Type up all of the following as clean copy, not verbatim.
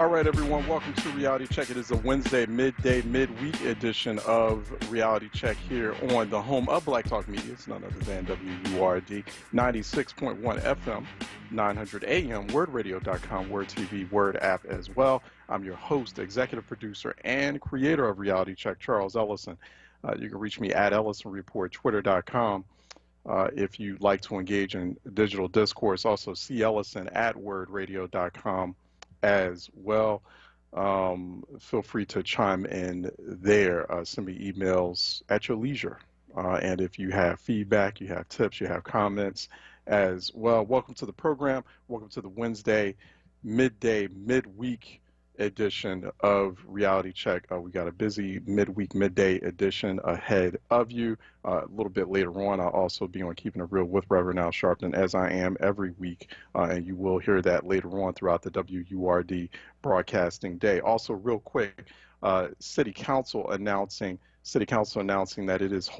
All right, everyone, welcome to Reality Check. It is a Wednesday, midday, midweek edition of Reality Check here on the home of Black Talk Media. It's none other than WURD 96.1 FM, 900 AM, WordRadio.com, Word TV, Word app as well. I'm your host, executive producer, and creator of Reality Check, Charles Ellison. You can reach me at Ellison Report, Twitter.com. If you'd like to engage in digital discourse, also see Ellison at WordRadio.com as well. Feel free to chime in there. Send me emails at your leisure. And if you have feedback, you have tips, you have comments as well. Welcome to the program. Welcome to the Wednesday, midday, midweek edition of Reality Check. We got a busy midweek, midday edition ahead of you. A little bit later on, I'll also be on Keeping It Real with Reverend Al Sharpton, as I am every week, and you will hear that later on throughout the WURD broadcasting day. Also, real quick, City Council announcing that it is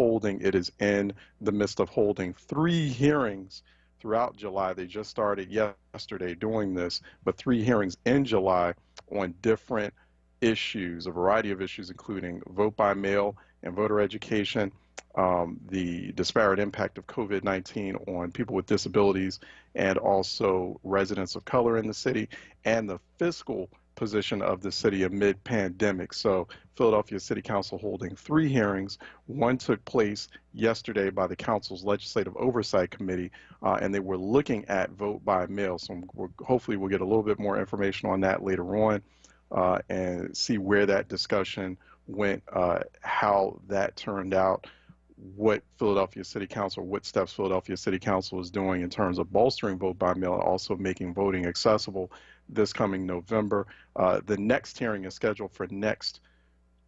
in the midst of holding 3 hearings throughout July. They just started yesterday doing this, but 3 hearings in July on different issues, a variety of issues, including vote by mail and voter education, the disparate impact of COVID-19 on people with disabilities and also residents of color in the city, and the fiscal position of the city amid pandemic. So Philadelphia City Council holding 3 hearings. One took place yesterday by the council's Legislative Oversight Committee, and they were looking at vote by mail. So hopefully we'll get a little bit more information on that later on and see where that discussion went, how that turned out, what Philadelphia City Council, what steps Philadelphia City Council is doing in terms of bolstering vote by mail and also making voting accessible this coming November. The next hearing is scheduled for next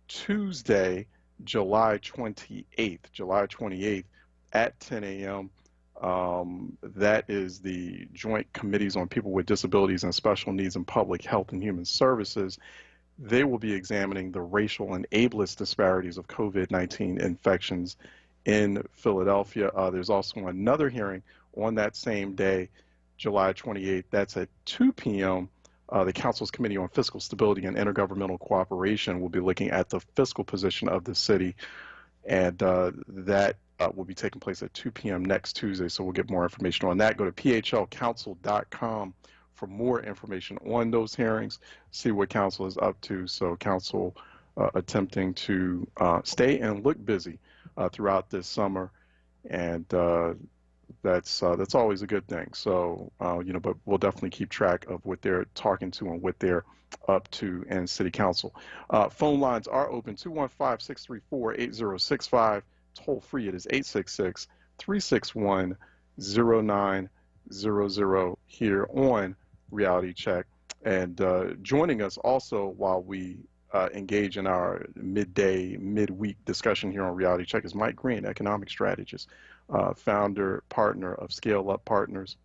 Tuesday, July 28th at 10 a.m. That is the Joint Committees on People with Disabilities and Special Needs in Public Health and Human Services. They will be examining the racial and ableist disparities of COVID-19 infections in Philadelphia. There's also another hearing on that same day, July 28th. That's at 2 p.m. The Council's Committee on Fiscal Stability and Intergovernmental Cooperation will be looking at the fiscal position of the city, and that will be taking place at 2 p.m. next Tuesday, so we'll get more information on that. Go to phlcouncil.com for more information on those hearings, see what council is up to. So council attempting to stay and look busy throughout this summer, and that's always a good thing. So, but we'll definitely keep track of what they're talking to and what they're up to in City Council. Phone lines are open, 215-634-8065. Toll free, it is 866-361-0900 here on Reality Check. And joining us also while we engage in our midweek discussion here on Reality Check is Mike Green, economic strategist, founder, partner of Scale Up Partners.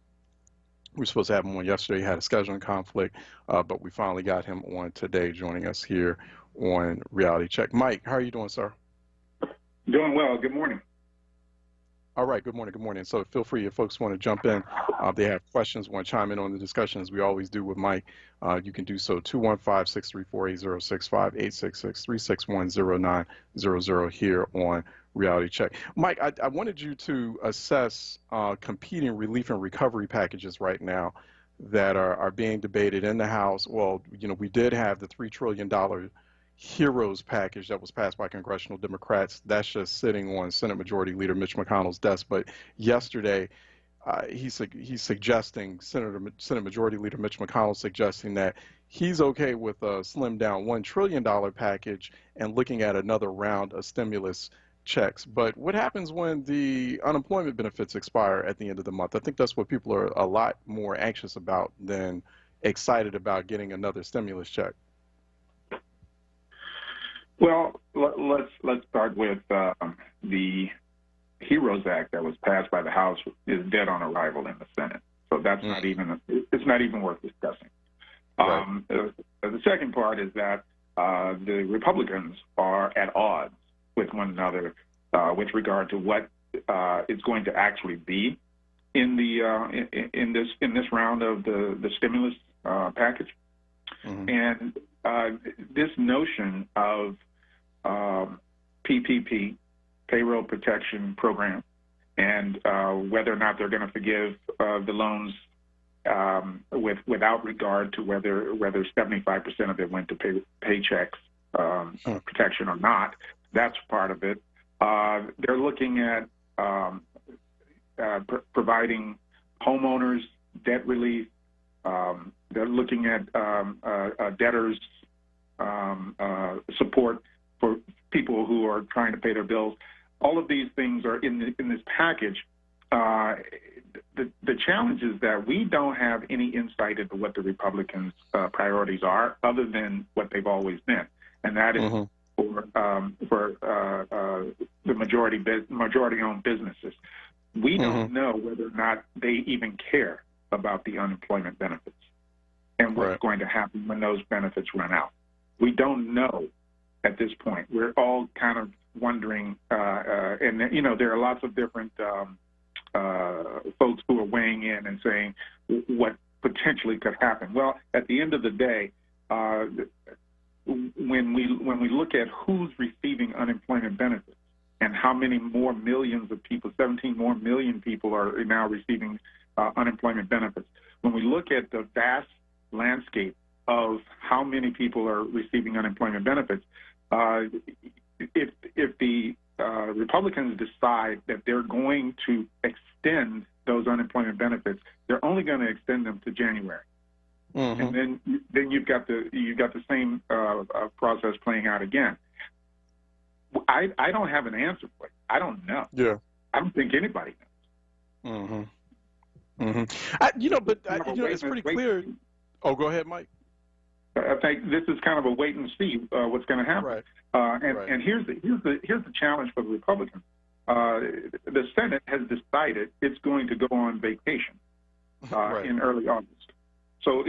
We were supposed to have him on yesterday, had a scheduling conflict, but we finally got him on today, joining us here on Reality Check. Mike, how are you doing, sir? Doing well. Good morning. All right. Good morning. Good morning. So feel free if folks want to jump in, they have questions, want to chime in on the discussion, as we always do with Mike. You can do so 215-634-8065, 866-361-0900 here on Reality Check. Mike, I wanted you to assess competing relief and recovery packages right now that are being debated in the House. Well, we did have the $3 trillion HEROES package that was passed by congressional Democrats. That's just sitting on Senate Majority Leader Mitch McConnell's desk. But yesterday, he's suggesting, Senate Majority Leader Mitch McConnell suggesting that he's okay with a slimmed down $1 trillion package and looking at another round of stimulus checks. But what happens when the unemployment benefits expire at the end of the month? I think that's what people are a lot more anxious about than excited about getting another stimulus check. Well, let's start with the HEROES Act that was passed by the House is dead on arrival in the Senate, so that's not even worth discussing. Right. The second part is that the Republicans are at odds with one another with regard to what is going to actually be in the in this round of the stimulus package. And this notion of PPP, Payroll Protection Program, and whether or not they're going to forgive the loans without regard to whether 75% of it went to paychecks protection or not, that's part of it. They're looking at providing homeowners debt relief. They're looking at debtors support for people who are trying to pay their bills. All of these things are in this package. The challenge is that we don't have any insight into what the Republicans' priorities are, other than what they've always been, and that is for the majority-owned businesses. We don't know whether or not they even care about the unemployment benefits and what's going to happen when those benefits run out. We don't know at this point. We're all kind of wondering, and there are lots of different folks who are weighing in and saying what potentially could happen. Well, at the end of the day, when we look at who's receiving unemployment benefits and how many more millions of people, 17 more million people are now receiving unemployment benefits. When we look at the vast landscape of how many people are receiving unemployment benefits, if the Republicans decide that they're going to extend those unemployment benefits, they're only going to extend them to January, and then you've got the same process playing out again. I don't have an answer for it. I don't know. Yeah, I don't think anybody knows. It's pretty clear. Oh, go ahead, Mike. I think this is kind of a wait and see what's going to happen. And here's the challenge for the Republicans. The Senate has decided it's going to go on vacation in early August. So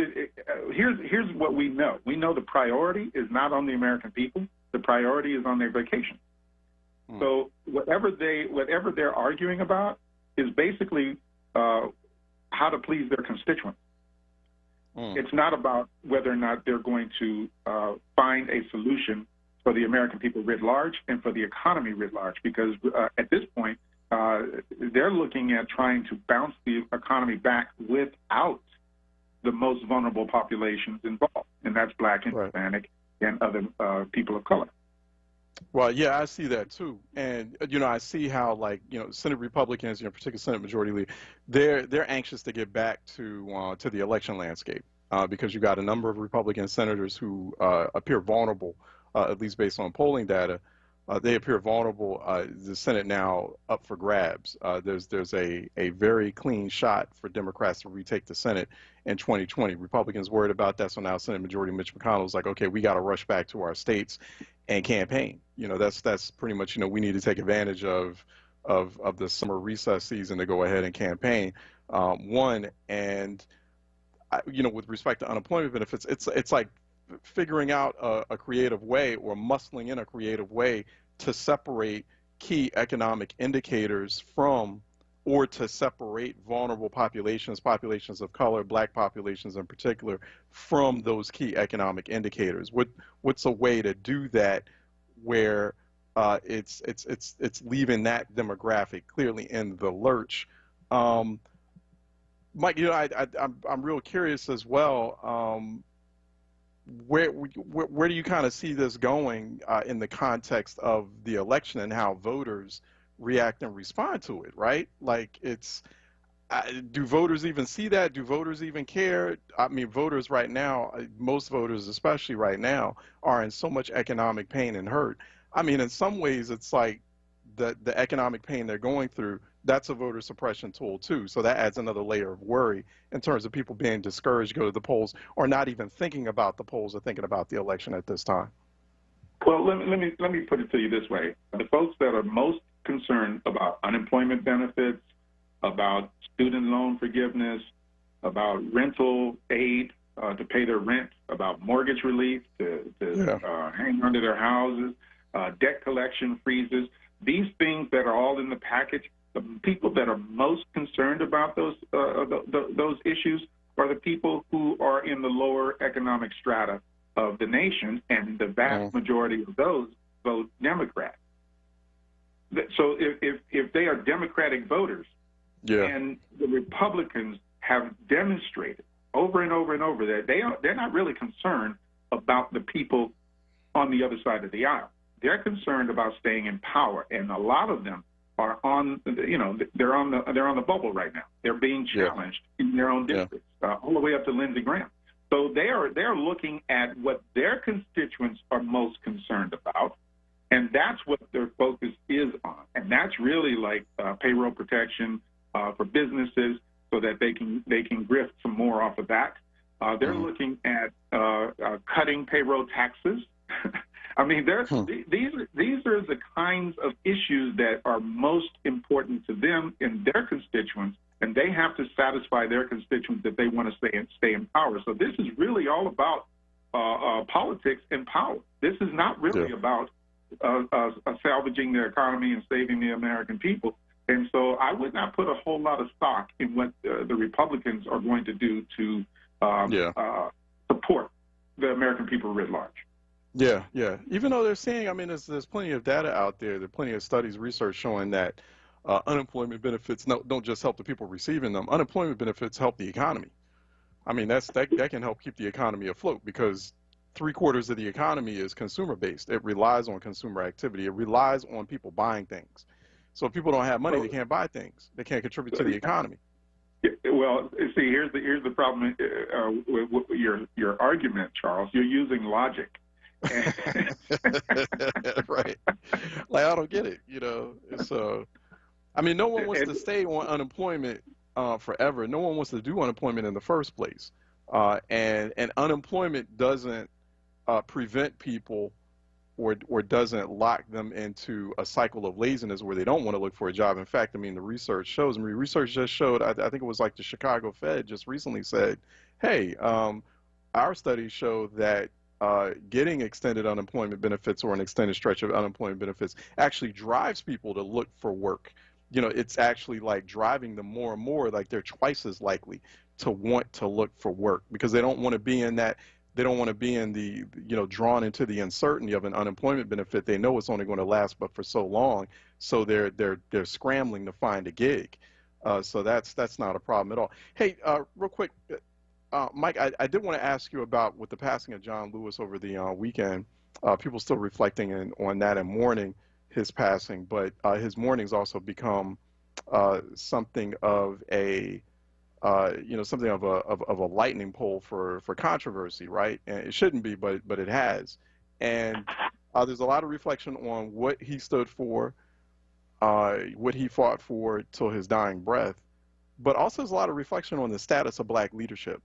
here's what we know. We know the priority is not on the American people. The priority is on their vacation. So whatever they're arguing about is basically how to please their constituents. It's not about whether or not they're going to find a solution for the American people writ large and for the economy writ large, because at this point, they're looking at trying to bounce the economy back without the most vulnerable populations involved, and that's Black and Hispanic and other people of color. Well, yeah, I see that too, and I see how Senate Republicans, particularly Senate Majority Leader, they're anxious to get back to the election landscape because you got a number of Republican senators who appear vulnerable, at least based on polling data. They appear vulnerable. The Senate now up for grabs. There's a very clean shot for Democrats to retake the Senate in 2020. Republicans worried about that, so now Senate Majority Mitch McConnell's like, okay, we got to rush back to our states and campaign. That's pretty much, we need to take advantage of the summer recess season to go ahead and campaign. With respect to unemployment benefits, it's like figuring out a creative way or muscling in a creative way to separate key economic indicators from, or to separate vulnerable populations of color, Black populations in particular, from those key economic indicators. What's a way to do that where it's leaving that demographic clearly in the lurch? Mike, I'm real curious as well. Where do you kind of see this going in the context of the election and how voters react and respond to it, right? Like do voters even see that? Do voters even care? I mean, voters right now, most voters especially right now, are in so much economic pain and hurt. I mean, in some ways, it's like the economic pain they're going through, that's a voter suppression tool too. So that adds another layer of worry in terms of people being discouraged to go to the polls or not even thinking about the polls or thinking about the election at this time. Well, let me put it to you this way. The folks that are most concerned about unemployment benefits, about student loan forgiveness, about rental aid to pay their rent, about mortgage relief to hang onto their houses, debt collection freezes, these things that are all in the package, the people that are most concerned about those issues are the people who are in the lower economic strata of the nation, and the vast majority of those vote Democrat. So if they are Democratic voters, and the Republicans have demonstrated over and over and over that they're not really concerned about the people on the other side of the aisle. They're concerned about staying in power, and a lot of them are on, they're on the bubble right now. They're being challenged in their own districts, all the way up to Lindsey Graham. So they're looking at what their constituents are most concerned about, and that's what their focus is on. And that's really like payroll protection for businesses, so that they can grift some more off of that. They're looking at cutting payroll taxes. I mean, these are the kinds of issues that are most important to them and their constituents, and they have to satisfy their constituents that they want to stay in power. So this is really all about politics and power. This is not really about salvaging the economy and saving the American people. And so I would not put a whole lot of stock in what the Republicans are going to do to support the American people writ large. Yeah. Even though they're saying, I mean, there's plenty of data out there. There are plenty of studies, research showing that unemployment benefits don't just help the people receiving them. Unemployment benefits help the economy. I mean, that can help keep the economy afloat, because 3/4 of the economy is consumer-based. It relies on consumer activity. It relies on people buying things. So if people don't have money, they can't buy things. They can't contribute to the economy. Well, see, here's the problem with your argument, Charles. You're using logic. Right. Like, I don't get it. So, I mean, no one wants to stay on unemployment forever. No one wants to do unemployment in the first place. And unemployment doesn't prevent people or doesn't lock them into a cycle of laziness where they don't want to look for a job. In fact, I mean, the research shows, research just showed, I think it was like the Chicago Fed just recently said, hey, our studies show that getting extended unemployment benefits or an extended stretch of unemployment benefits actually drives people to look for work. It's actually like driving them more and more, like they're twice as likely to want to look for work, because they don't want to be in that. They don't want to be in the, drawn into the uncertainty of an unemployment benefit. They know it's only going to last but for so long, so they're scrambling to find a gig. So that's not a problem at all. Hey, real quick, Mike, I did want to ask you about, with the passing of John Lewis over the weekend, people still reflecting on that and mourning his passing, but his mourning's also become something of a something of a lightning pole for controversy, right? And it shouldn't be, but it has. And there's a lot of reflection on what he stood for, what he fought for till his dying breath, but also there's a lot of reflection on the status of black leadership,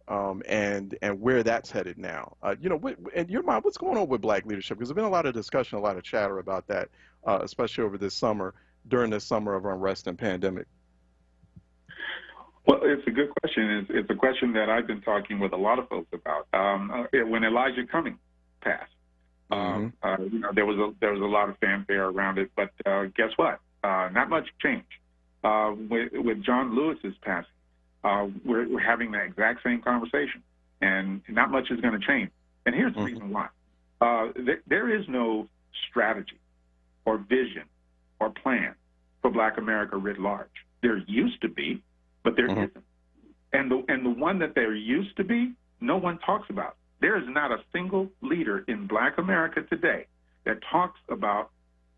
and where that's headed now. In your mind, what's going on with black leadership? Because there's been a lot of discussion, a lot of chatter about that, especially over this summer, during this summer of unrest and pandemic. Well, it's a good question. It's a question that I've been talking with a lot of folks about. When Elijah Cummings passed, there was a lot of fanfare around it, but guess what? Not much changed. With John Lewis's passing, we're having the exact same conversation, and not much is going to change. And here's the reason why. There is no strategy or vision or plan for Black America writ large. There used to be, but there isn't. And the one that there used to be, no one talks about. There is not a single leader in Black America today that talks about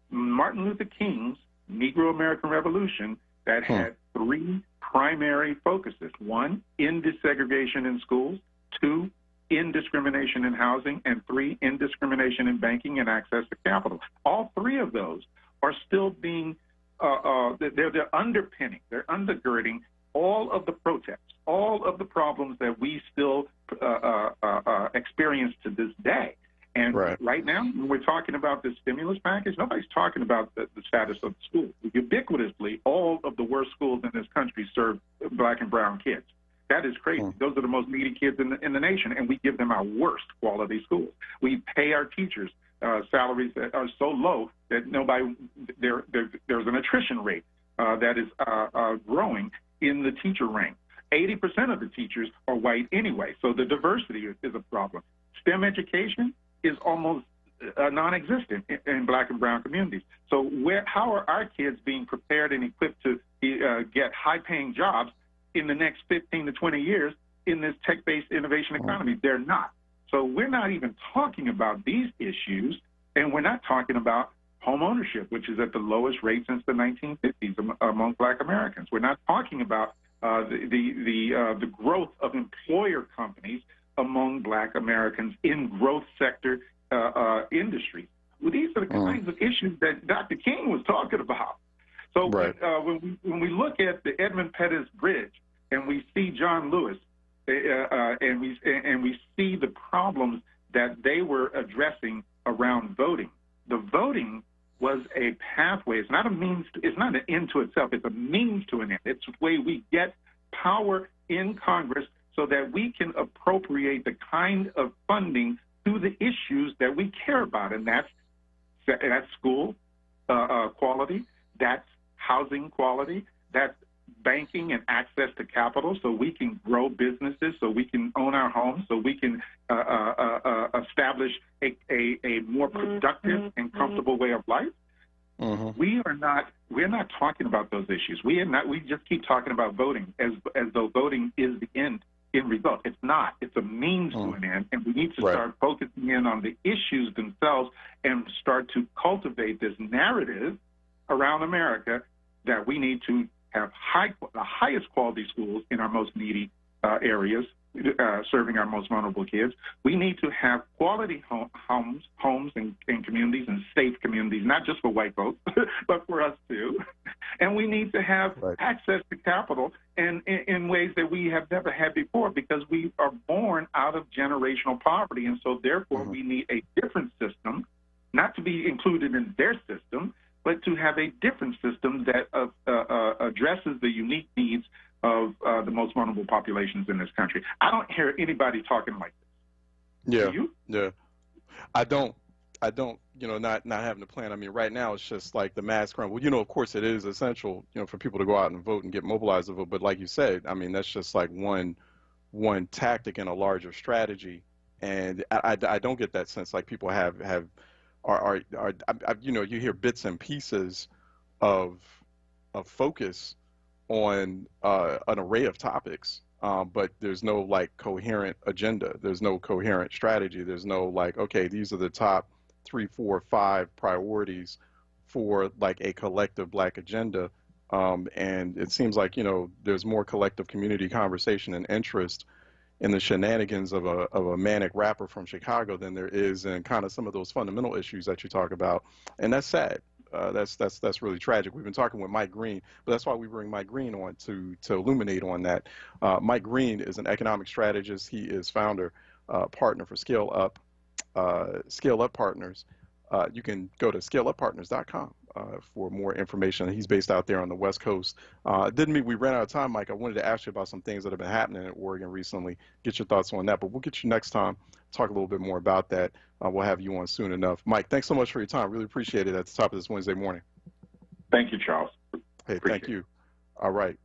Martin Luther King's Negro American Revolution that had three primary focuses. One, end desegregation in schools. Two, end discrimination in housing. And three, end discrimination in banking and access to capital. All three of those are still being, they're underpinning, they're undergirding all of the protests, all of the problems that we still experience to this day. And right now, when we're talking about this stimulus package, nobody's talking about the status of the school. Ubiquitously, all of the worst schools in this country serve Black and brown kids. That is crazy. Those are the most needy kids in the nation, and we give them our worst quality schools. We pay our teachers salaries that are so low that there's an attrition rate that is growing in the teacher rank. 80% of the teachers are white anyway, so the diversity is a problem. STEM education is almost non-existent in Black and brown communities. So how are our kids being prepared and equipped to get high-paying jobs in the next 15 to 20 years in this tech-based innovation economy? They're not. So we're not even talking about these issues, and we're not talking about home ownership, which is at the lowest rate since the 1950s among Black Americans. We're not talking about the growth of employer companies among Black Americans in growth sector industries. Well, these are the kinds of issues that Dr. King was talking about. So when we look at the Edmund Pettus Bridge and we see John Lewis and we see the problems that they were addressing around voting, the voting was a pathway. It's not a means. It's not an end to itself. It's a means to an end. It's the way we get power in Congress so that we can appropriate the kind of funding to the issues that we care about, and that's school quality, that's housing quality, that's banking and access to capital so we can grow businesses, so we can own our homes, so we can establish a more productive and comfortable way of life. We're not talking about those issues. We just keep talking about voting as though voting is the end result. It's not. It's a means to an end, and we need to start focusing in on the issues themselves and start to cultivate this narrative around America that we need to have the highest quality schools in our most needy areas, serving our most vulnerable kids. We need to have quality homes and communities and safe communities, not just for white folks, but for us too. And we need to have access to capital in ways that we have never had before, because we are born out of generational poverty. And so therefore we need a different system, not to be included in their system, but to have a different system that addresses the unique needs of the most vulnerable populations in this country. I don't hear anybody talking like this. Yeah. Do you? Yeah. I don't, not having a plan. I mean, right now it's just like the mass crime. Well, of course it is essential, for people to go out and vote and get mobilized to vote. But like you said, I mean, that's just like one tactic in a larger strategy. And I don't get that sense like people you hear bits and pieces of focus on an array of topics, but there's no like coherent agenda. There's no coherent strategy. There's no like, okay, these are the top 3, 4, 5 priorities for like a collective Black agenda. And it seems like, there's more collective community conversation and interest in the shenanigans of a manic rapper from Chicago than there is in kind of some of those fundamental issues that you talk about. And that's sad. That's really tragic. We've been talking with Mike Green, but that's why we bring Mike Green on to illuminate on that. Mike Green is an economic strategist. He is founder, partner for Scale Up Partners. You can go to scaleuppartners.com for more information. He's based out there on the West Coast. Didn't mean we ran out of time, Mike. I wanted to ask you about some things that have been happening in Oregon recently. Get your thoughts on that, but we'll get you next time. Talk a little bit more about that. We'll have you on soon enough. Mike, thanks so much for your time. Really appreciate it at the top of this Wednesday morning. Thank you, Charles. Hey, thank you. All right.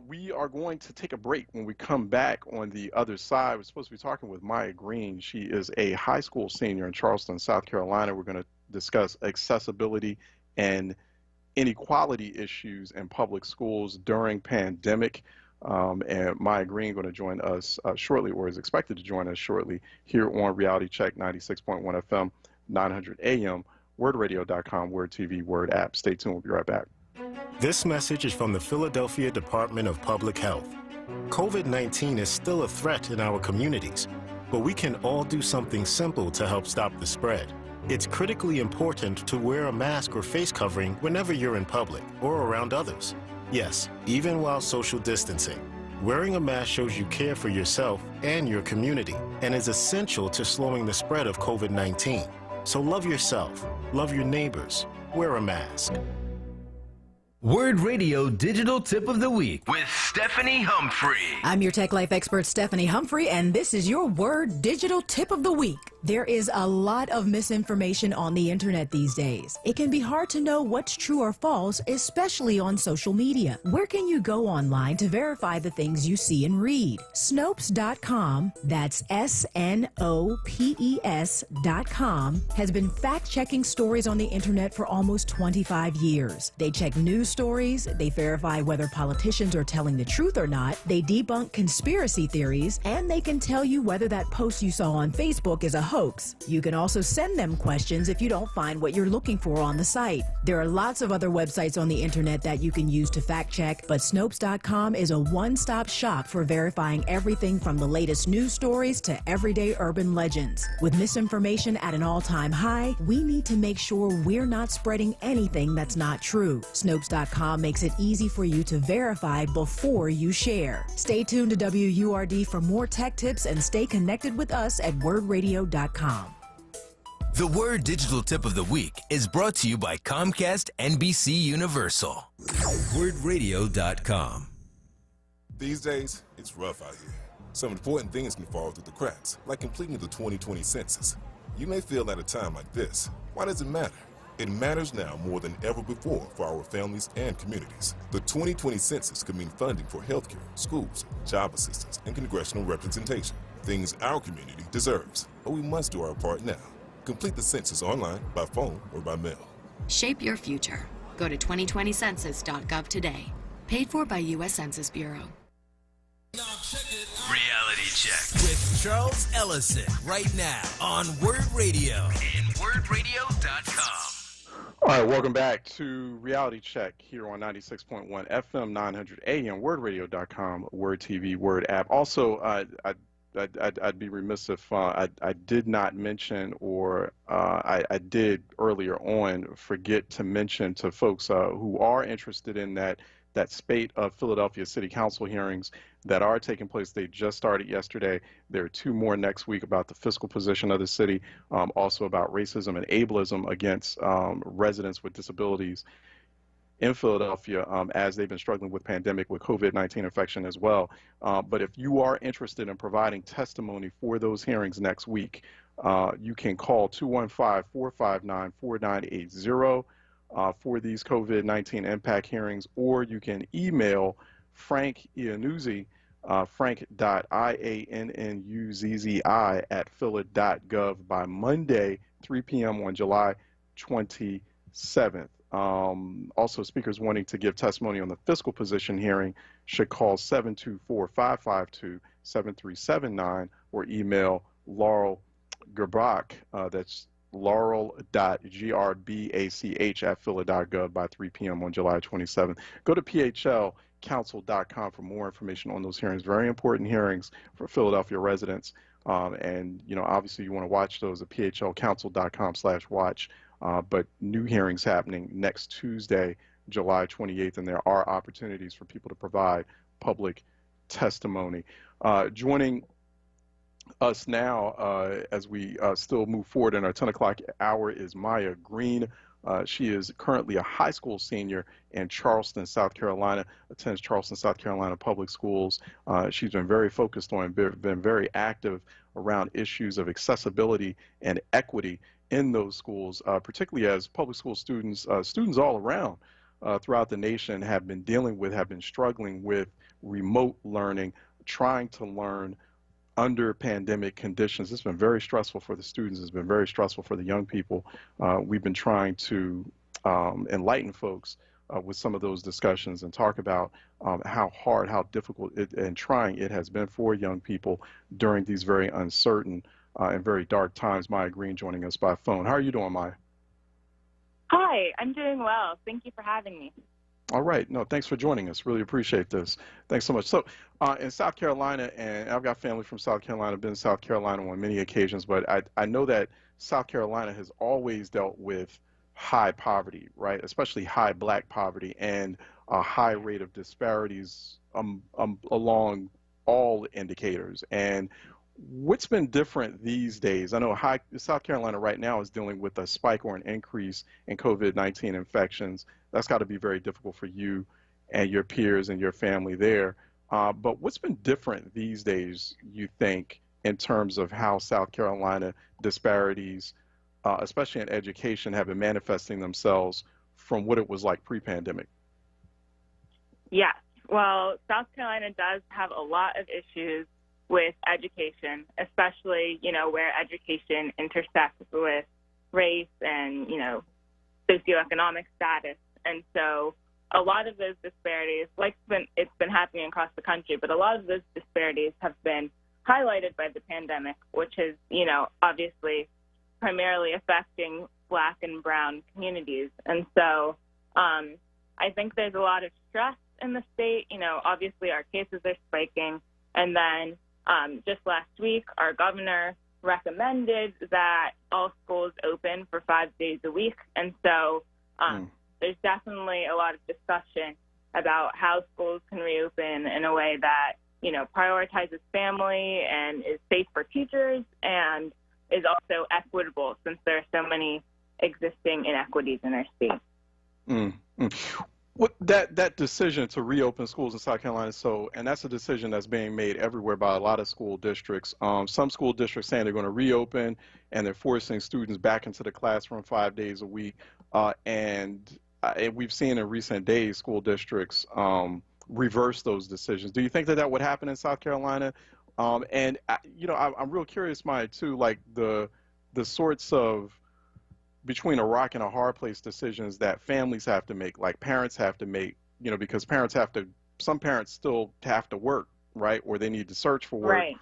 We are going to take a break. When we come back on the other side, we're supposed to be talking with Maya Green. She is a high school senior in Charleston, South Carolina. We're going to discuss accessibility and inequality issues in public schools during pandemic. And Maya Green going to join us shortly, or is expected to join us shortly, here on Reality Check 96.1 FM, 900 AM, wordradio.com, Word TV, Word app. Stay tuned. We'll be right back. This message is from the Philadelphia Department of Public Health. COVID-19 is still a threat in our communities, but we can all do something simple to help stop the spread. It's critically important to wear a mask or face covering whenever you're in public or around others. Yes, even while social distancing. Wearing a mask shows you care for yourself and your community and is essential to slowing the spread of COVID-19. So love yourself, love your neighbors, wear a mask. Word Radio Digital Tip of the Week with Stephanie Humphrey. I'm your Tech Life expert, Stephanie Humphrey, and this is your Word Digital Tip of the Week. There is a lot of misinformation on the internet these days. It can be hard to know what's true or false, especially on social media. Where can you go online to verify the things you see and read? Snopes.com, that's SNOPES.com, has been fact-checking stories on the internet for almost 25 years. They check news stories, they verify whether politicians are telling the truth or not, they debunk conspiracy theories, and they can tell you whether that post you saw on Facebook is a hoax. You can also send them questions if you don't find what you're looking for on the site. There are lots of other websites on the internet that you can use to fact check, but Snopes.com is a one-stop shop for verifying everything from the latest news stories to everyday urban legends. With misinformation at an all-time high, we need to make sure we're not spreading anything that's not true. Snopes.com makes it easy for you to verify before you share. Stay tuned to WURD for more tech tips and stay connected with us at wordradio.com. The Word Digital Tip of the Week is brought to you by Comcast NBC Universal. WordRadio.com. These days, it's rough out here. Some important things can fall through the cracks, like completing the 2020 census. You may feel at a time like this, why does it matter? It matters now more than ever before for our families and communities. The 2020 census could mean funding for healthcare, schools, job assistance, and congressional representation. Things our community deserves, but we must do our part now. Complete the census online, by phone, or by mail. Shape your future. Go to 2020census.gov today. Paid for by U.S. Census Bureau. Reality Check with Charles Ellison right now on Word Radio and WordRadio.com. All right, welcome back to Reality Check here on 96.1 FM, 900 AM, WordRadio.com, Word TV, Word app. Also, I'd be remiss if I did not mention, or I did earlier on forget to mention to folks who are interested in that spate of Philadelphia City Council hearings that are taking place. They just started yesterday. There are 2 more next week about the fiscal position of the city, also about racism and ableism against residents with disabilities in Philadelphia, as they've been struggling with pandemic, with COVID-19 infection as well. But if you are interested in providing testimony for those hearings next week, you can call 215-459-4980 for these COVID-19 impact hearings, or you can email Frank Iannuzzi, frank.iannuzzi@phila.gov by Monday, 3 p.m. on July 27th. Also, speakers wanting to give testimony on the fiscal position hearing should call 724-552-7379 or email Laurel Gerbach, that's laurel.gerbach@phila.gov by 3 p.m. on July 27th. Go to phlcouncil.com for more information on those hearings. Very important hearings for Philadelphia residents. And, you know, obviously you want to watch those at phlcouncil.com/watch. But new hearings happening next Tuesday, July 28th, and there are opportunities for people to provide public testimony. Joining us now as we still move forward in our 10 o'clock hour is Maya Green. She is currently a high school senior in Charleston, South Carolina, attends Charleston, South Carolina public schools. She's been very focused on, been very active around issues of accessibility and equity in those schools, particularly as public school students, students all around throughout the nation have been struggling with remote learning, trying to learn under pandemic conditions. It's been very stressful for the students. It's been very stressful for the young people. We've been trying to enlighten folks with some of those discussions and talk about how hard, how difficult and trying it has been for young people during these very uncertain and very dark times. Maya Green joining us by phone. How are you doing, Maya? Hi, I'm doing well. Thank you for having me. All right. No, thanks for joining us. Really appreciate this. Thanks so much. So in South Carolina, and I've got family from South Carolina, been in South Carolina on many occasions, but I know that South Carolina has always dealt with high poverty, right? Especially high black poverty and a high rate of disparities along all indicators. And what's been different these days? I know South Carolina right now is dealing with a spike or an increase in COVID-19 infections. That's got to be very difficult for you and your peers and your family there. But what's been different these days, you think, in terms of how South Carolina disparities, especially in education, have been manifesting themselves from what it was like pre-pandemic? Yes. Well, South Carolina does have a lot of issues with education, especially, where education intersects with race and, socioeconomic status. And so a lot of those disparities, it's been happening across the country, but a lot of those disparities have been highlighted by the pandemic, which is, obviously primarily affecting Black and Brown communities. And so I think there's a lot of stress in the state. Obviously our cases are spiking. And then just last week, our governor recommended that all schools open for 5 days a week. And so there's definitely a lot of discussion about how schools can reopen in a way that, prioritizes family and is safe for teachers and is also equitable, since there are so many existing inequities in our state. What that decision to reopen schools in South Carolina, and that's a decision that's being made everywhere by a lot of school districts. Some school districts saying they're going to reopen and they're forcing students back into the classroom 5 days a week. And we've seen in recent days school districts reverse those decisions. Do you think that would happen in South Carolina? I'm real curious, Maya, too, like the sorts of between a rock and a hard place decisions that families have to make, like parents have to make, because some parents still have to work, right? Or they need to search for work. Right.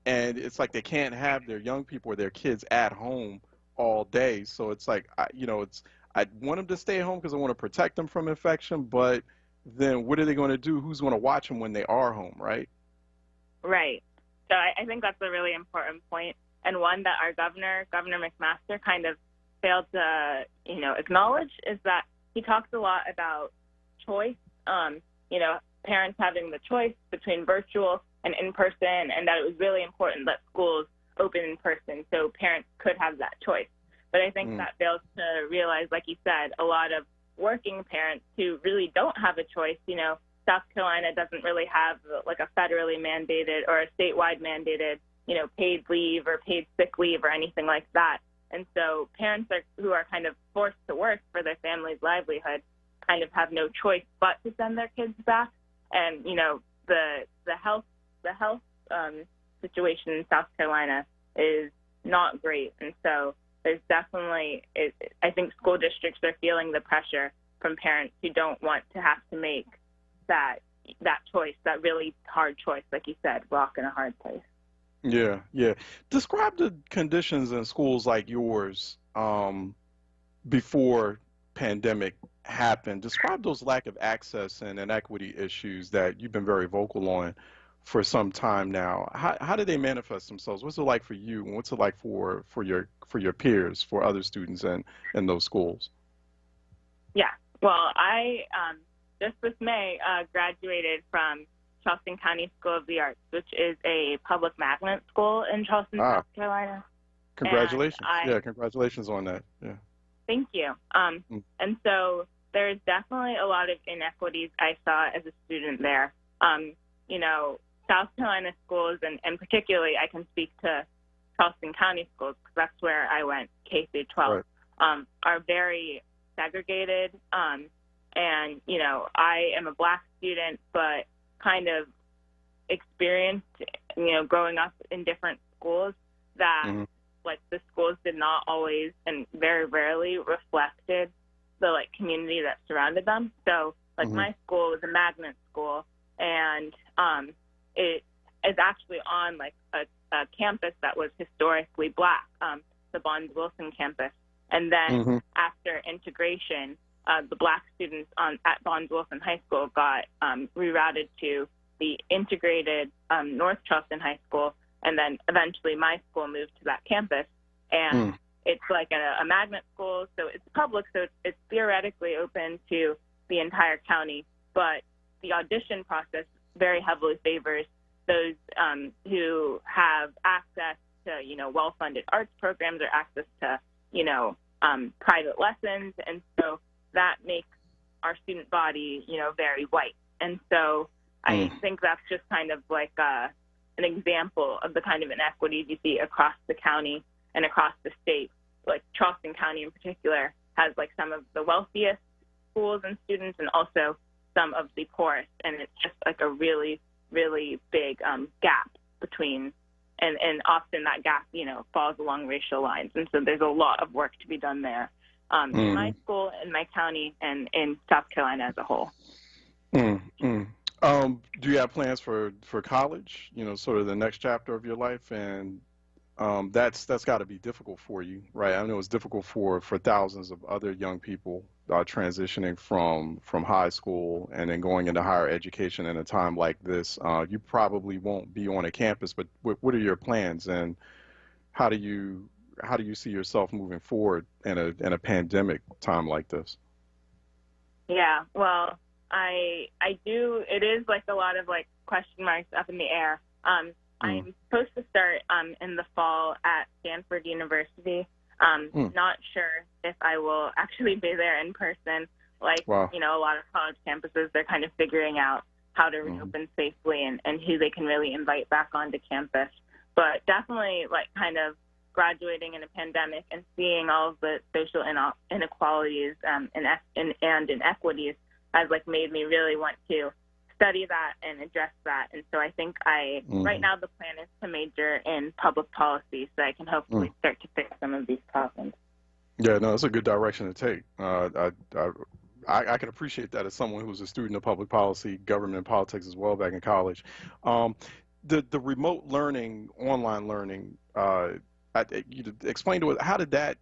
And it's like they can't have their young people or their kids at home all day. So it's like, I want them to stay home because I want to protect them from infection, but then what are they going to do? Who's going to watch them when they are home, right? Right. So I think that's a really important point, and one that our Governor McMaster, kind of failed to, acknowledge, is that he talks a lot about choice, parents having the choice between virtual and in-person, and that it was really important that schools open in person so parents could have that choice. But I think that fails to realize, like you said, a lot of working parents who really don't have a choice. South Carolina doesn't really have like a federally mandated or a statewide mandated, paid leave or paid sick leave or anything like that. And so parents who are kind of forced to work for their family's livelihood kind of have no choice but to send their kids back. And, the health situation in South Carolina is not great. And so there's definitely, I think school districts are feeling the pressure from parents who don't want to have to make that choice, that really hard choice, like you said, rock in a hard place. Yeah. Describe the conditions in schools like yours before pandemic happened. Describe those lack of access and inequity issues that you've been very vocal on for some time now. How do they manifest themselves? What's it like for you, and what's it like for your peers, for other students in those schools? Yeah. Well, I just this May graduated from Charleston County School of the Arts, which is a public magnet school in Charleston, South Carolina. Congratulations. Congratulations on that. Yeah. Thank you. And so there's definitely a lot of inequities I saw as a student there. South Carolina schools, and particularly I can speak to Charleston County schools because that's where I went K through 12, are very segregated. And, I am a Black student, but kind of experienced, growing up in different schools that, like, the schools did not always and very rarely reflected the, like, community that surrounded them. So, like, my school was a magnet school, and it is actually on, like, a campus that was historically Black, the Bonds-Wilson campus. And then after integration, the Black students at Bonds-Wilson High School got rerouted to the integrated North Charleston High School, and then eventually my school moved to that campus. And it's like a magnet school, so it's public, so it's theoretically open to the entire county, but the audition process very heavily favors those who have access to, well-funded arts programs or access to, private lessons. And so that makes our student body, very white. And so I think that's just kind of like an example of the kind of inequities you see across the county and across the state. Like Charleston County in particular has like some of the wealthiest schools and students and also some of the poorest. And it's just like a really, really big gap between, and often that gap, falls along racial lines. And so there's a lot of work to be done there in my school, in my county, and in South Carolina as a whole. Do you have plans for college, sort of the next chapter of your life? And that's got to be difficult for you, right? I know it's difficult for thousands of other young people transitioning from high school and then going into higher education in a time like this. You probably won't be on a campus, but what are your plans, and how do you see yourself moving forward in a pandemic time like this? Yeah, well, I do. It is like a lot of like question marks up in the air. I'm supposed to start in the fall at Stanford University. Not sure if I will actually be there in person. Like, wow. A lot of college campuses, they're kind of figuring out how to reopen safely and who they can really invite back onto campus. But definitely like kind of graduating in a pandemic and seeing all of the social inequalities and inequities has like made me really want to study that and address that. And so I think right now the plan is to major in public policy so I can hopefully start to fix some of these problems. Yeah, no, that's a good direction to take. I can appreciate that as someone who was a student of public policy, government and politics as well back in college. The remote learning, online learning, you explain to us, how did that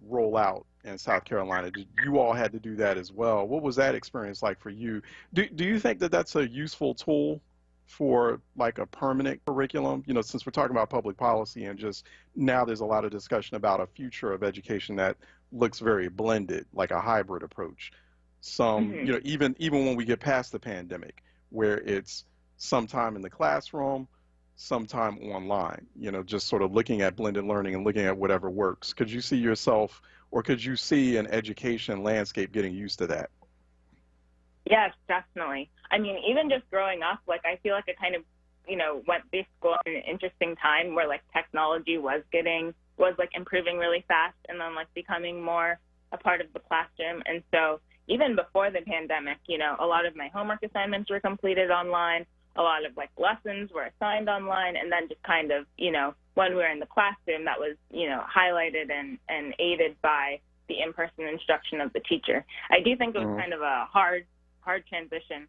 roll out in South Carolina? Did you all had to do that as well? What was that experience like for you? Do you think that that's a useful tool for like a permanent curriculum? Since we're talking about public policy and just now there's a lot of discussion about a future of education that looks very blended, like a hybrid approach. Some, even when we get past the pandemic, where it's sometime in the classroom, sometime online, just sort of looking at blended learning and looking at whatever works. Could you see yourself, or could you see an education landscape getting used to that? Yes, definitely. I mean, even just growing up, like I feel like I kind of, went through school in an interesting time where like technology was like improving really fast and then like becoming more a part of the classroom. And so even before the pandemic, a lot of my homework assignments were completed online. A lot of like lessons were assigned online, and then just kind of, when we were in the classroom, that was, highlighted and aided by the in-person instruction of the teacher. I do think it was kind of a hard transition,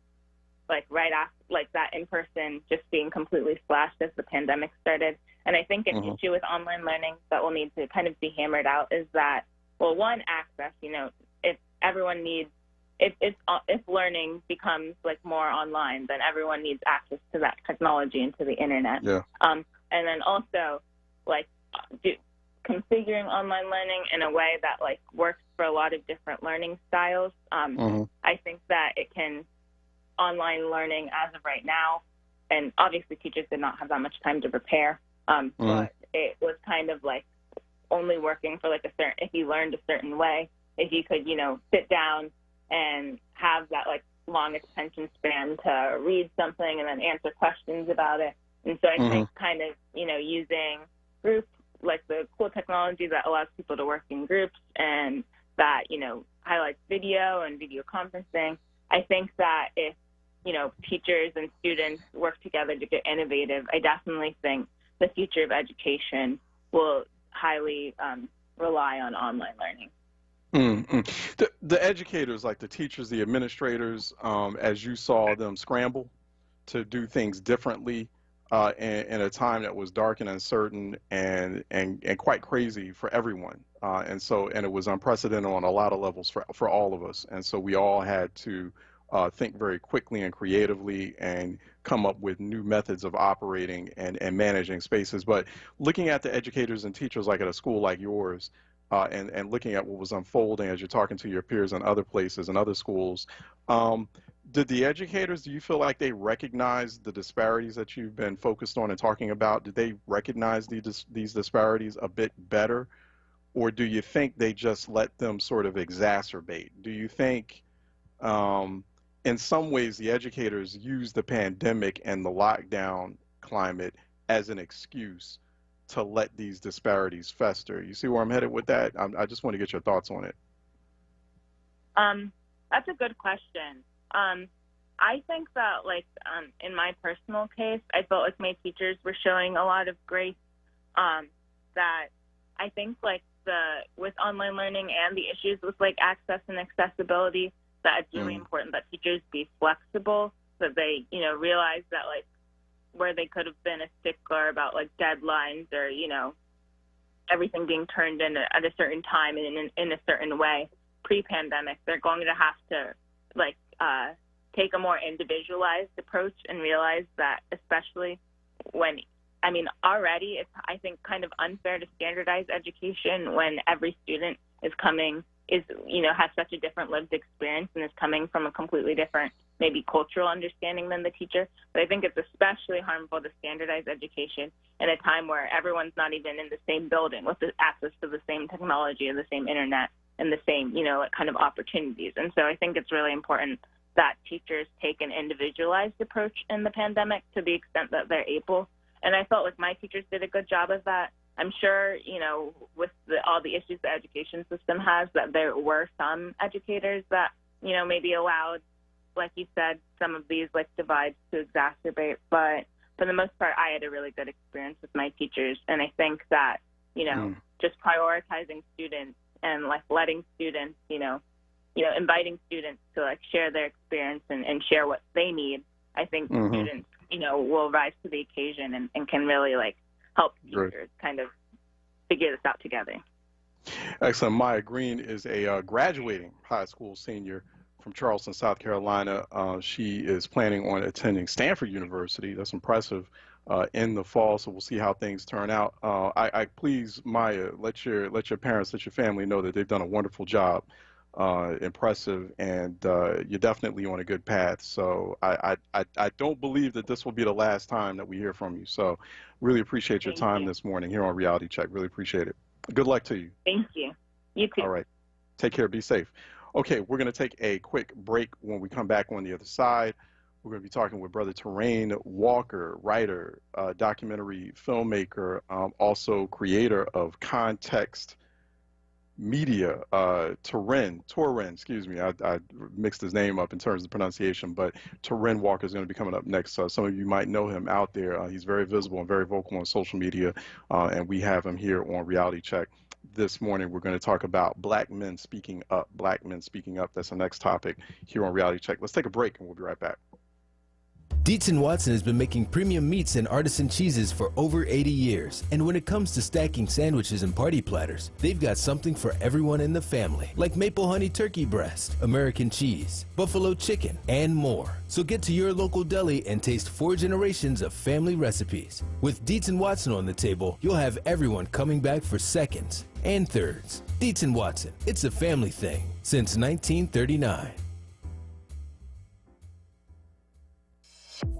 like right after, like that in-person just being completely splashed as the pandemic started. And I think an issue with online learning that will need to kind of be hammered out is that, well, one, access, if everyone needs, if learning becomes like more online, then everyone needs access to that technology and to the internet. Yeah. And then also like configuring online learning in a way that like works for a lot of different learning styles. I think that online learning as of right now, and obviously teachers did not have that much time to prepare, but it was kind of like only working for like if you learned a certain way, if you could, sit down and have that like long attention span to read something and then answer questions about it. And so I think kind of, using groups, like the cool technology that allows people to work in groups and that, highlights video and video conferencing. I think that if, teachers and students work together to get innovative, I definitely think the future of education will highly rely on online learning. The educators, like the teachers, the administrators, as you saw them scramble to do things differently in a time that was dark and uncertain and quite crazy for everyone, and it was unprecedented on a lot of levels for all of us, and so we all had to think very quickly and creatively and come up with new methods of operating and managing spaces. But looking at the educators and teachers, like at a school like yours, and looking at what was unfolding as you're talking to your peers in other places and other schools, did the educators, do you feel like they recognized the disparities that you've been focused on and talking about? Did they recognize these disparities a bit better? Or do you think they just let them sort of exacerbate? Do you think in some ways the educators used the pandemic and the lockdown climate as an excuse to let these disparities fester. You see where I'm headed with that? I just want to get your thoughts on it. That's a good question. I think that, like, in my personal case, I felt like my teachers were showing a lot of grace. That I think, like, with online learning and the issues with, like, access and accessibility, that it's really important that teachers be flexible, that they, you know, realize that, like, where they could have been a stickler about, like, deadlines or, you know, everything being turned in at a certain time and in a certain way pre-pandemic, they're going to have to, like, take a more individualized approach and realize that, especially when, I mean, already it's, I think, kind of unfair to standardize education when every student has such a different lived experience and is coming from a completely different, maybe cultural understanding than the teacher. But I think it's especially harmful to standardize education in a time where everyone's not even in the same building with the access to the same technology and the same internet and the same, you know, like, kind of opportunities. And so I think it's really important that teachers take an individualized approach in the pandemic to the extent that they're able. And I felt like my teachers did a good job of that. I'm sure, you know, with all the issues the education system has, that there were some educators that, you know, maybe allowed, like you said, some of these, like, divides to exacerbate. But for the most part, I had a really good experience with my teachers. And I think that, you know, just prioritizing students and, like, letting students, you know, inviting students to, like, share their experience and share what they need, I think students, you know, will rise to the occasion and can really, like, help teachers kind of figure this out together. Excellent. Maya Green is a graduating high school senior from Charleston, South Carolina. She is planning on attending Stanford University. That's impressive. In the fall, so we'll see how things turn out. I please, Maya, let your parents, let your family know that they've done a wonderful job. Impressive, and you're definitely on a good path. So I don't believe that this will be the last time that we hear from you. So really appreciate your time this morning here on Reality Check. Really appreciate it. Good luck to you. Thank you. You too. All right. Take care. Be safe. Okay, we're going to take a quick break. When we come back on the other side, we're going to be talking with Brother Terrain Walker, writer, documentary filmmaker, also creator of Context Media, Torin, excuse me, I mixed his name up in terms of pronunciation, but Terrain Walker is going to be coming up next. Some of you might know him out there. He's very visible and very vocal on social media, and we have him here on Reality Check. This morning, we're going to talk about black men speaking up. Black men speaking up. That's the next topic here on Reality Check. Let's take a break, and we'll be right back. Dietz & Watson has been making premium meats and artisan cheeses for over 80 years. And when it comes to stacking sandwiches and party platters, they've got something for everyone in the family, like maple honey turkey breast, American cheese, buffalo chicken, and more. So get to your local deli and taste 4 generations of family recipes. With Dietz & Watson on the table, you'll have everyone coming back for seconds and thirds. Dietz & Watson, it's a family thing since 1939.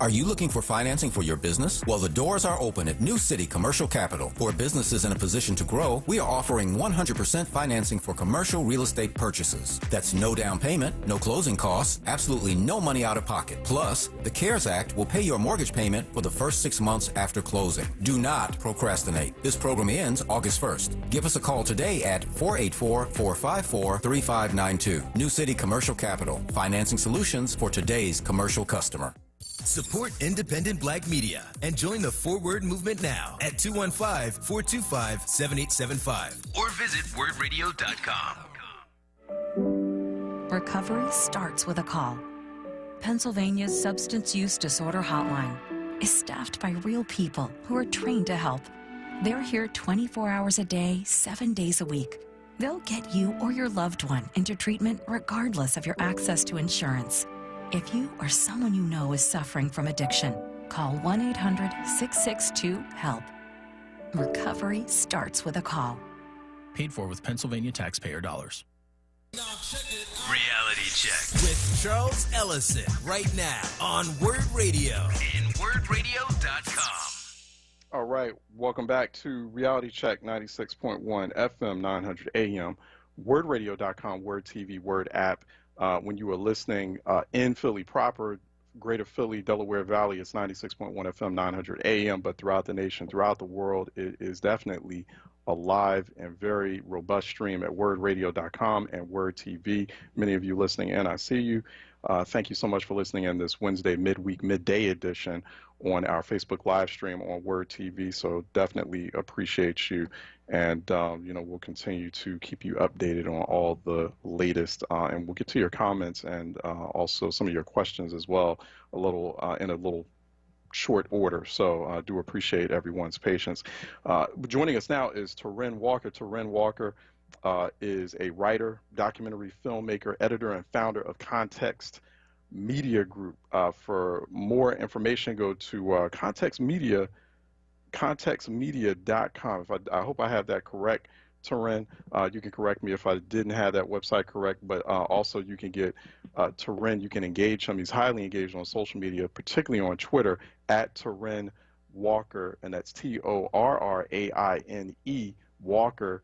Are you looking for financing for your business? Well, the doors are open at New City Commercial Capital. For businesses in a position to grow, we are offering 100% financing for commercial real estate purchases. That's no down payment, no closing costs, absolutely no money out of pocket. Plus, the CARES Act will pay your mortgage payment for the first 6 months after closing. Do not procrastinate. This program ends August 1st. Give us a call today at 484-454-3592. New City Commercial Capital. Financing solutions for today's commercial customer. Support independent black media and join the onWURD movement now at 215-425-7875 or visit wordradio.com. Recovery starts with a call. Pennsylvania's substance use disorder hotline is staffed by real people who are trained to help. They're here 24 hours a day, 7 days a week. They'll get you or your loved one into treatment regardless of your access to insurance. If you or someone you know is suffering from addiction, call 1-800-662-HELP. Recovery starts with a call. Paid for with Pennsylvania taxpayer dollars. Reality Check with Charles Ellison right now on WORD Radio and wordradio.com. All right, welcome back to Reality Check 96.1 FM 900 AM, wordradio.com, WORD TV, WORD app. When you were listening in Philly proper, Greater Philly, Delaware Valley, it's 96.1 FM, 900 AM, but throughout the nation, throughout the world, it is definitely a live and very robust stream at wordradio.com and Word TV. Many of you listening in, I see you. Thank you so much for listening in this Wednesday midday edition on our Facebook live stream on Word TV. So definitely appreciate you. And, we'll continue to keep you updated on all the latest. And we'll get to your comments and also some of your questions as well in a little short order. So I do appreciate everyone's patience. Joining us now is Taryn Walker. Taryn Walker is a writer, documentary filmmaker, editor, and founder of Context Media Group. For more information, go to contextmedia.com. I hope I have that correct, Taryn. You can correct me if I didn't have that website correct, but also you can get Taryn, you can engage him. He's highly engaged on social media, particularly on Twitter, at Taryn Walker, and that's TORRAINE Walker,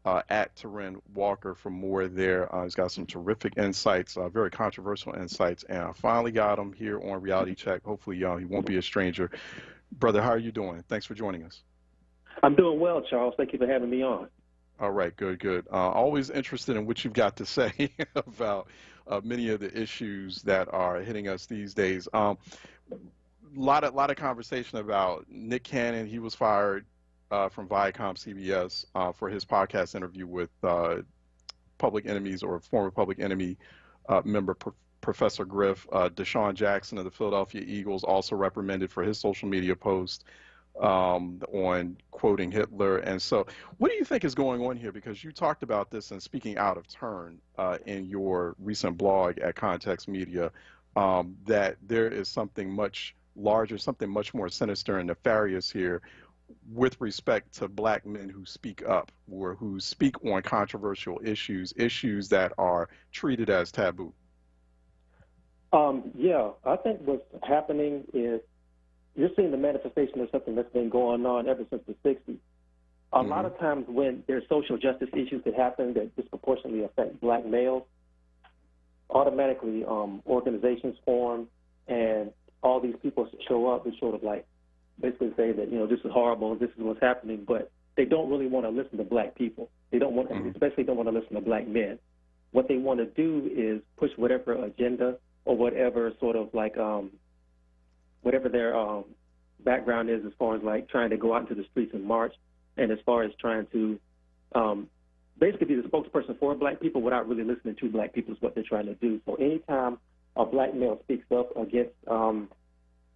at Taryn Walker for more there. He's got some terrific insights, very controversial insights, and I finally got him here on Reality Check. Hopefully, he won't be a stranger. Brother, how are you doing? Thanks for joining us. I'm doing well, Charles. Thank you for having me on. All right, good. Always interested in what you've got to say about many of the issues that are hitting us these days. Lot of conversation about Nick Cannon. He was fired from Viacom CBS for his podcast interview with Public Enemies, or former Public Enemy member Professor Griff. Deshaun Jackson of the Philadelphia Eagles also reprimanded for his social media post on quoting Hitler. And so what do you think is going on here? Because you talked about this and speaking out of turn in your recent blog at Context Media, that there is something much larger, something much more sinister and nefarious here with respect to black men who speak up or who speak on controversial issues that are treated as taboo. Yeah, I think what's happening is you're seeing the manifestation of something that's been going on ever since the 60s. A lot of times when there's social justice issues that happen that disproportionately affect black males, automatically organizations form and all these people show up and sort of like basically say that, this is horrible, this is what's happening, but they don't really want to listen to black people. They don't want, especially don't want to listen to black men. What they want to do is push whatever agenda or whatever sort of like whatever their background is as far as like trying to go out into the streets and march, and as far as trying to basically be the spokesperson for black people without really listening to black people is what they're trying to do. So anytime a black male speaks up against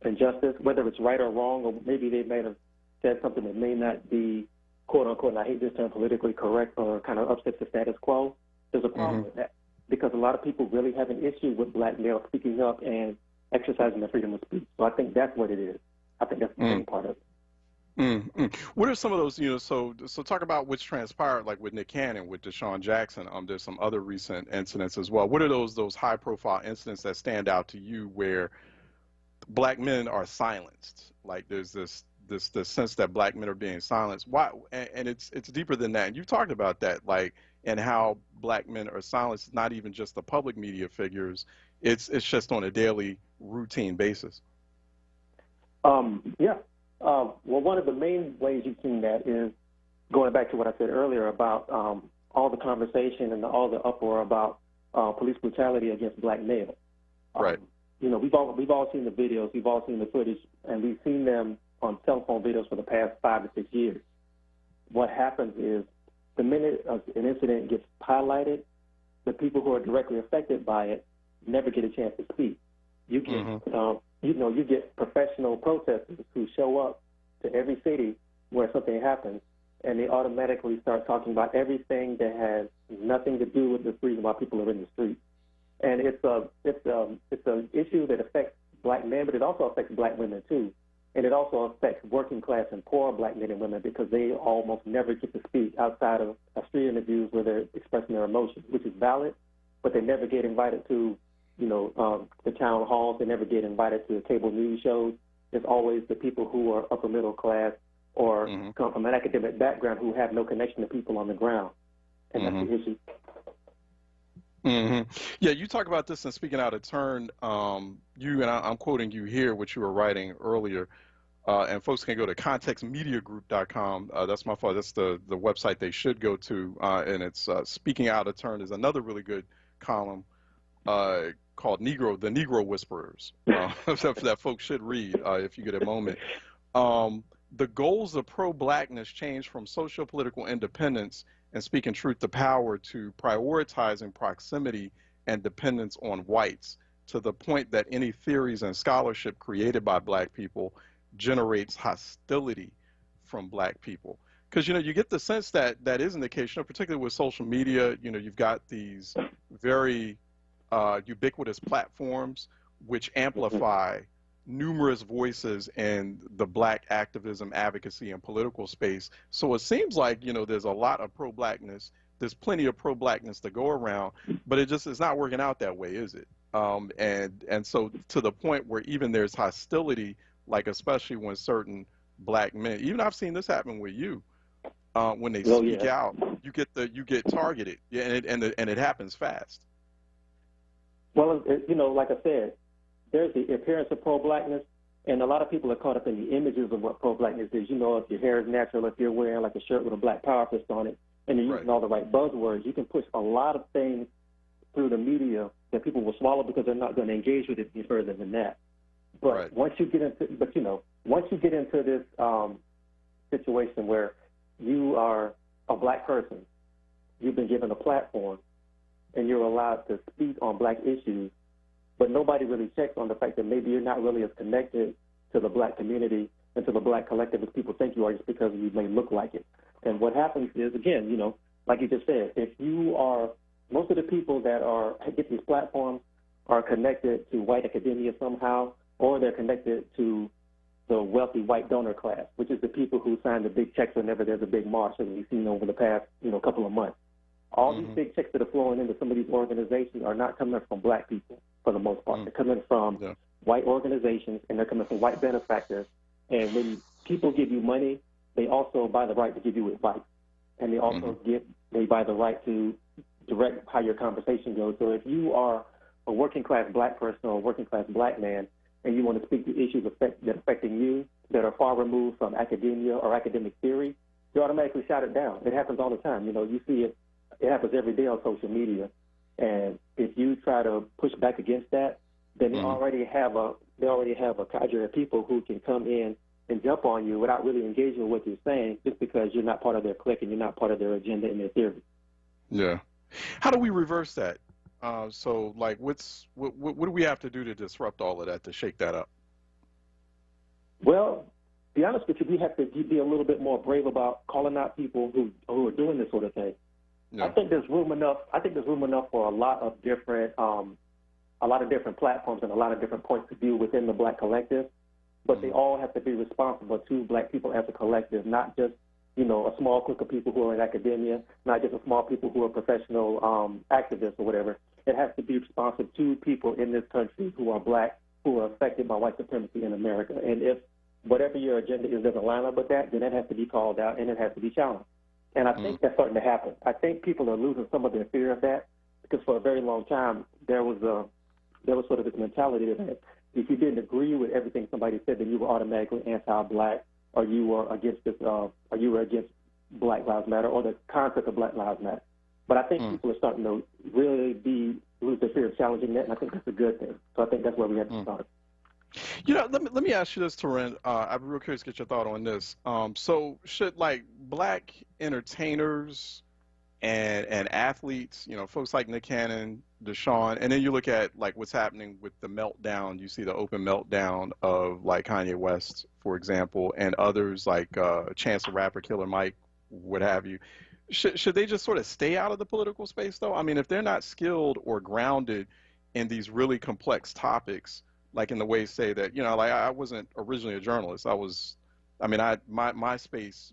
injustice, whether it's right or wrong, or maybe they may have said something that may not be, quote unquote, and I hate this term, politically correct or kind of upsets the status quo, there's a problem with that. Because a lot of people really have an issue with black males speaking up and exercising their freedom of speech. So I think that's what it is. I think that's the main part of it. What are some of those, so talk about what's transpired, like with Nick Cannon, with Deshaun Jackson. There's some other recent incidents as well. What are those high-profile incidents that stand out to you where black men are silenced? Like there's this sense that black men are being silenced. Why? And it's deeper than that. And you've talked about that, like, and how black men are silenced, not even just the public media figures. It's just on a daily routine basis. Yeah. Well, one of the main ways you've seen that is going back to what I said earlier about all the conversation and all the uproar about police brutality against black males. Right. We've all seen the videos, we've all seen the footage, and we've seen them on cell phone videos for the past 5 to 6 years. What happens is the minute an incident gets highlighted, the people who are directly affected by it never get a chance to speak. You get, you get professional protesters who show up to every city where something happens, and they automatically start talking about everything that has nothing to do with the reason why people are in the streets. And it's an issue that affects black men, but it also affects black women too. And it also affects working class and poor black men and women because they almost never get to speak outside of street interviews where they're expressing their emotions, which is valid, but they never get invited to, the town halls. They never get invited to cable news shows. It's always the people who are upper middle class or come from an academic background who have no connection to people on the ground. And that's the issue. Yeah, you talk about this in Speaking Out of Turn. I'm quoting you here, what you were writing earlier. And folks can go to contextmediagroup.com. That's my fault. That's the website they should go to. And it's Speaking Out of Turn is another really good column called the Negro Whisperers that folks should read if you get a moment. The goals of pro-blackness change from socio-political independence and speaking truth to power to prioritizing proximity and dependence on whites, to the point that any theories and scholarship created by black people generates hostility from black people. Because, you get the sense that that isn't the case, particularly with social media. You've got these very ubiquitous platforms which amplify numerous voices in the black activism, advocacy, and political space. So it seems like, there's a lot of pro-blackness. There's plenty of pro-blackness to go around, but it's not working out that way, is it? And so to the point where even there's hostility, like especially when certain black men, even I've seen this happen with you, when they speak out, you get targeted, and it happens fast. Well, like I said, there's the appearance of pro-blackness, and a lot of people are caught up in the images of what pro-blackness is. If your hair is natural, if you're wearing like a shirt with a black power fist on it, and you're using all the right buzzwords, you can push a lot of things through the media that people will swallow because they're not going to engage with it any further than that. But once you get into this situation where you are a black person, you've been given a platform, and you're allowed to speak on black issues, but nobody really checks on the fact that maybe you're not really as connected to the black community and to the black collective as people think you are, just because you may look like it. And what happens is, again, like you just said, if you are, most of the people that get these platforms are connected to white academia somehow, or they're connected to the wealthy white donor class, which is the people who sign the big checks whenever there's a big march, as we've seen over the past, couple of months. All these big checks that are flowing into some of these organizations are not coming from black people for the most part. They're coming from white organizations, and they're coming from white benefactors. And when people give you money, they also buy the right to give you advice. And they also they buy the right to direct how your conversation goes. So if you are a working class black person or a working class black man, and you want to speak to issues that affecting you that are far removed from academia or academic theory, you automatically shut it down. It happens all the time. You see it. It happens every day on social media. And if you try to push back against that, then they already have a cadre of people who can come in and jump on you without really engaging with what you're saying, just because you're not part of their clique and you're not part of their agenda and their theory. Yeah. How do we reverse that? So, like, what do we have to do to disrupt all of that, to shake that up? Well, to be honest with you, we have to be a little bit more brave about calling out people who are doing this sort of thing. Yeah. I think there's room enough for a lot of different platforms and a lot of different points of view within the black collective, but they all have to be responsible to black people as a collective, not just a small clique of people who are in academia, not just a small people who are professional activists or whatever. It has to be responsive to people in this country who are black, who are affected by white supremacy in America. And if whatever your agenda is doesn't line up with that, then that has to be called out and it has to be challenged. And I think that's starting to happen. I think people are losing some of their fear of that, because for a very long time there was sort of this mentality that if you didn't agree with everything somebody said, then you were automatically anti-black, or you were against Black Lives Matter or the concept of Black Lives Matter. But I think people are starting to really lose their fear of challenging that, and I think that's a good thing. So I think that's where we have to start. Let me ask you this, Taryn. I'd be real curious to get your thought on this. So should, like, black entertainers and athletes, folks like Nick Cannon, Deshaun, and then you look at, like, what's happening with the meltdown. You see the open meltdown of, like, Kanye West, for example, and others like Chance the Rapper, Killer Mike, what have you. Should they just sort of stay out of the political space, though? I mean, if they're not skilled or grounded in these really complex topics, like in the way, say that, like, I wasn't originally a journalist.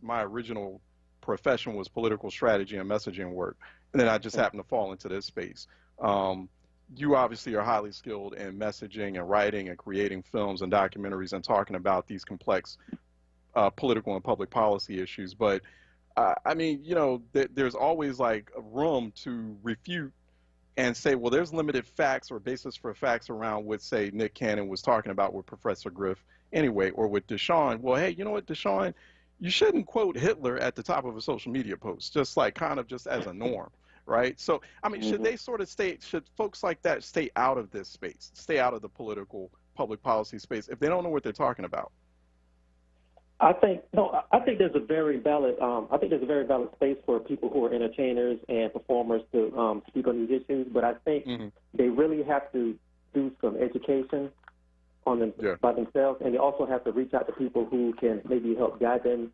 My original profession was political strategy and messaging work. And then I just happened to fall into this space. You obviously are highly skilled in messaging and writing and creating films and documentaries and talking about these complex political and public policy issues. But there's always, like, a room to refute and say, well, there's limited facts or basis for facts around what, say, Nick Cannon was talking about with Professor Griff anyway, or with Deshaun. Well, hey, you know what, Deshaun, you shouldn't quote Hitler at the top of a social media post, just like kind of just as a norm, right? So, I mean, should they sort of should folks like that stay out of this space, stay out of the political public policy space if they don't know what they're talking about? I think there's a very valid space for people who are entertainers and performers to speak on these issues, but I think they really have to do some education on them by themselves, and they also have to reach out to people who can maybe help guide them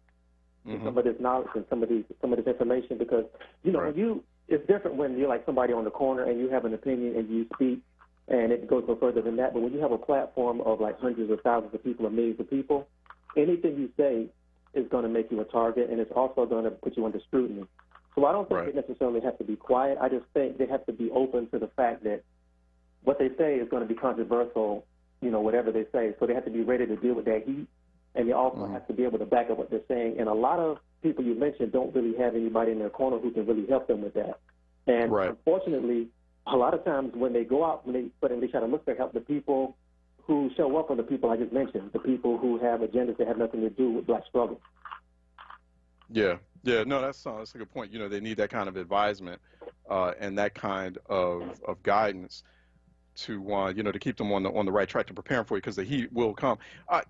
in some of this knowledge and some of this information, because when it's different when you're like somebody on the corner and you have an opinion and you speak and it goes no further than that, but when you have a platform of like hundreds of thousands of people or millions of people, anything you say is going to make you a target, and it's also going to put you under scrutiny. So I don't think they necessarily have to be quiet. I just think they have to be open to the fact that what they say is going to be controversial, whatever they say. So they have to be ready to deal with that heat, and they also have to be able to back up what they're saying. And a lot of people you mentioned don't really have anybody in their corner who can really help them with that. And unfortunately, a lot of times when they go out, when they try to look for help, the people who show up are the people I just mentioned, the people who have agendas that have nothing to do with black struggle. Yeah, no, that's a good point. They need that kind of advisement and that kind of guidance to to keep them on the right track, to prepare them for it, because the heat will come. I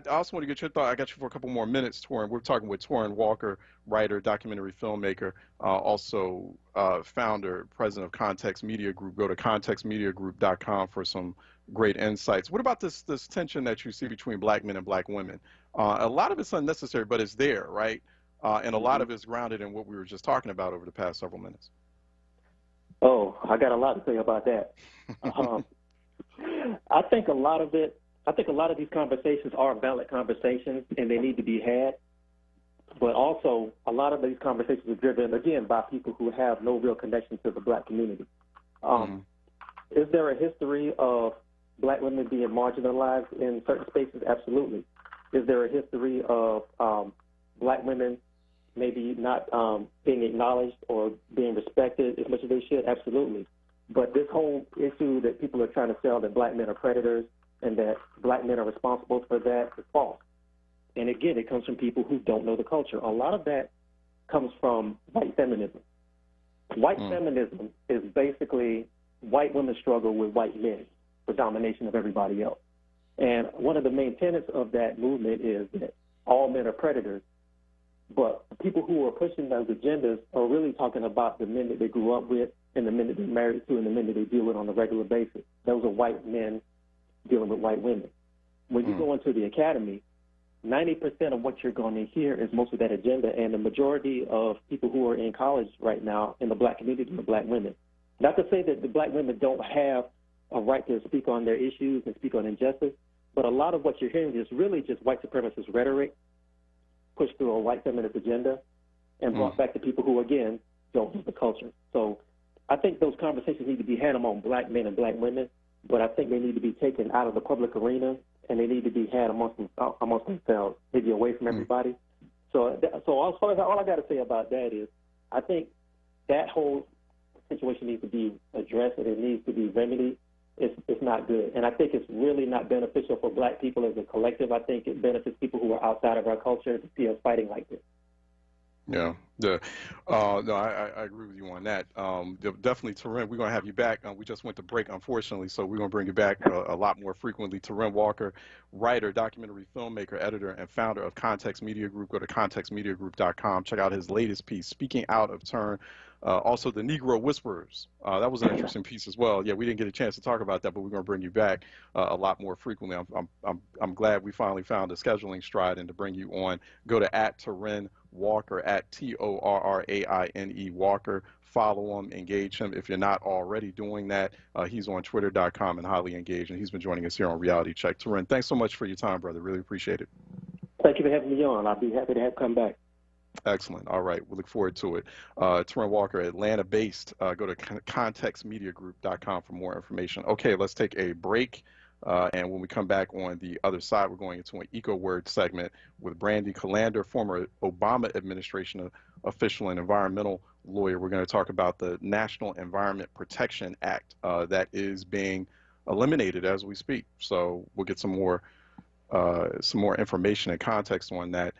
also want to get your thought. I got you for a couple more minutes, Torin. We're talking with Torin Walker, writer, documentary filmmaker, also founder, president of Context Media Group. Go to contextmediagroup.com for some great insights. What about this tension that you see between black men and black women? A lot of it's unnecessary, but it's there, right? And a lot of it's grounded in what we were just talking about over the past several minutes. Oh, I got a lot to say about that. I think a lot of these conversations are valid conversations, and they need to be had. But also, a lot of these conversations are driven, again, by people who have no real connection to the black community. Is there a history of black women being marginalized in certain spaces? Absolutely. Is there a history of black women maybe not being acknowledged or being respected as much as they should? Absolutely. But this whole issue that people are trying to sell that black men are predators and that black men are responsible for that is false. And again, it comes from people who don't know the culture. A lot of that comes from white feminism. White feminism is basically white women struggle with white men for domination of everybody else. And one of the main tenets of that movement is that all men are predators. But the people who are pushing those agendas are really talking about the men that they grew up with and the men that they're married to and the men that they deal with on a regular basis. Those are white men dealing with white women. When you go into the academy, 90% of what you're going to hear is most of that agenda, and the majority of people who are in college right now in the black community are black women. Not to say that the black women don't have a right to speak on their issues and speak on injustice, but a lot of what you're hearing is really just white supremacist rhetoric pushed through a white feminist agenda and brought back to people who, again, don't know the culture. So I think those conversations need to be had among black men and black women, but I think they need to be taken out of the public arena and they need to be had amongst themselves, maybe away from everybody. So as far as all I got to say about that is I think that whole situation needs to be addressed and it needs to be remedied. It's not good. And I think it's really not beneficial for black people as a collective. I think it benefits people who are outside of our culture to see us fighting like this. Yeah. No, I agree with you on that. Definitely, Torin, we're going to have you back. We just went to break, unfortunately, so we're going to bring you back a lot more frequently. Torin Walker, writer, documentary filmmaker, editor, and founder of Context Media Group. Go to contextmediagroup.com. Check out his latest piece, Speaking Out of Turn. Also, the Negro Whisperers. That was an interesting piece as well. Yeah, we didn't get a chance to talk about that, but we're going to bring you back a lot more frequently. I'm glad we finally found a scheduling stride and to bring you on. Go to @Torin Walker, @TORRAINE Walker. Follow him, engage him. If you're not already doing that, he's on twitter.com and highly engaged, and he's been joining us here on Reality Check. Torin, thanks so much for your time, brother. Really appreciate it. Thank you for having me on. I'll be happy to come back. Excellent. All right. We look forward to it. Torin Walker, Atlanta-based. Go to contextmediagroup.com for more information. Okay, let's take a break. And when we come back on the other side, we're going into an onWURD segment with Brandy Callander, former Obama administration official and environmental lawyer. We're going to talk about the National Environment Protection Act that is being eliminated as we speak. So we'll get some more information and context on that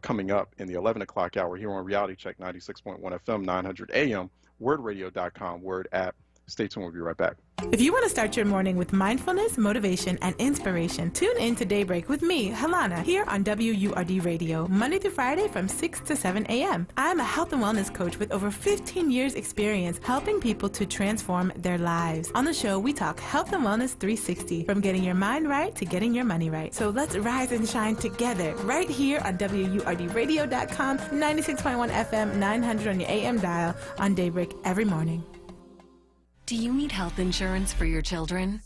coming up in the 11 o'clock hour here on Reality Check 96.1 FM, 900 AM, WordRadio.com, Word app. Stay tuned. We'll be right back. If you want to start your morning with mindfulness, motivation, and inspiration, tune in to Daybreak with me, Helana, here on WURD Radio, Monday through Friday from 6 to 7 a.m. I'm a health and wellness coach with over 15 years experience helping people to transform their lives. On the show, we talk health and wellness 360, from getting your mind right to getting your money right. So let's rise and shine together right here on WURDradio.com, 96.1 FM, 900 on your AM dial on Daybreak every morning. Do you need health insurance for your children?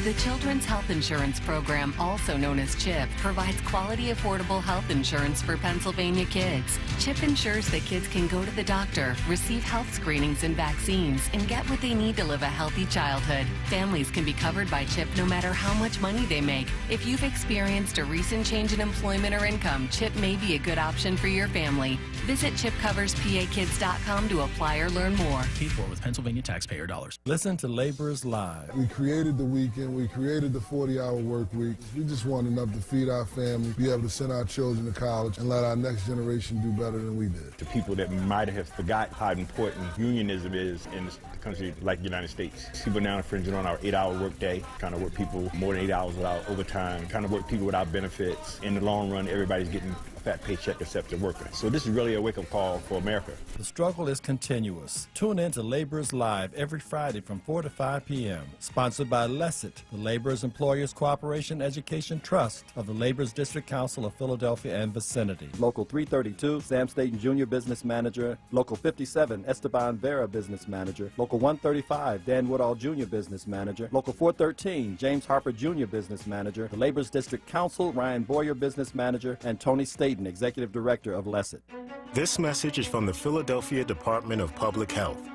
The Children's Health Insurance Program, also known as CHIP, provides quality, affordable health insurance for Pennsylvania kids. CHIP ensures that kids can go to the doctor, receive health screenings and vaccines, and get what they need to live a healthy childhood. Families can be covered by CHIP no matter how much money they make. If you've experienced a recent change in employment or income, CHIP may be a good option for your family. Visit chipcoverspakids.com to apply or learn more. Paid for with Pennsylvania taxpayer dollars. Listen to Laborers Live. We created the weekend. We created the 40-hour work week. We just want enough to feed our family, be able to send our children to college, and let our next generation do better than we did. To people that might have forgot how important unionism is in a country like the United States. People now infringing on our 8-hour workday, kind of work people more than 8 hours without overtime, kind of work people without benefits. In the long run, everybody's getting fat paycheck except the worker. So this is really a wake-up call for America. The struggle is continuous. Tune in to Laborers Live every Friday from 4 to 5 p.m. Sponsored by LESIT, the Laborers Employers Cooperation Education Trust of the Laborers District Council of Philadelphia and vicinity. Local 332, Sam Staten Jr. Business Manager. Local 57, Esteban Vera Business Manager. Local 135, Dan Woodall Jr. Business Manager. Local 413, James Harper Jr. Business Manager. The Laborers District Council, Ryan Boyer Business Manager, and Tony Staten, Executive Director of LESIT. This message is from the Philadelphia Department of Public Health.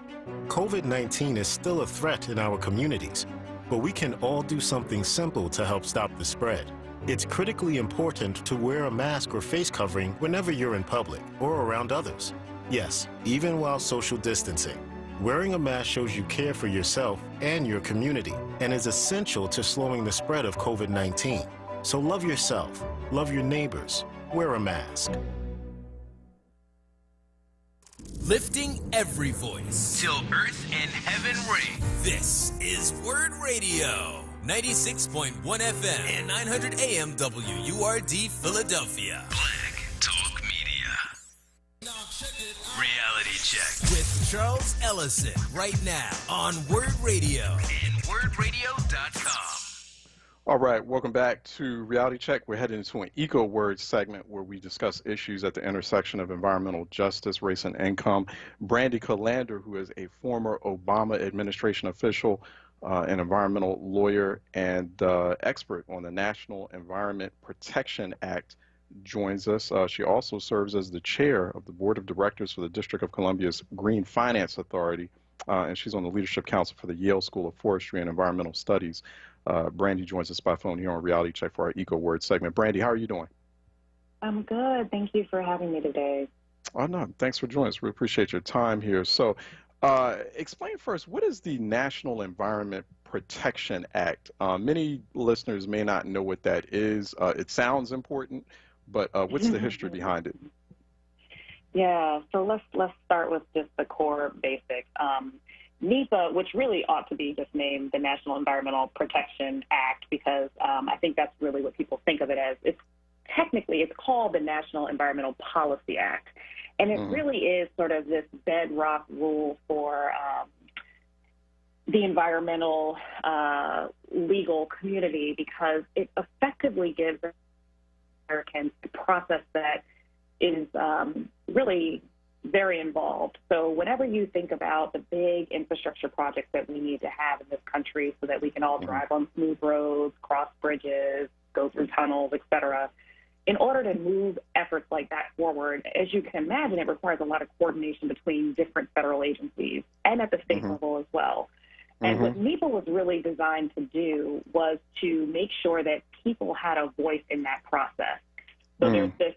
COVID-19 is still a threat in our communities, but we can all do something simple to help stop the spread. It's critically important to wear a mask or face covering whenever you're in public or around others. Yes, even while social distancing. Wearing a mask shows you care for yourself and your community and is essential to slowing the spread of COVID-19. So love yourself, love your neighbors, wear a mask. Lifting every voice till earth and heaven ring. This is Word Radio, 96.1 FM and 900 AM WURD Philadelphia. Black Talk Media. Reality Check with Charles Ellison right now on Word Radio and WordRadio.com. All right, welcome back to Reality Check. We're heading into an eco-word segment where we discuss issues at the intersection of environmental justice, race, and income. Brandy Calander, who is a former Obama administration official, an environmental lawyer, and expert on the National Environment Protection Act, joins us. She also serves as the chair of the board of directors for the District of Columbia's Green Finance Authority, and she's on the Leadership Council for the Yale School of Forestry and Environmental Studies. Brandy joins us by phone here on Reality Check for our eco-word segment. Brandy, how are you doing? I'm good. Thank you for having me today. Oh, no, thanks for joining us. We appreciate your time here. So explain first, what is the National Environment Protection Act? Many listeners may not know what that is. It sounds important, but what's the history behind it? Yeah, so let's start with just the core basics. NEPA, which really ought to be just named the National Environmental Protection Act, because I think that's really what people think of it as. It's called the National Environmental Policy Act, and it really is sort of this bedrock rule for the environmental legal community, because it effectively gives Americans a process that is really very involved. So whenever you think about the big infrastructure projects that we need to have in this country so that we can all drive on smooth roads, cross bridges, go through tunnels, et cetera, in order to move efforts like that forward, as you can imagine, it requires a lot of coordination between different federal agencies and at the state level as well. And what NEPA was really designed to do was to make sure that people had a voice in that process. So there's this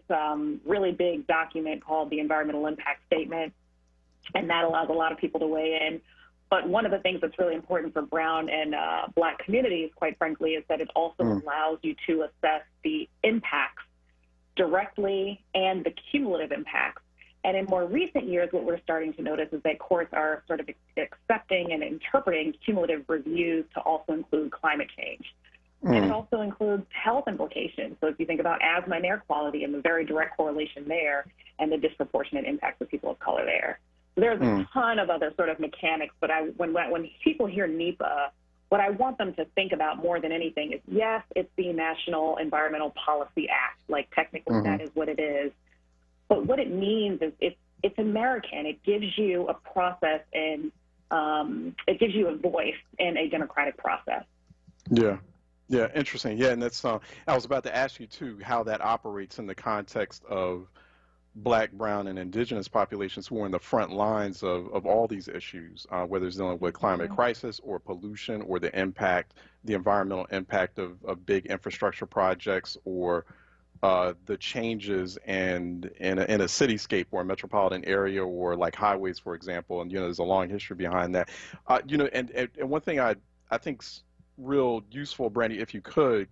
really big document called the Environmental Impact Statement, and that allows a lot of people to weigh in. But one of the things that's really important for brown and Black communities, quite frankly, is that it also allows you to assess the impacts directly and the cumulative impacts. And in more recent years, what we're starting to notice is that courts are sort of accepting and interpreting cumulative reviews to also include climate change. And it also includes health implications. So if you think about asthma and air quality and the very direct correlation there and the disproportionate impacts of people of color there. There's a ton of other sort of mechanics, but when people hear NEPA, what I want them to think about more than anything is, yes, it's the National Environmental Policy Act. Like, technically that is what it is. But what it means is it's American. It gives you a process and it gives you a voice in a democratic process. Yeah. Yeah, interesting. Yeah, and that's I was about to ask you, too, how that operates in the context of Black, brown, and indigenous populations who are in the front lines of all these issues, whether it's dealing with climate crisis or pollution or the environmental impact of big infrastructure projects or the changes in a cityscape or a metropolitan area or like highways, for example. And, there's a long history behind that. And one thing I think's real useful, Brandy, if you could,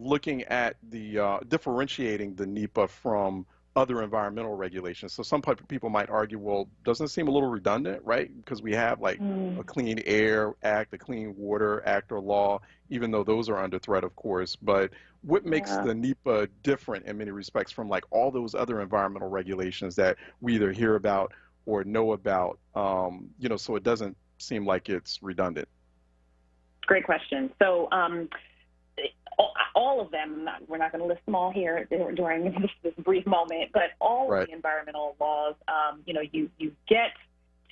looking at the differentiating the NEPA from other environmental regulations. So some people might argue, well, doesn't it seem a little redundant, right? Because we have like a Clean Air Act, a Clean Water Act or law, even though those are under threat, of course. But what makes the NEPA different in many respects from like all those other environmental regulations that we either hear about or know about, so it doesn't seem like it's redundant? Great question. So all of them, we're not going to list them all here during this brief moment, but all of the environmental laws, you get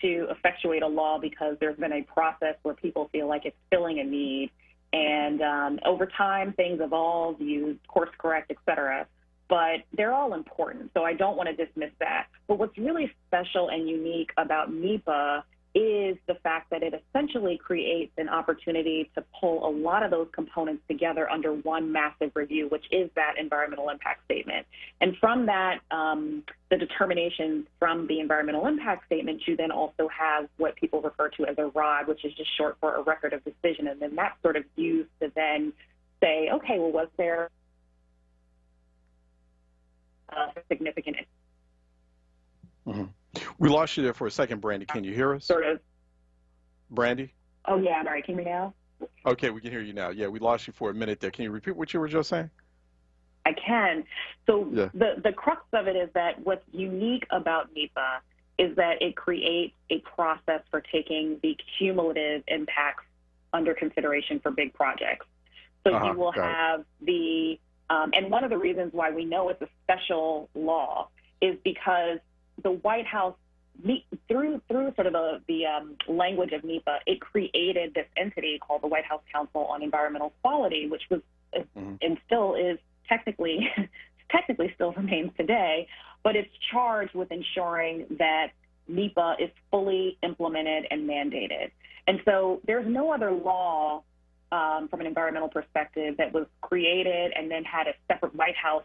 to effectuate a law because there's been a process where people feel like it's filling a need. And over time, things evolve, you course correct, et cetera. But they're all important, so I don't want to dismiss that. But what's really special and unique about NEPA is the fact that it essentially creates an opportunity to pull a lot of those components together under one massive review, which is that environmental impact statement. And from that, the determinations from the environmental impact statement, you then also have what people refer to as a ROD, which is just short for a record of decision. And then that's sort of used to then say, okay, well, was there significant? We lost you there for a second, Brandy. Can you hear us? Sort of. Brandy? Oh, yeah. All right. Can you hear me now? Okay, we can hear you now. Yeah, we lost you for a minute there. Can you repeat what you were just saying? I can. So the crux of it is that what's unique about NEPA is that it creates a process for taking the cumulative impacts under consideration for big projects. So you will have the, and one of the reasons why we know it's a special law is because the White House, through sort of the language of NEPA, it created this entity called the White House Council on Environmental Quality, which was and still is technically still remains today, but it's charged with ensuring that NEPA is fully implemented and mandated. And so there's no other law from an environmental perspective that was created and then had a separate White House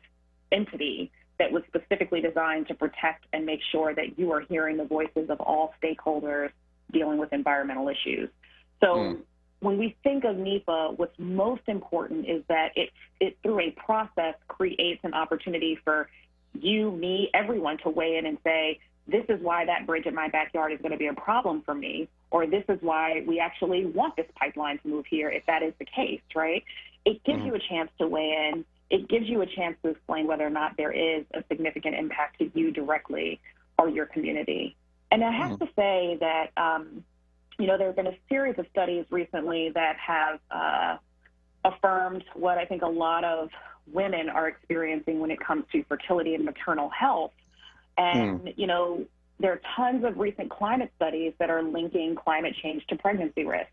entity that was specifically designed to protect and make sure that you are hearing the voices of all stakeholders dealing with environmental issues. So when we think of NEPA, what's most important is that it through a process creates an opportunity for you, me, everyone to weigh in and say, this is why that bridge in my backyard is going to be a problem for me, or this is why we actually want this pipeline to move here, if that is the case, right? It gives you a chance to weigh in. It gives you a chance to explain whether or not there is a significant impact to you directly or your community. And I have to say that, there have been a series of studies recently that have affirmed what I think a lot of women are experiencing when it comes to fertility and maternal health. And, there are tons of recent climate studies that are linking climate change to pregnancy risk.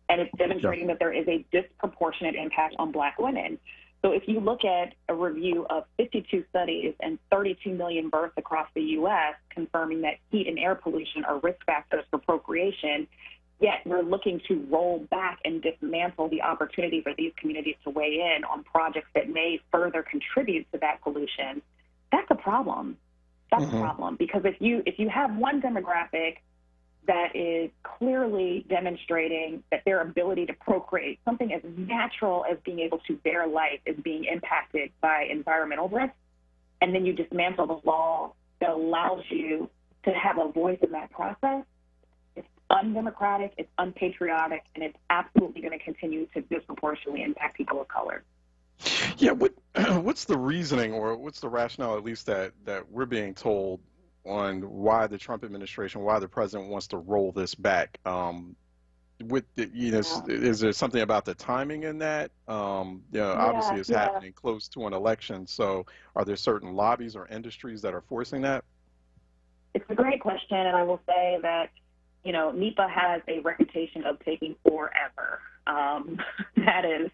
And it's demonstrating that there is a disproportionate impact on Black women. So if you look at a review of 52 studies and 32 million births across the U.S. confirming that heat and air pollution are risk factors for procreation, yet we're looking to roll back and dismantle the opportunity for these communities to weigh in on projects that may further contribute to that pollution, that's a problem. That's a problem, because if you have one demographic that is clearly demonstrating that their ability to procreate, something as natural as being able to bear life, is being impacted by environmental risks, and then you dismantle the law that allows you to have a voice in that process, it's undemocratic, it's unpatriotic, and it's absolutely going to continue to disproportionately impact people of color. Yeah, what's the reasoning, or what's the rationale, at least that we're being told, on why the Trump administration, why the president wants to roll this back? Is there something about the timing in that? Obviously it's happening close to an election, so are there certain lobbies or industries that are forcing that? It's a great question, and I will say that, NEPA has a reputation of taking forever. That is,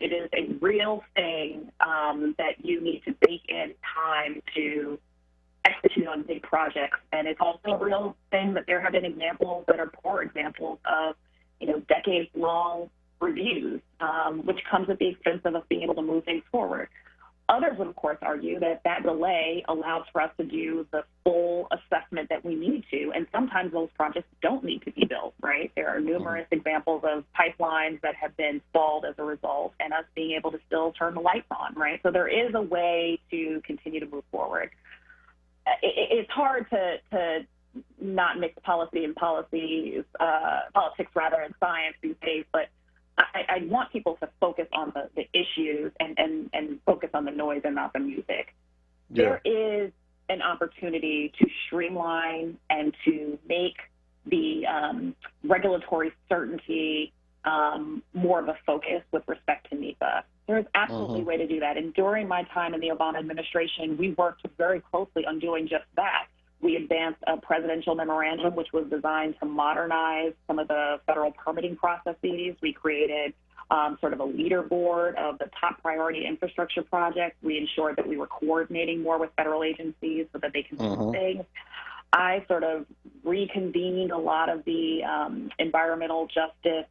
it is a real thing that you need to bake in time to execute on big projects. And it's also a real thing that there have been examples that are poor examples of, decades-long reviews, which comes at the expense of us being able to move things forward. Others would, of course, argue that delay allows for us to do the full assessment that we need to, and sometimes those projects don't need to be built, right? There are numerous examples of pipelines that have been stalled as a result, and us being able to still turn the lights on, right? So there is a way to continue to move forward. It's hard to not mix policy and politics rather, and science these days, but I want people to focus on the issues and focus on the noise and not the music. Yeah. There is an opportunity to streamline and to make the regulatory certainty more of a focus with respect to NEPA. There is absolutely a way to do that. And during my time in the Obama administration, we worked very closely on doing just that. We advanced a presidential memorandum, which was designed to modernize some of the federal permitting processes. We created sort of a leaderboard of the top priority infrastructure projects. We ensured that we were coordinating more with federal agencies so that they can do things. I sort of reconvened a lot of the environmental justice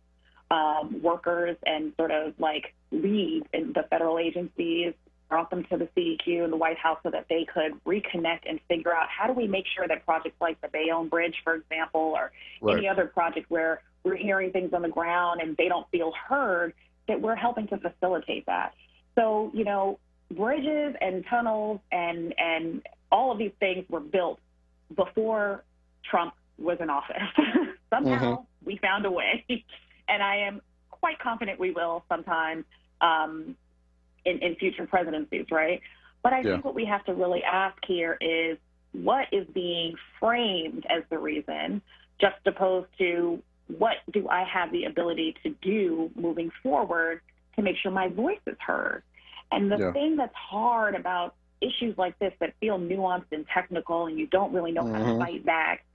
workers and sort of like lead in the federal agencies, brought them to the CEQ and the White House so that they could reconnect and figure out how do we make sure that projects like the Bayonne Bridge, for example, or any other project where we're hearing things on the ground and they don't feel heard, that we're helping to facilitate that. So, bridges and tunnels and all of these things were built before Trump was in office. Somehow we found a way, and I am quite confident we will sometime in future presidencies, right? But I think what we have to really ask here is, what is being framed as the reason, juxtaposed to what do I have the ability to do moving forward to make sure my voice is heard? And the thing that's hard about issues like this that feel nuanced and technical and you don't really know how to fight back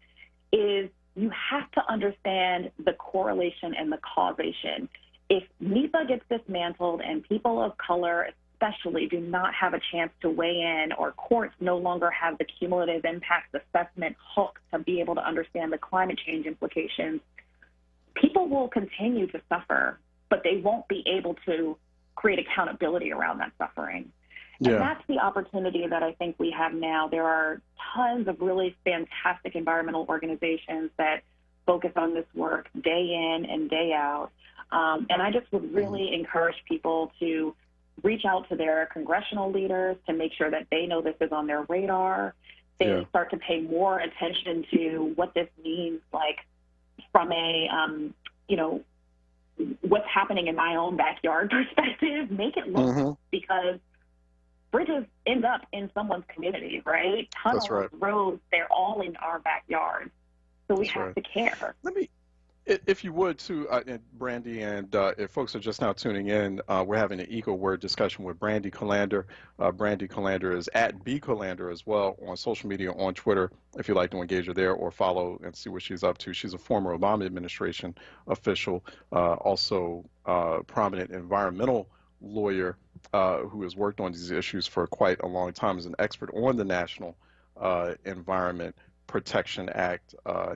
is you have to understand the correlation and the causation. If NEPA gets dismantled and people of color especially do not have a chance to weigh in, or courts no longer have the cumulative impact assessment hook to be able to understand the climate change implications, people will continue to suffer, but they won't be able to create accountability around that suffering. And that's the opportunity that I think we have now. There are tons of really fantastic environmental organizations that focus on this work day in and day out. And I just would really encourage people to reach out to their congressional leaders to make sure that they know this is on their radar. They start to pay more attention to what this means, like from a, what's happening in my own backyard perspective. Make it look, because bridges end up in someone's community, right? Tunnels, roads, they're all in our backyard. So we have to care. Let me, if you would, too, Brandy, and if folks are just now tuning in, we're having an EcoWord discussion with Brandy Colander. Brandy Colander is at B Colander as well on social media, on Twitter, if you'd like to engage her there or follow and see what she's up to. She's a former Obama administration official, also prominent environmental lawyer who has worked on these issues for quite a long time, is an expert on the National Environment Protection Act,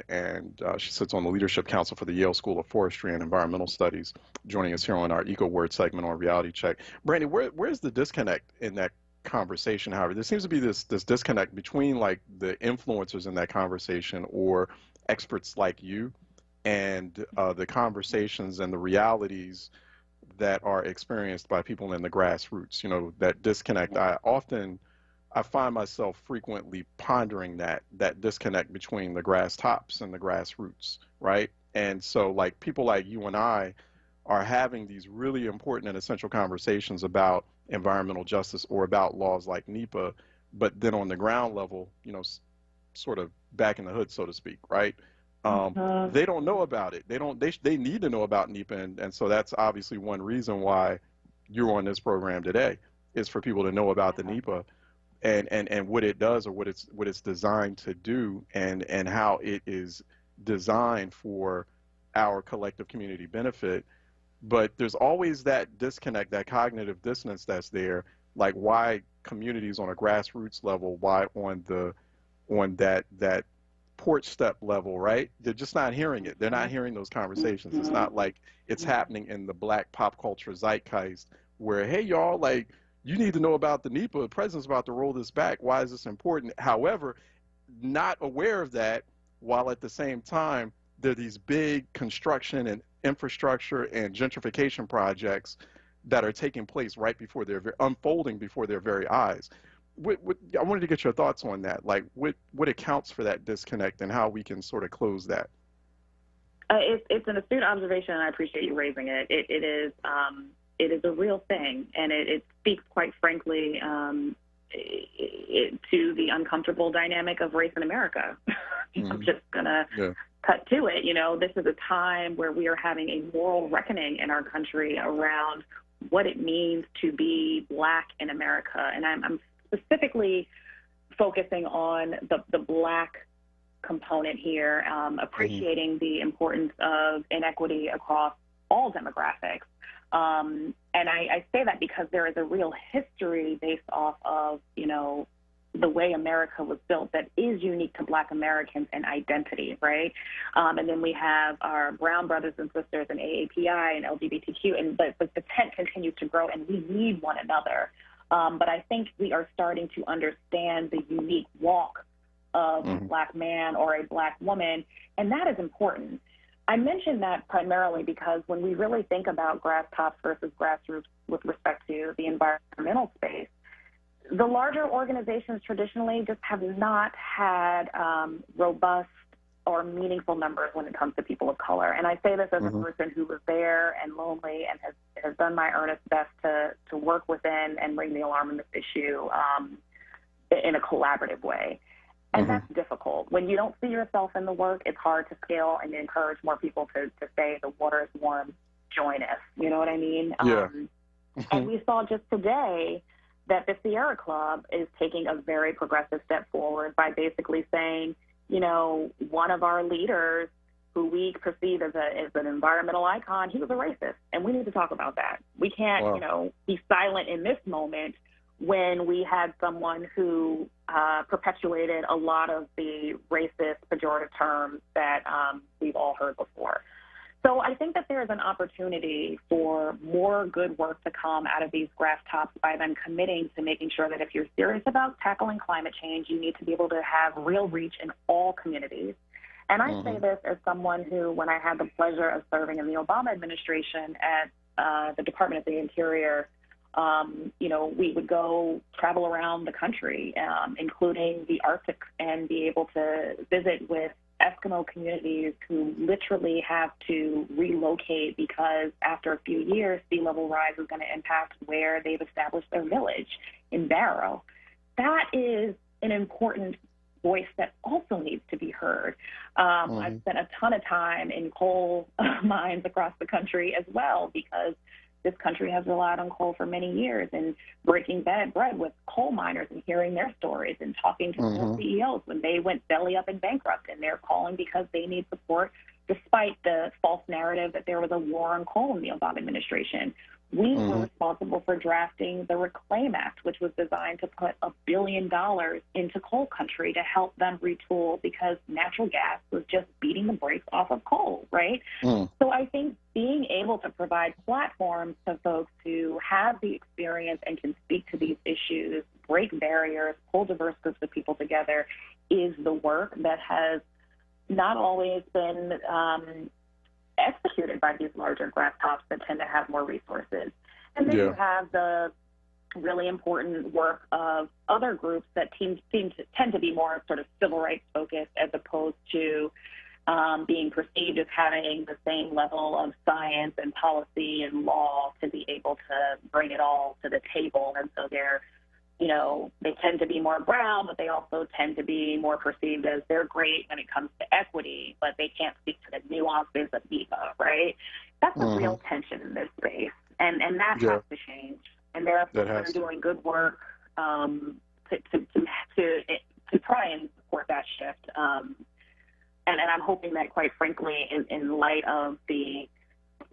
and she sits on the Leadership Council for the Yale School of Forestry and Environmental Studies, joining us here on our EcoWord segment on Reality Check. Brandy, where's the disconnect in that conversation. However, there seems to be this disconnect between like the influencers in that conversation or experts like you and the conversations and the realities that are experienced by people in the grassroots. You know, that disconnect. I find myself frequently pondering that disconnect between the grass tops and the grassroots, right? And so like people like you and I are having these really important and essential conversations about environmental justice or about laws like NEPA, but then on the ground level, you know, sort of back in the hood, so to speak, right? They don't know about it. They need to know about NEPA, and so that's obviously one reason why you're on this program today, is for people to know about the NEPA and what it does or what it's designed to do and how it is designed for our collective community benefit. But there's always that disconnect, that cognitive dissonance that's there, like why communities on a grassroots level, why on that porch step level, right? They're just not hearing it. They're not hearing those conversations. It's not like it's happening in the Black pop culture zeitgeist where, hey, y'all, like, you need to know about the NEPA. The president's about to roll this back. Why is this important? However, not aware of that, while at the same time, there are these big construction and infrastructure and gentrification projects that are taking place right before unfolding before their very eyes. I wanted to get your thoughts on that. Like, what accounts for that disconnect and how we can sort of close that? It's an astute observation, and I appreciate you raising it. It is a real thing, and it speaks, quite frankly, to the uncomfortable dynamic of race in America. I'm just gonna cut to it. You know, this is a time where we are having a moral reckoning in our country around what it means to be Black in America, and I'm specifically focusing on the Black component here, appreciating the importance of inequity across all demographics. And I say that because there is a real history based off of, you know, the way America was built that is unique to Black Americans and identity, right? And then we have our brown brothers and sisters and AAPI and LGBTQ, but the tent continues to grow, and we need one another. But I think we are starting to understand the unique walk of a Black man or a Black woman, and that is important. I mention that primarily because when we really think about grass tops versus grassroots with respect to the environmental space, the larger organizations traditionally just have not had robust or meaningful numbers when it comes to people of color. And I say this as a person who was there and lonely and has done my earnest best to work within and ring the alarm on this issue in a collaborative way. And that's difficult. When you don't see yourself in the work, it's hard to scale and encourage more people to say the water is warm, join us. You know what I mean? Yeah. And we saw just today that the Sierra Club is taking a very progressive step forward by basically saying, you know, one of our leaders who we perceive as an environmental icon, he was a racist, and we need to talk about that. We can't, you know, be silent in this moment when we had someone who perpetuated a lot of the racist, pejorative terms that we've all heard before. So I think that there is an opportunity for more good work to come out of these grass tops by them committing to making sure that if you're serious about tackling climate change, you need to be able to have real reach in all communities. And I say this as someone who, when I had the pleasure of serving in the Obama administration at the Department of the Interior, you know, we would go travel around the country, including the Arctic, and be able to visit with Eskimo communities who literally have to relocate because after a few years, sea level rise is going to impact where they've established their village in Barrow. That is an important voice that also needs to be heard. I've spent a ton of time in coal mines across the country as well, because this country has relied on coal for many years, and breaking bread with coal miners and hearing their stories and talking to coal CEOs when they went belly up and bankrupt, and they're calling because they need support despite the false narrative that there was a war on coal in the Obama administration. We were responsible for drafting the Reclaim Act, which was designed to put $1 billion into coal country to help them retool because natural gas was just beating the brakes off of coal, right? So I think being able to provide platforms to folks who have the experience and can speak to these issues break barriers, pull diverse groups of people together is the work that has not always been executed by these larger grass tops that tend to have more resources. And then you have the really important work of other groups that tend to be more sort of civil rights focused as opposed to being perceived as having the same level of science and policy and law to be able to bring it all to the table. And so they're, you know, they tend to be more brown, but they also tend to be more perceived as they're great when it comes to equity, but they can't speak to the nuances of NEPA, right? That's a real tension in this space, and that has to change. And there are people that are doing good work to try and support that shift. And I'm hoping that, quite frankly, in light of the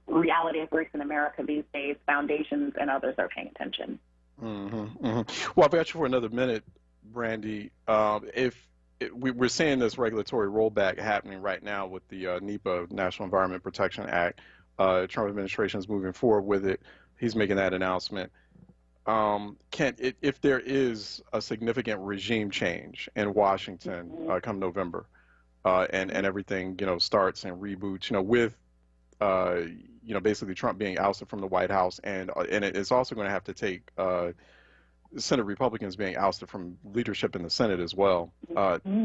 reality of race in America these days, foundations and others are paying attention. Well, I've got you for another minute, Brandy. We're seeing this regulatory rollback happening right now with the NEPA, National Environment Protection Act. Trump administration is moving forward with it. He's making that announcement. If there is a significant regime change in Washington come November, and everything, you know, starts and reboots, you know, with you know, basically Trump being ousted from the White House, and it's also going to have to take Senate Republicans being ousted from leadership in the Senate as well.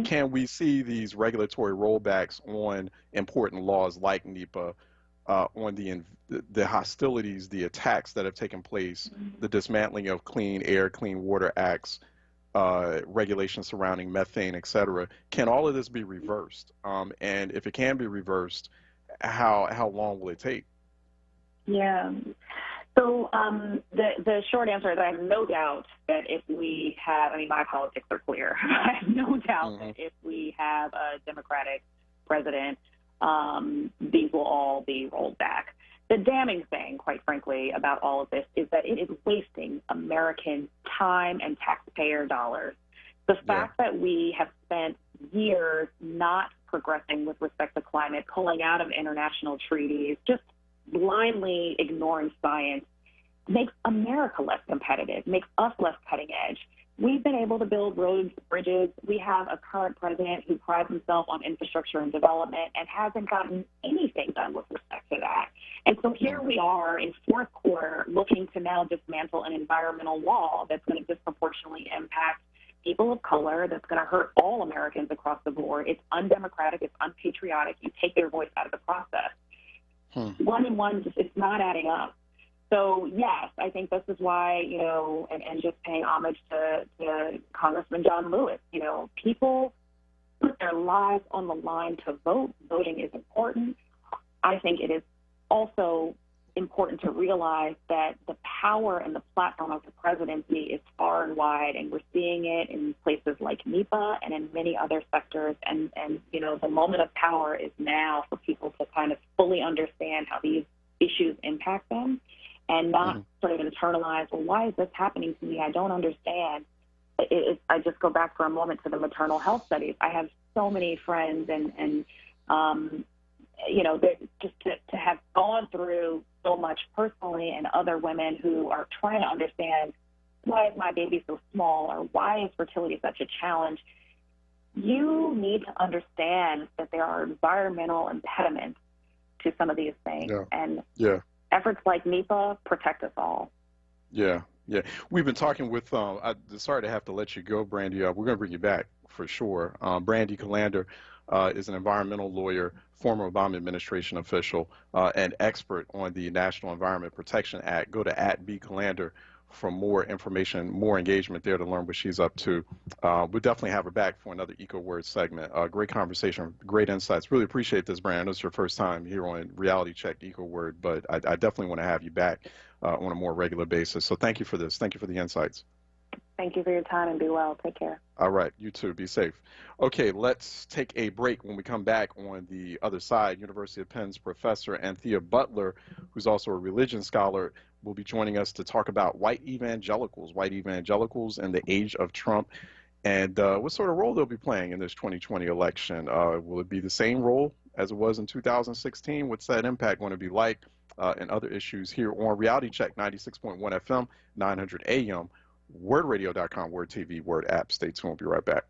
Can we see these regulatory rollbacks on important laws like NEPA, on the hostilities, the attacks that have taken place, the dismantling of Clean Air, Clean Water Acts, regulations surrounding methane, et cetera? Can all of this be reversed? And if it can be reversed, how long will it take? Yeah. So the short answer is I have no doubt that if we have, I mean, my politics are clear. I have no doubt that if we have a Democratic president, these will all be rolled back. The damning thing, quite frankly, about all of this is that it is wasting American time and taxpayer dollars. The fact that we have spent years not progressing with respect to climate, pulling out of international treaties, just blindly ignoring science, makes America less competitive, makes us less cutting edge. We've been able to build roads, bridges. We have a current president who prides himself on infrastructure and development and hasn't gotten anything done with respect to that. And so here we are in fourth quarter looking to now dismantle an environmental law that's going to disproportionately impact people of color, that's going to hurt all Americans across the board. It's undemocratic. It's unpatriotic. You take their voice out of the process. One and one, it's not adding up. So, yes, I think this is why, you know, and just paying homage to Congressman John Lewis, you know, people put their lives on the line to vote. Voting is important. I think it is also important to realize that the power and the platform of the presidency is far and wide, and we're seeing it in places like NEPA and in many other sectors. And you know, the moment of power is now for people to kind of fully understand how these issues impact them and not sort of internalize, well, why is this happening to me? I don't understand. I just go back for a moment to the maternal health studies. I have so many friends and you know, just to have gone through so much personally, and other women who are trying to understand, why is my baby so small, or why is fertility such a challenge? You need to understand that there are environmental impediments to some of these things. And efforts like NEPA protect us all. Yeah. We've been talking with, sorry to have to let you go, Brandy. We're going to bring you back for sure. Brandy Calander is an environmental lawyer, former Obama administration official, and expert on the National Environment Protection Act. Go to @BCalander for more information, more engagement there to learn what she's up to. We'll definitely have her back for another EcoWord segment. Great conversation, great insights. Really appreciate this, Brand. I know it's your first time here on Reality Check EcoWord, but I definitely want to have you back on a more regular basis. So thank you for this. Thank you for the insights. Thank you for your time, and be well. Take care. All right. You too. Be safe. Okay, let's take a break. When we come back on the other side, University of Penn's professor Anthea Butler, who's also a religion scholar, will be joining us to talk about white evangelicals in the age of Trump, and what sort of role they'll be playing in this 2020 election. Will it be the same role as it was in 2016? What's that impact going to be like? And other issues here on Reality Check 96.1 FM, 900 AM. WordRadio.com, Word TV, Word app. Stay tuned. We'll be right back.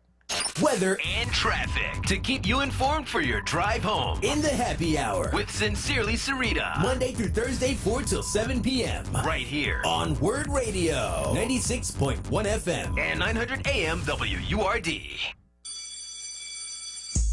Weather and traffic to keep you informed for your drive home. In the happy hour With Sincerely Sarita. Monday through Thursday, 4 till 7 p.m. Right here on Word Radio, 96.1 FM. and 900 AM WURD.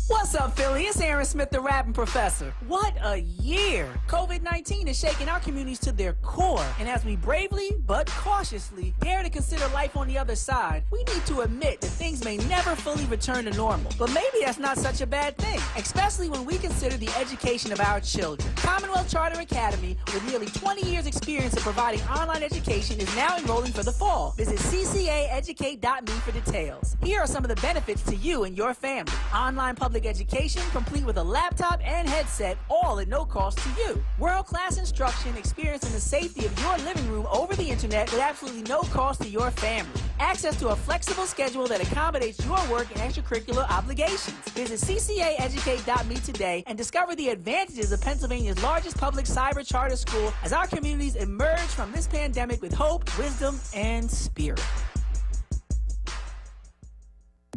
What's up, Philly? It's Aaron Smith, the rapping professor. What a year! COVID-19 is shaking our communities to their core. And as we bravely but cautiously dare to consider life on the other side, we need to admit that things may never fully return to normal. But maybe that's not such a bad thing, especially when we consider the education of our children. Commonwealth Charter Academy, with nearly 20 years experience in providing online education, is now enrolling for the fall. Visit ccaeducate.me for details. Here are some of the benefits to you and your family. Online public education complete with a laptop and headset, all at no cost to you. World-class instruction, experience in the safety of your living room over the internet with absolutely no cost to your family. Access to a flexible schedule that accommodates your work and extracurricular obligations. Visit ccaeducate.me today and discover the advantages of Pennsylvania's largest public cyber charter school as our communities emerge from this pandemic with hope, wisdom, and spirit.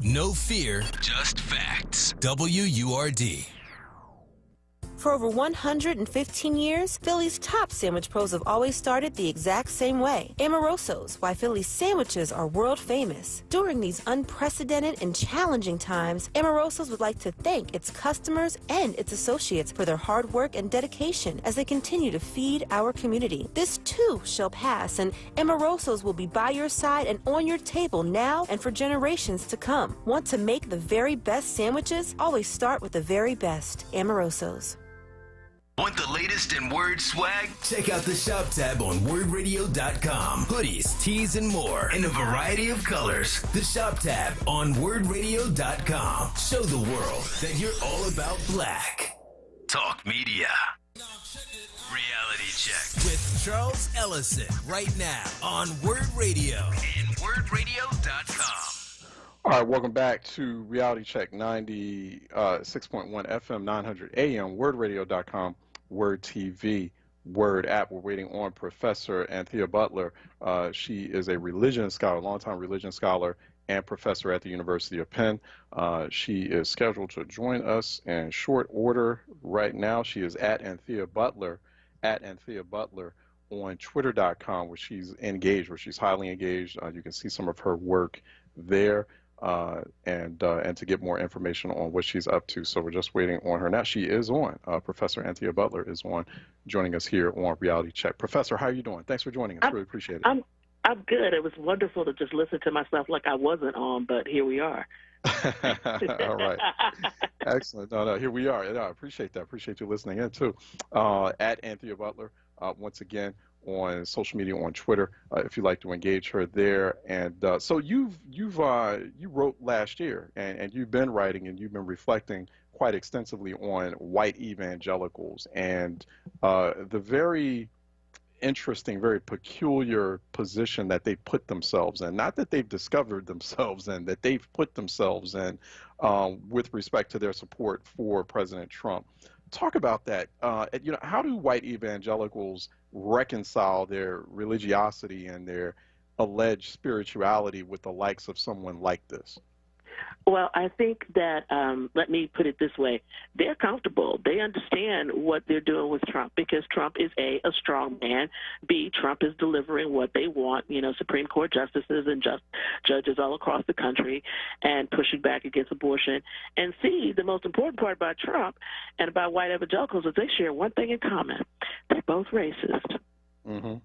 No fear, just facts. WURD. For over 115 years, Philly's top sandwich pros have always started the exact same way. Amoroso's, why Philly's sandwiches are world famous. During these unprecedented and challenging times, Amoroso's would like to thank its customers and its associates for their hard work and dedication as they continue to feed our community. This too shall pass, and Amoroso's will be by your side and on your table now and for generations to come. Want to make the very best sandwiches? Always start with the very best. Amoroso's. Want the latest in word swag? Check out the shop tab on wordradio.com. Hoodies, tees, and more in a variety of colors. The shop tab on wordradio.com. Show the world that you're all about black. Talk media. Reality check with Charles Ellison right now on Word Radio and wordradio.com. All right, welcome back to Reality Check 96.1 FM, 900 AM, wordradio.com, Word TV, Word app. We're waiting on Professor Anthea Butler. She is a religion scholar, longtime religion scholar and professor at the University of Penn. She is scheduled to join us in short order right now. She is at Anthea Butler on Twitter.com, where she's engaged, where she's highly engaged. You can see some of her work there. And to get more information on what she's up to. So we're just waiting on her. Now she is on. Professor Anthea Butler is on, joining us here on Reality Check. Professor, how are you doing? Thanks for joining us. Really appreciate it. I'm good. It was wonderful to just listen to myself like I wasn't on, but here we are. All right. Excellent. No, here we are. I appreciate that. Appreciate you listening in, too. At Anthea Butler, once again, on social media, on Twitter, if you'd like to engage her there. And so you wrote last year, and you've been writing, and you've been reflecting quite extensively on white evangelicals and the very interesting, very peculiar position that they put themselves in. Not that they've discovered themselves in, that they've put themselves in with respect to their support for President Trump. Talk about that. How do white evangelicals reconcile their religiosity and their alleged spirituality with the likes of someone like this? Well, I think that, let me put it this way, they're comfortable. They understand what they're doing with Trump because Trump is A, a strong man, B, Trump is delivering what they want, Supreme Court justices and judges all across the country and pushing back against abortion, and C, the most important part about Trump and about white evangelicals is they share one thing in common. They're both racist. Mm-hmm.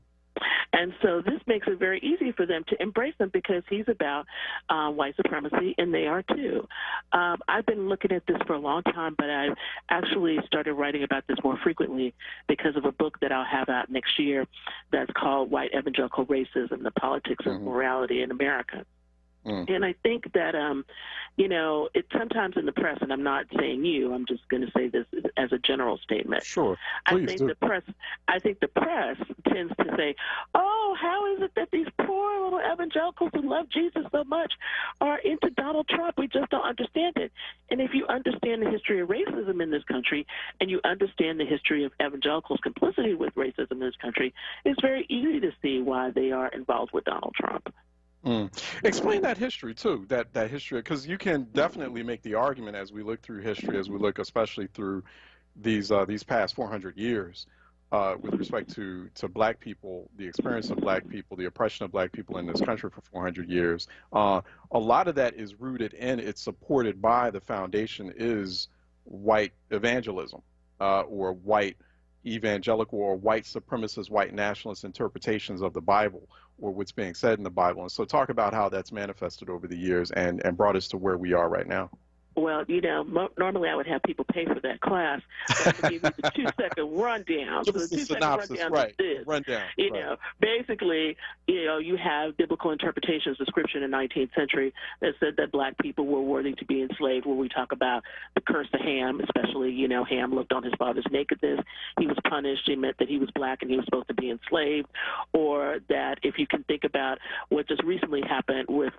And so this makes it very easy for them to embrace him because he's about white supremacy, and they are too. I've been looking at this for a long time, but I've actually started writing about this more frequently because of a book that I'll have out next year that's called White Evangelical Racism, the Politics of Morality in America. And I think that, it's sometimes in the press, and I'm not saying you, I'm just going to say this as a general statement. Sure. I think the press tends to say, oh, how is it that these poor little evangelicals who love Jesus so much are into Donald Trump? We just don't understand it. And if you understand the history of racism in this country and you understand the history of evangelicals' complicity with racism in this country, it's very easy to see why they are involved with Donald Trump. Explain that history too. That history, because you can definitely make the argument as we look through history, as we look especially through these past 400 years, with respect to Black people, the experience of Black people, the oppression of Black people in this country for 400 years. A lot of that is rooted in, it's supported by, the foundation is white evangelism, or white evangelical or white supremacist, white nationalist interpretations of the Bible, or what's being said in the Bible. And so talk about how that's manifested over the years and brought us to where we are right now. Well, normally I would have people pay for that class, but I'm going to give you the 2-second rundown. Give us the synopsis, right? Rundown. You know, basically, you have biblical interpretations of Scripture in the 19th century that said that Black people were worthy to be enslaved. When we talk about the curse of Ham, especially, Ham looked on his father's nakedness. He was punished. It meant that he was Black and he was supposed to be enslaved. Or that, if you can think about what just recently happened with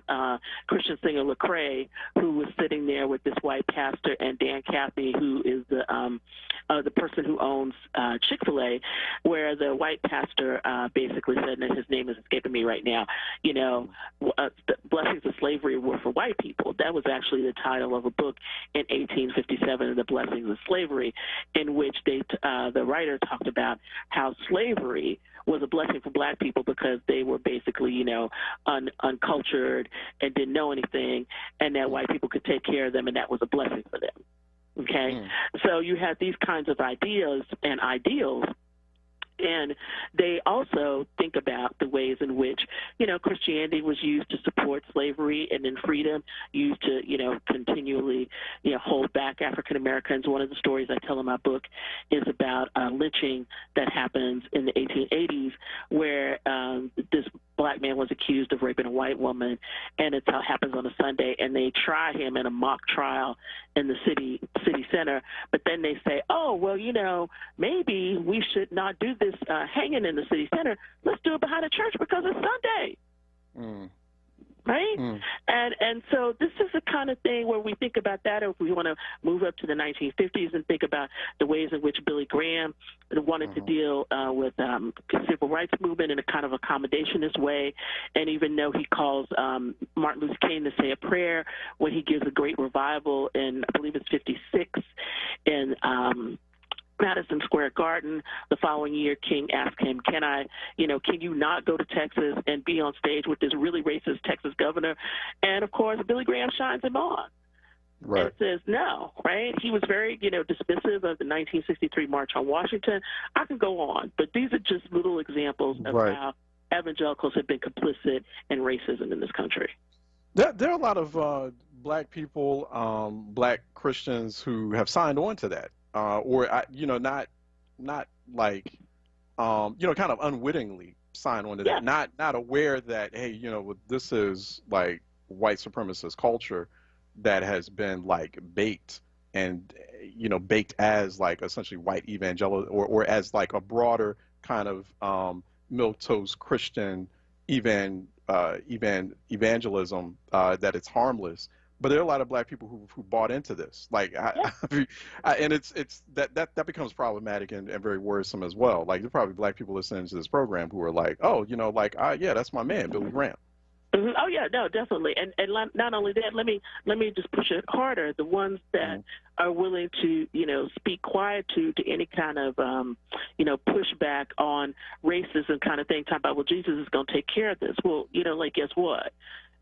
Christian singer Lecrae, who was sitting there with this white pastor, and Dan Cathy, who is the person who owns Chick-fil-A, where the white pastor basically said, and his name is escaping me right now, the blessings of slavery were for white people. That was actually the title of a book in 1857, The Blessings of Slavery, in which the writer talked about how slavery was a blessing for Black people because they were basically, uncultured and didn't know anything, and that white people could take care of them, and that was a blessing for them. Okay? So you have these kinds of ideas and ideals, and they also think about the ways in which, Christianity was used to support slavery and then freedom, used to, continually, hold back African Americans. One of the stories I tell in my book is about lynching that happens in the 1880s, where this Black man was accused of raping a white woman, and it happens on a Sunday, and they try him in a mock trial in the city center. But then they say, oh, well, maybe we should not do this hanging in the city center. Let's do it behind a church because it's Sunday. Right? And so this is the kind of thing where we think about that, or if we want to move up to the 1950s and think about the ways in which Billy Graham wanted to deal with the civil rights movement in a kind of accommodationist way. And even though he calls Martin Luther King to say a prayer when he gives a great revival in, I believe it's 56, in Madison Square Garden, the following year, King asked him, can you not go to Texas and be on stage with this really racist Texas governor? And, of course, Billy Graham shines him on. Right. And says no, right? He was very, dismissive of the 1963 March on Washington. I can go on, but these are just little examples of how evangelicals have been complicit in racism in this country. There are a lot of Black people, Black Christians who have signed on to that. Or not like, kind of unwittingly sign on to that, not aware that, hey, this is like white supremacist culture that has been like baked and, baked as like essentially white evangelical or as like a broader kind of milquetoast Christian evangelism, that it's harmless. But there are a lot of Black people who bought into this, and it's that becomes problematic and very worrisome as well. Like, there are probably Black people listening to this program who are like, oh, yeah, that's my man, Billy Graham. Oh yeah, no, definitely, and not only that. Let me just push it harder. The ones that are willing to speak quiet to any kind of pushback on racism kind of thing. Talk about, well, Jesus is going to take care of this. Well, guess what?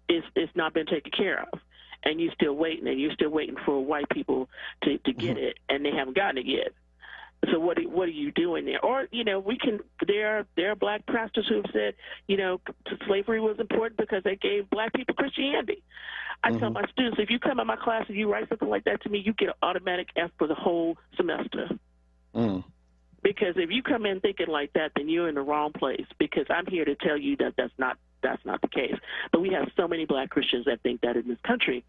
It's not been taken care of. And you're still waiting for white people to get it, and they haven't gotten it yet. So what are you doing there? Or there are Black pastors who have said slavery was important because they gave Black people Christianity. I tell my students, if you come in my class and you write something like that to me, you get an automatic F for the whole semester. Because if you come in thinking like that, then you're in the wrong place. Because I'm here to tell you that that's not the case. But we have so many Black Christians that think that in this country.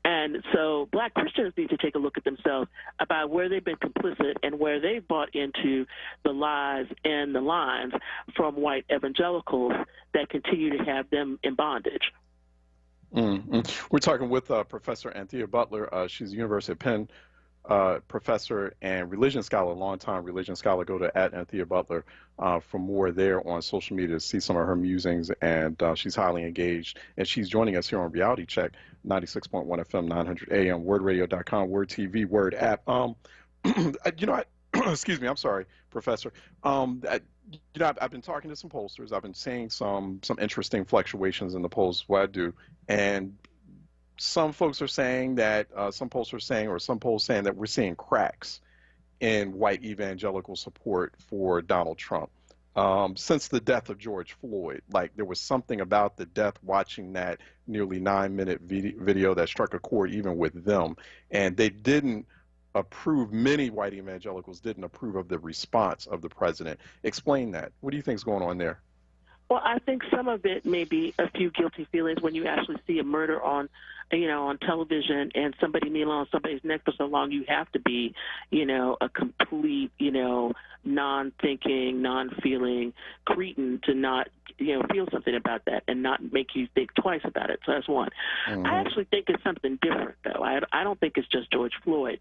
And so Black Christians need to take a look at themselves about where they've been complicit and where they've bought into the lies and the lines from white evangelicals that continue to have them in bondage. We're talking with Professor Anthea Butler. She's the University of Penn professor and religion scholar, longtime religion scholar. Go to @AntheaButler for more there on social media to see some of her musings, and she's highly engaged. And she's joining us here on Reality Check, 96.1 FM, 900 AM, WordRadio.com, Word TV, Word app. Excuse me, I'm sorry, Professor. I've been talking to some pollsters. I've been seeing some interesting fluctuations in the polls, what I do, and some folks are saying that some polls saying that we're seeing cracks in white evangelical support for Donald Trump since the death of George Floyd. Like, there was something about the death, watching that nearly 9-minute video that struck a chord even with them, and they didn't approve. Many white evangelicals didn't approve of the response of the president. Explain that. What do you think is going on there? Well, I think some of it may be a few guilty feelings when you actually see a murder on television and somebody kneeling on somebody's neck for so long. You have to be, a complete, non-thinking, non-feeling cretin to not, feel something about that and not make you think twice about it. So that's one. Mm-hmm. I actually think it's something different, though. I don't think it's just George Floyd.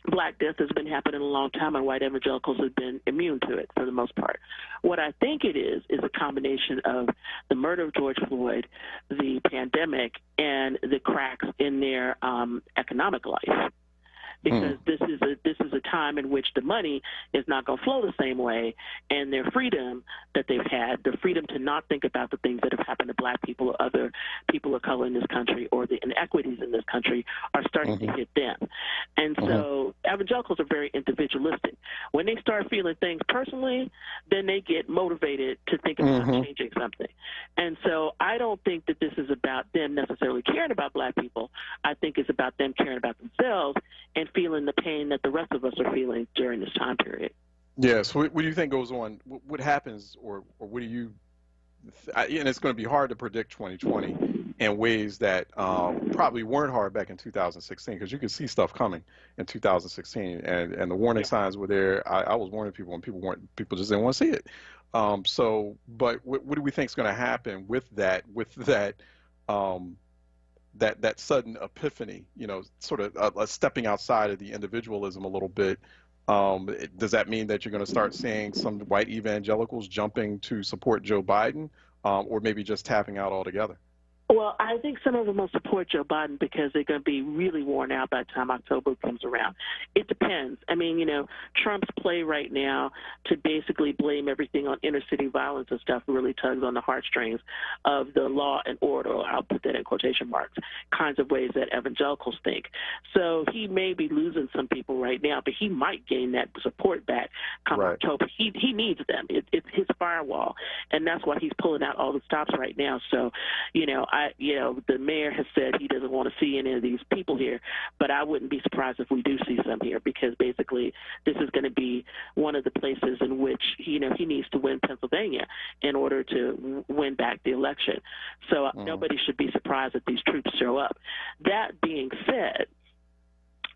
Black death has been happening a long time, and white evangelicals have been immune to it for the most part. What I think it is a combination of the murder of George Floyd, the pandemic, and the cracks in their economic life. Because this is a time in which the money is not going to flow the same way, and their freedom that they've had, the freedom to not think about the things that have happened to black people or other people of color in this country, or the inequities in this country, are starting to hit them. And so evangelicals are very individualistic. When they start feeling things personally, then they get motivated to think about changing something. And so I don't think that this is about them necessarily caring about black people. I think it's about them caring about themselves and feeling the pain that the rest of us are feeling during this time period. Yes. So what do you think goes on? What happens, or what do you? And it's going to be hard to predict 2020 in ways that probably weren't hard back in 2016, because you could see stuff coming in 2016, and the warning signs were there. I was warning people, and people just didn't want to see it. But what do we think is going to happen with that? That sudden epiphany, sort of stepping outside of the individualism a little bit. Does that mean that you're going to start seeing some white evangelicals jumping to support Joe Biden, or maybe just tapping out altogether? Well, I think some of them will support Joe Biden because they're going to be really worn out by the time October comes around. It depends. I mean, Trump's play right now to basically blame everything on inner city violence and stuff really tugs on the heartstrings of the law and order, or I'll put that in quotation marks, kinds of ways that evangelicals think. So he may be losing some people right now, but he might gain that support back come October. He needs them. It's his firewall, and that's why he's pulling out all the stops right now. So, the mayor has said he doesn't want to see any of these people here, but I wouldn't be surprised if we do see some here, because basically this is going to be one of the places in which, he needs to win Pennsylvania in order to win back the election. So nobody should be surprised that these troops show up. That being said,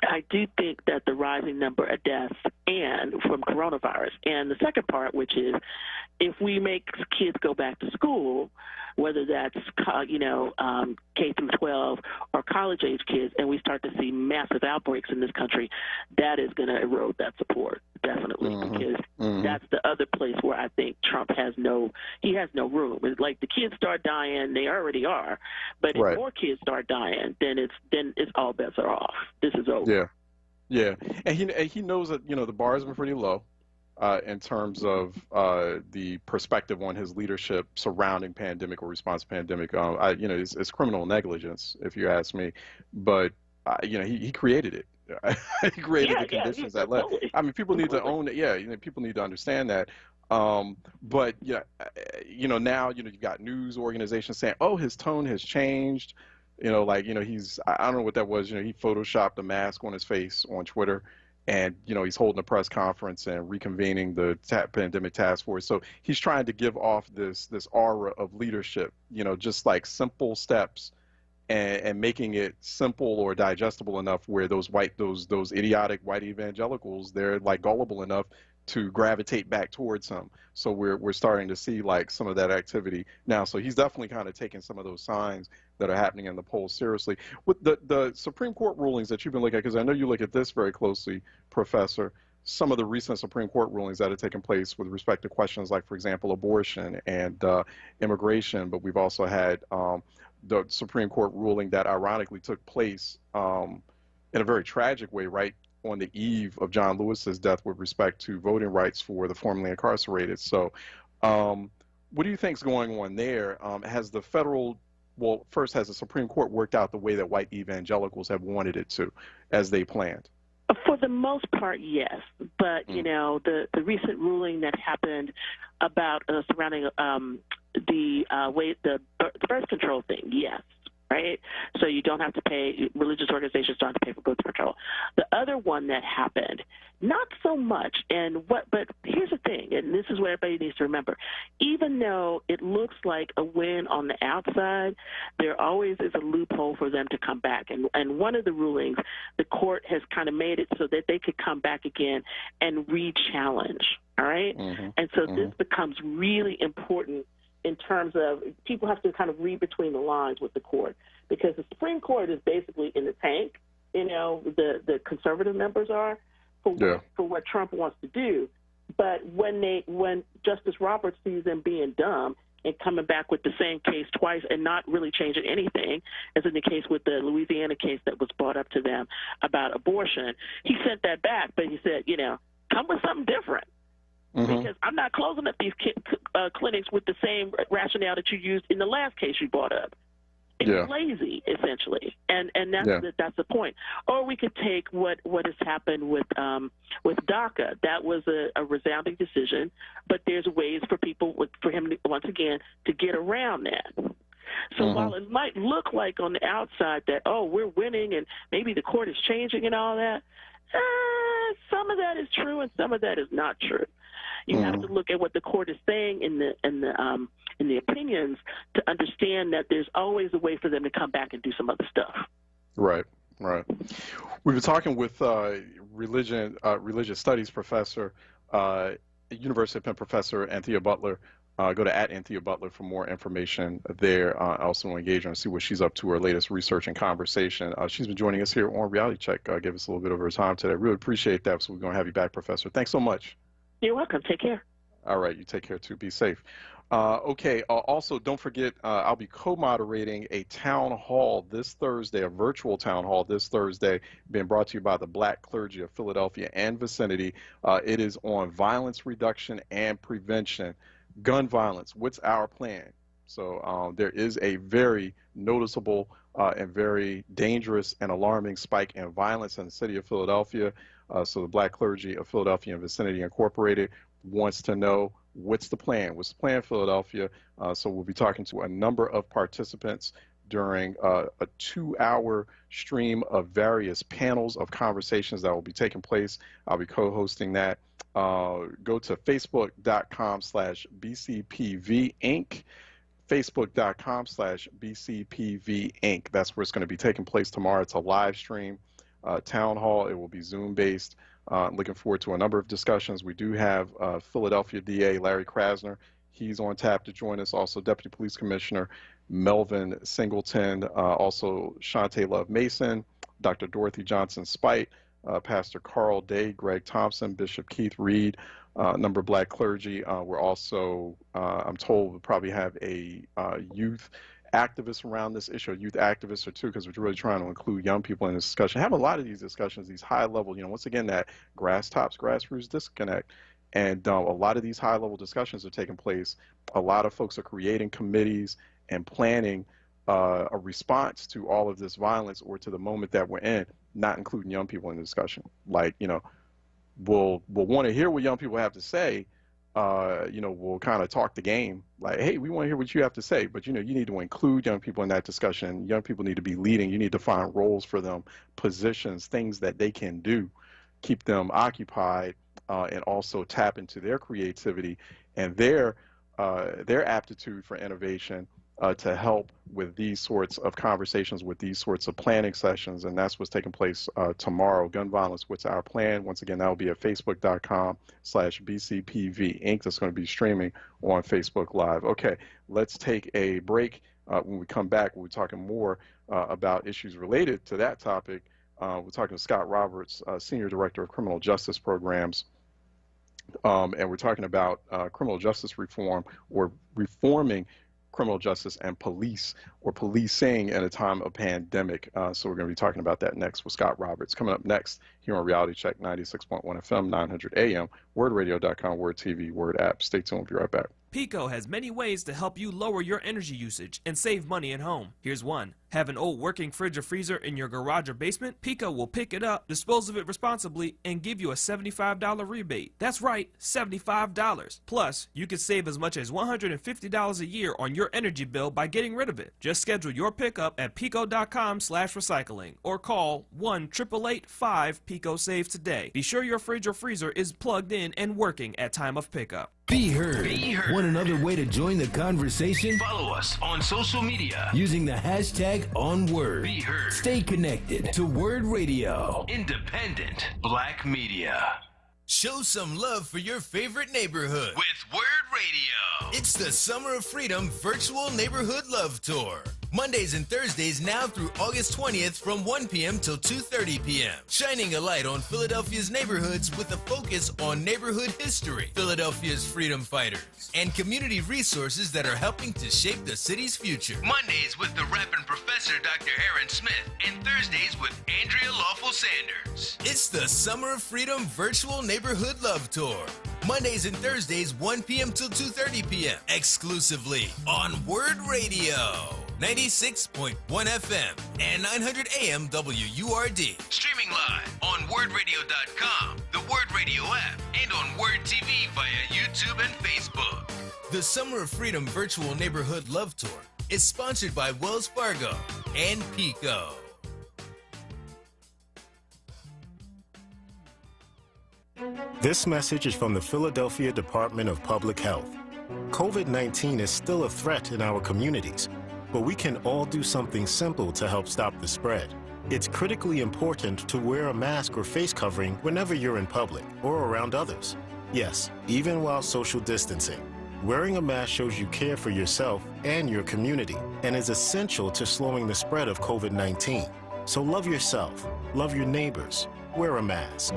I do think that the rising number of deaths and from coronavirus, and the second part, which is if we make kids go back to school, whether that's K through 12 or college-age kids, and we start to see massive outbreaks in this country, that is going to erode that support, definitely, because that's the other place where I think Trump has no room. It's like the kids start dying, they already are, but if more kids start dying, then it's all bets are off. This is over. Yeah, and he knows that the bar has been pretty low. In terms of the perspective on his leadership surrounding pandemic or response to pandemic, it's criminal negligence, if you ask me. But he created it. He created the conditions that led. I mean, people need to own it. Yeah, people need to understand that. But now you've got news organizations saying, "Oh, his tone has changed." He's I don't know what that was. He photoshopped a mask on his face on Twitter. And, he's holding a press conference and reconvening the pandemic task force. So he's trying to give off this aura of leadership, just like simple steps and making it simple or digestible enough where those idiotic white evangelicals, they're like gullible enough to gravitate back towards him. So we're starting to see like some of that activity now. So he's definitely kind of taking some of those signs that are happening in the polls seriously. With the Supreme Court rulings that you've been looking at, because I know you look at this very closely, Professor, some of the recent Supreme Court rulings that have taken place with respect to questions like, for example, abortion and immigration, but we've also had the Supreme Court ruling that ironically took place in a very tragic way, right on the eve of John Lewis's death with respect to voting rights for the formerly incarcerated. So what do you think is going on there? Has the federal, well, first, has the Supreme Court worked out the way that white evangelicals have wanted it to, as they planned? For the most part, yes. But, you know, the recent ruling that happened about surrounding the birth control thing, yes. Right? So you don't have to pay, religious organizations don't have to pay for birth control. The other one that happened, not so much. But here's the thing, and this is what everybody needs to remember. Even though it looks like a win on the outside, there always is a loophole for them to come back. And one of the rulings, the court has kind of made it so that they could come back again and re-challenge. All right? And so this becomes really important in terms of people have to kind of read between the lines with the court, because the Supreme Court is basically in the tank, you know, the conservative members are, for what Trump wants to do. But when Justice Roberts sees them being dumb and coming back with the same case twice and not really changing anything, as in the case with the Louisiana case that was brought up to them about abortion, he sent that back, but he said, you know, come with something different. Because I'm not closing up these clinics with the same rationale that you used in the last case you brought up. It's lazy, essentially, and that's the point. Or we could take what has happened with DACA. That was a resounding decision, but there's ways for him to, once again, to get around that. So while it might look like on the outside that, oh, we're winning and maybe the court is changing and all that, some of that is true and some of that is not true. You have to look at what the court is saying in the opinions to understand that there's always a way for them to come back and do some other stuff. Right. We've been talking with religious studies professor, University of Penn professor Anthea Butler. Go to @AntheaButler for more information there. Also engage her and see what she's up to, her latest research and conversation. She's been joining us here on Reality Check. Give us a little bit of her time today. Really appreciate that. So we're going to have you back, Professor. Thanks so much. You're welcome. Take care. All right. You take care, too. Be safe. Okay. Also, don't forget, I'll be co-moderating a town hall this Thursday, a virtual town hall this Thursday, being brought to you by the Black Clergy of Philadelphia and vicinity. It is on violence reduction and prevention. Gun violence, what's our plan? So there is a very noticeable and very dangerous and alarming spike in violence in the city of Philadelphia. So the Black Clergy of Philadelphia and Vicinity Incorporated wants to know, what's the plan? What's the plan, Philadelphia? So we'll be talking to a number of participants during a 2-hour stream of various panels of conversations that will be taking place. I'll be co-hosting that. Go to facebook.com/BCPV Inc. Facebook.com/BCPV Inc. That's where it's going to be taking place tomorrow. It's a live stream town hall. It will be Zoom based. Looking forward to a number of discussions. We do have Philadelphia DA Larry Krasner. He's on tap to join us. Also Deputy Police Commissioner Melvin Singleton. Also Shantae Love Mason, Dr. Dorothy Johnson Spite, Pastor Carl Day, Greg Thompson, Bishop Keith Reed, a number of Black clergy. We're also, I'm told, we'll probably have a youth activists around this issue, youth activists or two, because we're really trying to include young people in this discussion. Have a lot of these discussions, these high level, once again, that grassroots disconnect. And a lot of these high level discussions are taking place. A lot of folks are creating committees and planning a response to all of this violence or to the moment that we're in, not including young people in the discussion. Like, we'll want to hear what young people have to say. We'll kind of talk the game like, hey, we want to hear what you have to say. But, you need to include young people in that discussion. Young people need to be leading. You need to find roles for them, positions, things that they can do, keep them occupied, and also tap into their creativity and their aptitude for innovation to help with these sorts of conversations, with these sorts of planning sessions, and that's what's taking place tomorrow. Gun Violence, What's Our Plan? Once again, that will be at facebook.com/BCPV Inc. That's going to be streaming on Facebook Live. Okay, let's take a break. When we come back, we'll be talking more about issues related to that topic. We're talking to Scott Roberts, Senior Director of Criminal Justice Programs, and we're talking about criminal justice reform, or reforming criminal justice and police, or policing in a time of pandemic. So we're going to be talking about that next with Scott Roberts. Coming up next here on Reality Check 96.1 FM, 900 AM, WordRadio.com, Word TV, Word app. Stay tuned. We'll be right back. Pico has many ways to help you lower your energy usage and save money at home. Here's one. Have an old working fridge or freezer in your garage or basement? Pico will pick it up, dispose of it responsibly, and give you a $75 rebate. That's right, $75. Plus, you can save as much as $150 a year on your energy bill by getting rid of it. Just schedule your pickup at pico.com/recycling or call 1-888-5-PICO-SAVE today. Be sure your fridge or freezer is plugged in and working at time of pickup. Be heard. Be heard. Want another way to join the conversation? Follow us on social media Using the hashtag onWURD. Be heard. Stay connected to Word Radio. Independent Black Media. Show some love for your favorite neighborhood with Word Radio. It's the Summer of Freedom Virtual Neighborhood Love Tour. Mondays and Thursdays now through August 20th from 1 p.m. till 2:30 p.m. Shining a light on Philadelphia's neighborhoods with a focus on neighborhood history, Philadelphia's freedom fighters, and community resources that are helping to shape the city's future. Mondays with the rapping professor Dr. Aaron Smith, and Thursdays with Andrea Lawful Sanders. It's the Summer of Freedom Virtual Neighborhood Love Tour. Mondays and Thursdays 1 p.m. till 2:30 p.m. exclusively on Word Radio. 96.1 FM and 900 AM WURD. Streaming live on wordradio.com, the Word Radio app, and on Word TV via YouTube and Facebook. The Summer of Freedom Virtual Neighborhood Love Tour is sponsored by Wells Fargo and Pico. This message is from the Philadelphia Department of Public Health. COVID-19 is still a threat in our communities, but we can all do something simple to help stop the spread. It's critically important to wear a mask or face covering whenever you're in public or around others. Yes, even while social distancing. Wearing a mask shows you care for yourself and your community and is essential to slowing the spread of COVID-19. So love yourself, love your neighbors, wear a mask.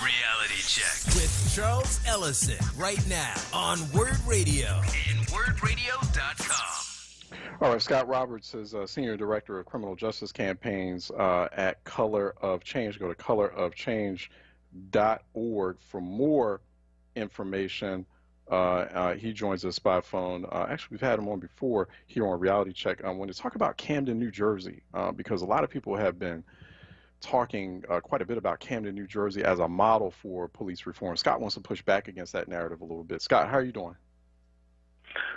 Reality Check with Charles Ellison right now on Word Radio and wordradio.com. All right, Scott Roberts is Senior Director of Criminal Justice Campaigns at Color of Change. Go to colorofchange.org for more information. He joins us by phone. Actually, we've had him on before here on Reality Check. I want to talk about Camden, New Jersey, because a lot of people have been talking quite a bit about Camden, New Jersey as a model for police reform. Scott wants to push back against that narrative a little bit. Scott, how are you doing?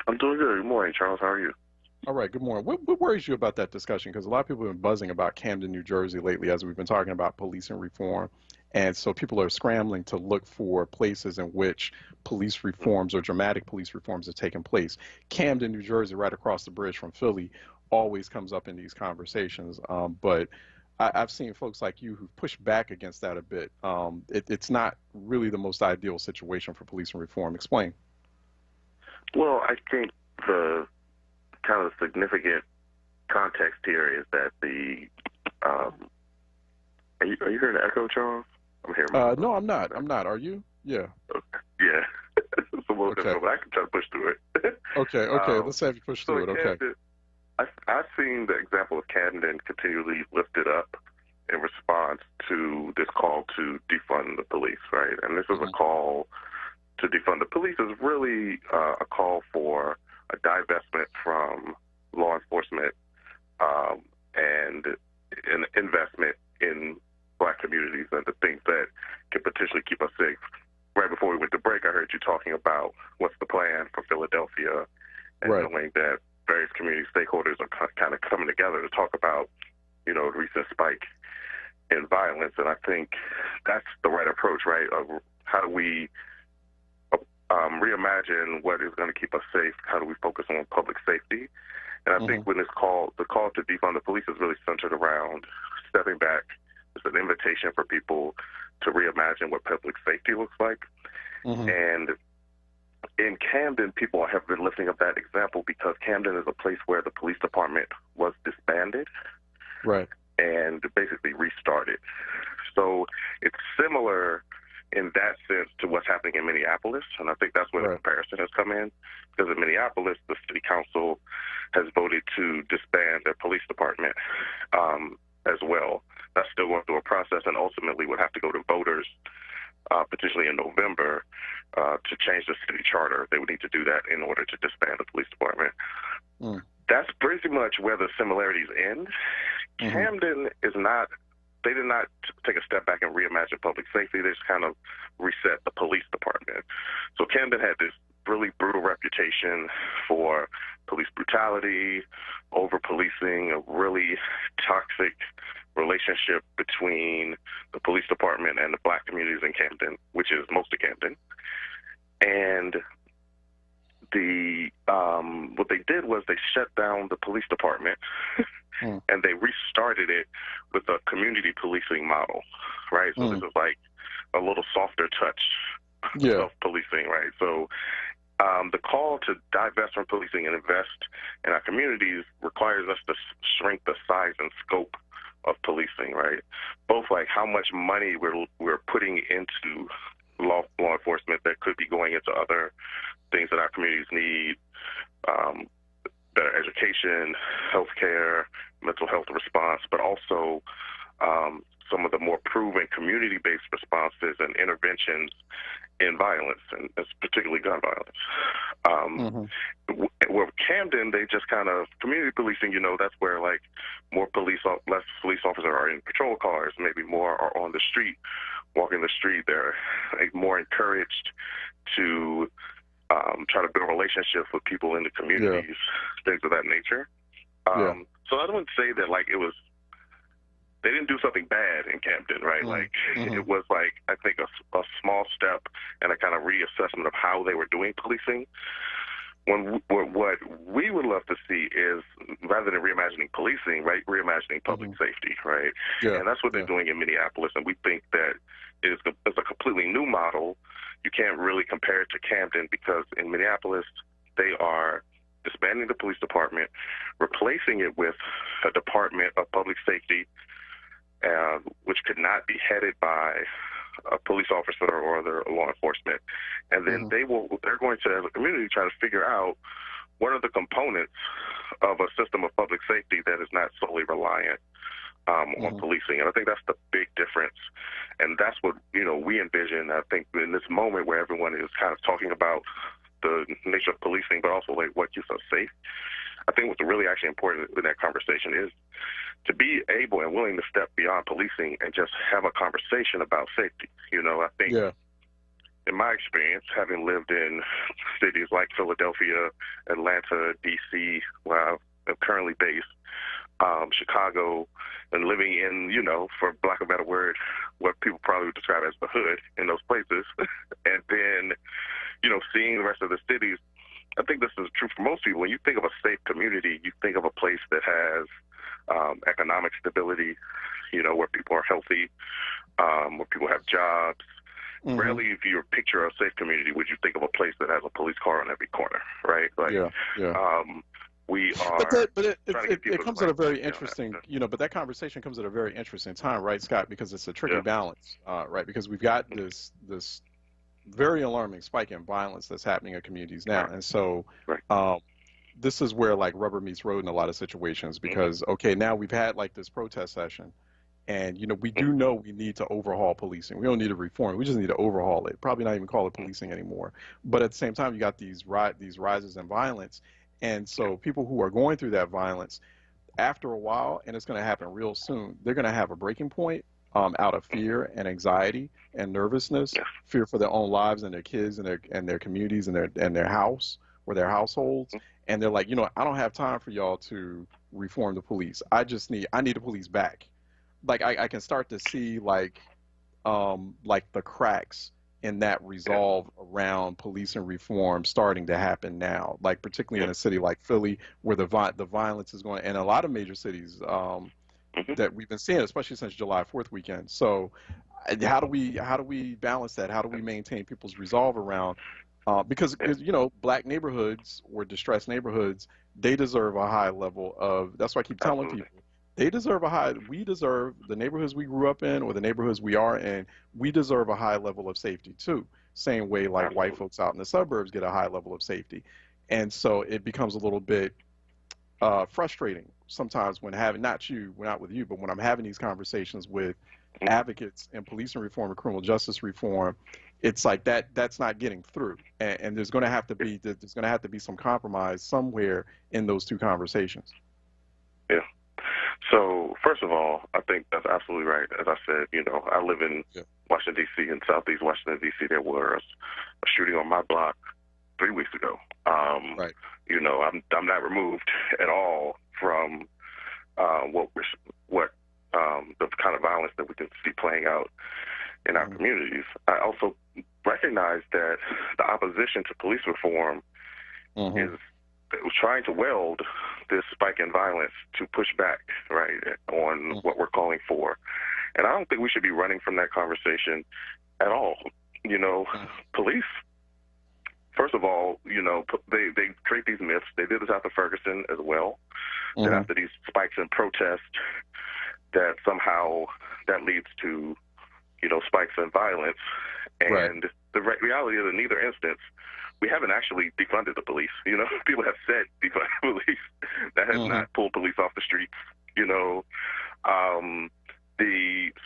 I'm doing good. Good morning, Charles. How are you? All right, good morning. What worries you about that discussion? Because a lot of people have been buzzing about Camden, New Jersey lately as we've been talking about policing reform. And so people are scrambling to look for places in which police reforms or dramatic police reforms have taken place. Camden, New Jersey, right across the bridge from Philly, always comes up in these conversations. But I've seen folks like you who've pushed back against that a bit. It's not really the most ideal situation for policing reform. Explain. Well, I think the kind of significant context here is that the are you hearing the echo, Charles? I'm hearing. No, I'm not. Are you? Yeah. Okay. Yeah. It's a little difficult, but I can try to push through it. Okay. Let's have you push through it. Okay. I've seen the example of Camden continually lifted up in response to this call to defund the police, right? And this is a call to defund the police is really a call for a divestment from law enforcement and an investment in Black communities and the things that can potentially keep us safe. Right before we went to break, I heard you talking about what's the plan for Philadelphia and knowing that various community stakeholders are kind of coming together to talk about, the recent spike in violence. And I think that's the right approach, right? How do we reimagine what is going to keep us safe. How do we focus on public safety? And I think when the call to defund the police is really centered around stepping back. It's an invitation for people to reimagine what public safety looks like. And in Camden, people have been lifting up that example because Camden is a place where the police department was disbanded. Right. And basically restarted. So it's similar in that sense to what's happening in Minneapolis, and I think that's where the comparison has come in, because in Minneapolis, the city council has voted to disband their police department as well. That's still going through a process, and ultimately would have to go to voters potentially in November to change the city charter. They would need to do that in order to disband the police department. That's pretty much where the similarities end. Camden is not, they did not take a step back and reimagine public safety. They just kind of reset the police department. So Camden had this really brutal reputation for police brutality, over-policing, a really toxic relationship between the police department and the black communities in Camden, which is most of Camden. And what they did was they shut down the police department and they restarted it with a community policing model, right? So this is like a little softer touch of policing, right? So the call to divest from policing and invest in our communities requires us to shrink the size and scope of policing, right? Both like how much money we're putting into law enforcement that could be going into other things that our communities need, better education, healthcare, mental health response, but also some of the more proven community-based responses and interventions in violence, and particularly gun violence. Where Camden, they just kind of, community policing, you know, that's where like less police officers are in patrol cars, maybe more are on the street, walking the street. They're like, more encouraged to try to build relationships with people in the communities, things of that nature. So I wouldn't say that like they didn't do something bad in Camden, right? Like it was like, I think a small step and a kind of reassessment of how they were doing policing. What we would love to see is, rather than reimagining policing, right, reimagining public safety, right? And that's what they're doing in Minneapolis, and we think that it's a completely new model. You can't really compare it to Camden because in Minneapolis, they are disbanding the police department, replacing it with a department of public safety, which could not be headed by a police officer or other law enforcement. And then they're going to, as a community, try to figure out what are the components of a system of public safety that is not solely reliant on policing. And I think that's the big difference. And that's what, you know, we envision, I think, in this moment where everyone is kind of talking about the nature of policing, but also like what keeps us safe. I think what's really actually important in that conversation is to be able and willing to step beyond policing and just have a conversation about safety. You know, I think in my experience, having lived in cities like Philadelphia, Atlanta, D.C., where I'm currently based, Chicago, and living in, you know, for lack of a better word, what people probably would describe as the hood in those places, and then, you know, seeing the rest of the cities, I think this is true for most people. When you think of a safe community, you think of a place that has economic stability, you know, where people are healthy, where people have jobs. Rarely, if you picture a safe community, would you think of a place that has a police car on every corner, right? Like, we are. But it comes at a very interesting, you know. But that conversation comes at a very interesting time, right, Scott? Because it's a tricky balance, right? Because we've got this very alarming spike in violence that's happening in communities now, and so this is where like rubber meets road in a lot of situations. Because okay, now we've had like this protest session, and you know we do know we need to overhaul policing. We don't need to reform; we just need to overhaul it. Probably not even call it policing anymore. But at the same time, you got these rises in violence, and so people who are going through that violence, after a while, and it's going to happen real soon, they're going to have a breaking point. Out of fear and anxiety and nervousness, fear for their own lives and their kids and their communities and their house or their households, and they're like, you know, I don't have time for y'all to reform the police. I need the police back. Like I can start to see like the cracks in that resolve around policing reform starting to happen now, like particularly in a city like Philly, where the violence is going, and a lot of major cities that we've been seeing, especially since July 4th weekend. So, how do we balance that? How do we maintain people's resolve around? Because you know, black neighborhoods or distressed neighborhoods, they deserve a high level of. That's why I keep telling people. They deserve we deserve the neighborhoods we grew up in or the neighborhoods we are in, we deserve a high level of safety too. Same way like white folks out in the suburbs get a high level of safety. And so it becomes a little bit frustrating sometimes when not with you, but when I'm having these conversations with advocates in policing reform and criminal justice reform, it's like that's not getting through. And there's going to have to be some compromise somewhere in those two conversations. Yeah. So, first of all, I think that's absolutely right. As I said, you know, I live in Washington, D.C., in southeast Washington, D.C. There was a shooting on my block 3 weeks ago. Right. You know, I'm not removed at all from the kind of violence that we can see playing out in our communities. I also recognize that the opposition to police reform is trying to weld this spike in violence to push back, right, on what we're calling for. And I don't think we should be running from that conversation at all. You know, police, first of all, you know, they create these myths. They did this after Ferguson as well, that after these spikes in protest, that somehow that leads to, you know, spikes in violence. And the reality is, in neither instance, we haven't actually defunded the police. You know, people have said defund the police. That has not pulled police off the streets. You know,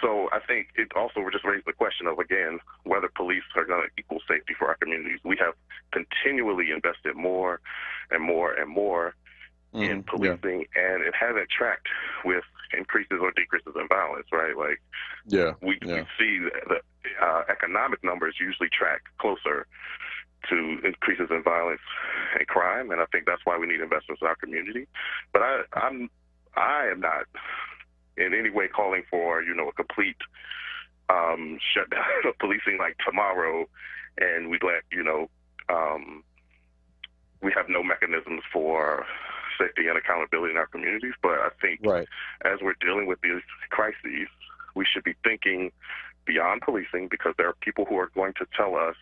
so I think it also just raised the question of, again, whether police are going to equal safety for our communities. We have continually invested more and more and more in policing, and it hasn't tracked with increases or decreases in violence, right? Like, we see the economic numbers usually track closer to increases in violence and crime, and I think that's why we need investments in our community. But I am not in any way calling for, you know, a complete shutdown of policing like tomorrow, and we have no mechanisms for safety and accountability in our communities. But I think as we're dealing with these crises, we should be thinking beyond policing, because there are people who are going to tell us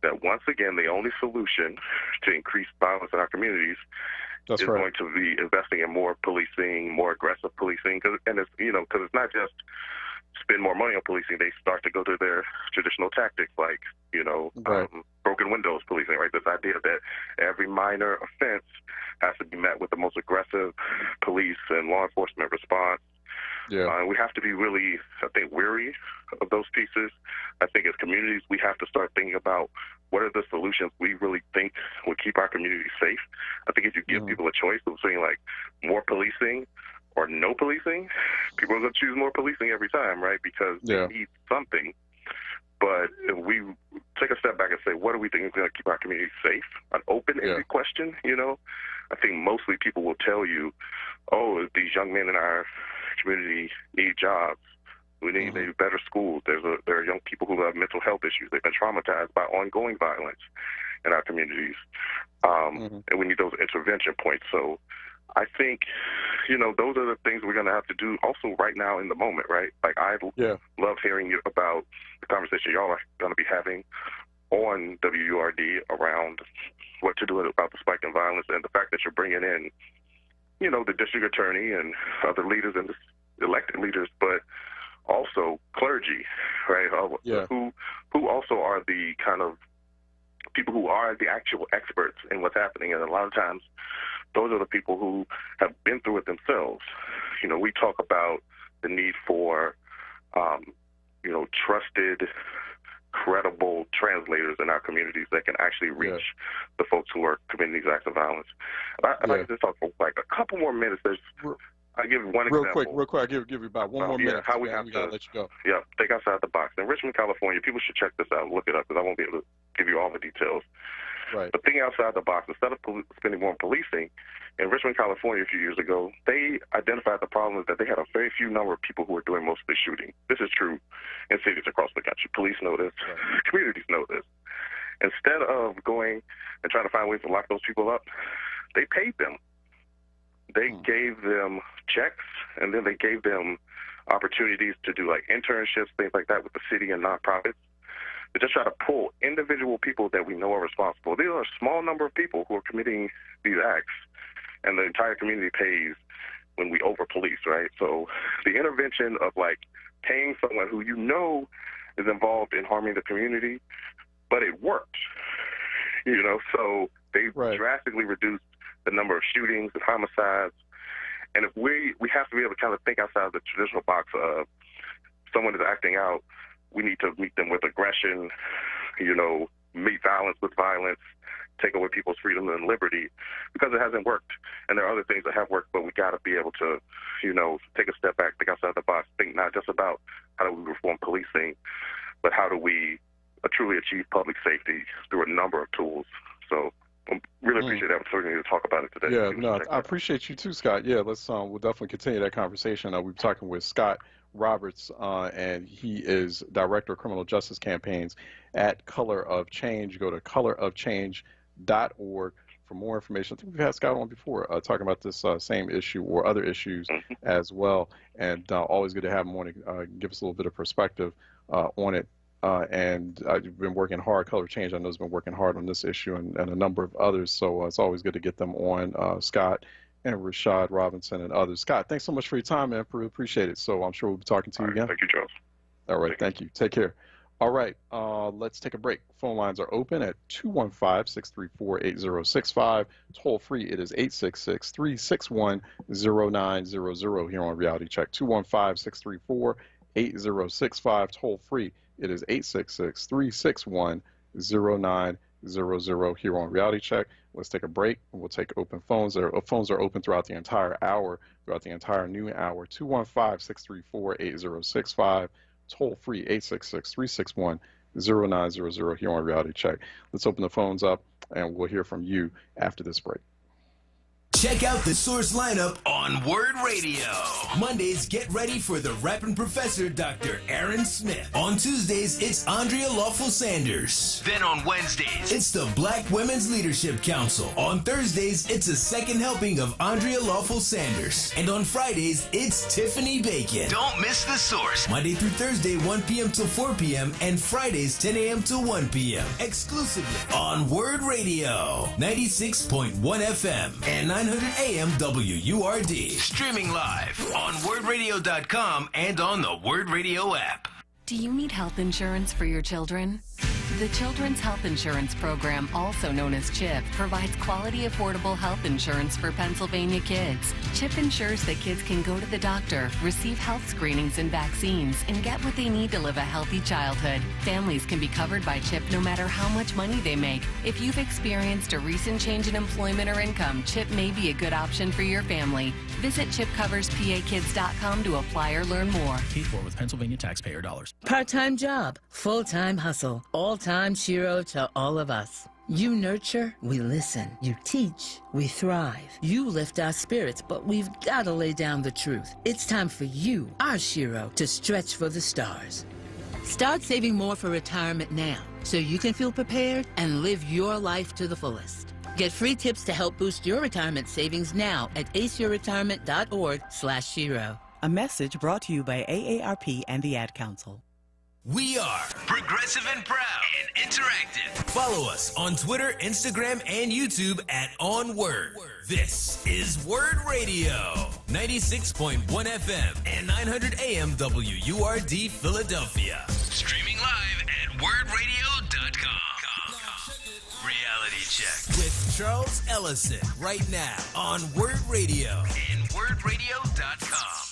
that once again the only solution to increase violence in our communities is going to be investing in more policing, more aggressive policing, because it's not just spend more money on policing. They start to go to their traditional tactics, like, you know, broken windows policing, right? This idea that every minor offense has to be met with the most aggressive police and law enforcement response. We have to be really, I think, wary of those pieces. I think as communities, we have to start thinking about what are the solutions we really think will keep our communities safe. I think if you give people a choice of saying, like, more policing or no policing, people are going to choose more policing every time, right? Because they need something. But if we take a step back and say, what do we think is going to keep our communities safe? An open-ended question, you know? I think mostly people will tell you, oh, these young men in our community need jobs. We need better schools. There are young people who have mental health issues. They've been traumatized by ongoing violence in our communities. And we need those intervention points. So I think, you know, those are the things we're going to have to do also right now in the moment, right? Like, I love hearing about the conversation y'all are going to be having on WURD around what to do about the spike in violence, and the fact that you're bringing in, you know, the district attorney and other leaders and the elected leaders, but also clergy, right? Who also are the kind of people who are the actual experts in what's happening. And a lot of times, those are the people who have been through it themselves. You know, we talk about the need for, you know, trusted, credible translators in our communities that can actually reach the folks who are committing these acts of violence. I'd like to just talk for like a couple more minutes. I'll give one example. Real quick. I'll give you about one more minute. How we have to let you go. Think outside the box. In Richmond, California, people should check this out and look it up, because I won't be able to give you all the details. Right. But thinking outside the box, instead of spending more on policing, in Richmond, California, a few years ago, they identified the problem that they had a very few number of people who were doing most of the shooting. This is true in cities across the country. Police know this. Right. Communities know this. Instead of going and trying to find ways to lock those people up, they paid them. They gave them checks, and then they gave them opportunities to do like internships, things like that with the city and nonprofits. To just try to pull individual people that we know are responsible. These are a small number of people who are committing these acts, and the entire community pays when we over-police, right? So the intervention of, like, paying someone who you know is involved in harming the community, but it worked, you know? So they drastically reduced the number of shootings and homicides. And if we have to be able to kind of think outside the traditional box of someone is acting out, we need to meet them with aggression, you know, meet violence with violence, take away people's freedom and liberty, because it hasn't worked. And there are other things that have worked, but we got to be able to, you know, take a step back, think outside the box, think not just about how do we reform policing, but how do we truly achieve public safety through a number of tools. So I really appreciate the opportunity to talk about it today. Yeah, no, I appreciate you too, Scott. Yeah, let's we'll definitely continue that conversation. We've been talking with Scott Roberts, and he is Director of Criminal Justice Campaigns at Color of Change. Go to colorofchange.org for more information. I think we've had Scott on before talking about this same issue or other issues as well, and always good to have him on to give us a little bit of perspective on it. And I've been working hard. Color of Change, I know, has been working hard on this issue and a number of others, so it's always good to get them on, Scott and Rashad Robinson and others. Scott, thanks so much for your time, man. Really appreciate it. So I'm sure we'll be talking to you again. Thank you, Charles. All right, thank you. Take care. All right, let's take a break. Phone lines are open at 215-634-8065. Toll free, it is 866-361-0900 here on Reality Check. 215-634-8065. Toll free, it is 866-361-0900 here on Reality Check. Let's take a break, and we'll take open phones. Phones are open throughout the entire hour, throughout the entire noon hour. 215-634-8065. Toll free, 866-361-0900 here on Reality Check. Let's open the phones up, and we'll hear from you after this break. Check out the Source lineup on Word Radio. Mondays, get ready for the rapping professor, Dr. Aaron Smith. On Tuesdays, it's Andrea Lawful Sanders. Then on Wednesdays, it's the Black Women's Leadership Council. On Thursdays, it's a second helping of Andrea Lawful Sanders. And on Fridays, it's Tiffany Bacon. Don't miss the Source. Monday through Thursday, 1 p.m. till 4 p.m. and Fridays, 10 a.m. till 1 p.m. Exclusively on Word Radio, 96.1 FM and 900 AM WURD. Streaming live on wordradio.com and on the Word Radio app. Do you need health insurance for your children? The Children's Health Insurance Program, also known as CHIP, provides quality, affordable health insurance for Pennsylvania kids. CHIP ensures that kids can go to the doctor, receive health screenings and vaccines, and get what they need to live a healthy childhood. Families can be covered by CHIP no matter how much money they make. If you've experienced a recent change in employment or income, CHIP may be a good option for your family. Visit ChipCoversPAKids.com to apply or learn more. Paid for with Pennsylvania taxpayer dollars. Part-time job, full-time hustle, all-time Shiro to all of us. You nurture, we listen. You teach, we thrive. You lift our spirits, but we've got to lay down the truth. It's time for you, our Shiro, to stretch for the stars. Start saving more for retirement now, so you can feel prepared and live your life to the fullest. Get free tips to help boost your retirement savings now at aceyourretirement.org/Shiro. A message brought to you by AARP and the Ad Council. We are progressive and proud and interactive. Follow us on Twitter, Instagram, and YouTube at onWURD. This is Word Radio, 96.1 FM and 900 AM WURD Philadelphia. Streaming live at wordradio.com. Reality Check with Charles Ellison right now on Word Radio and wordradio.com.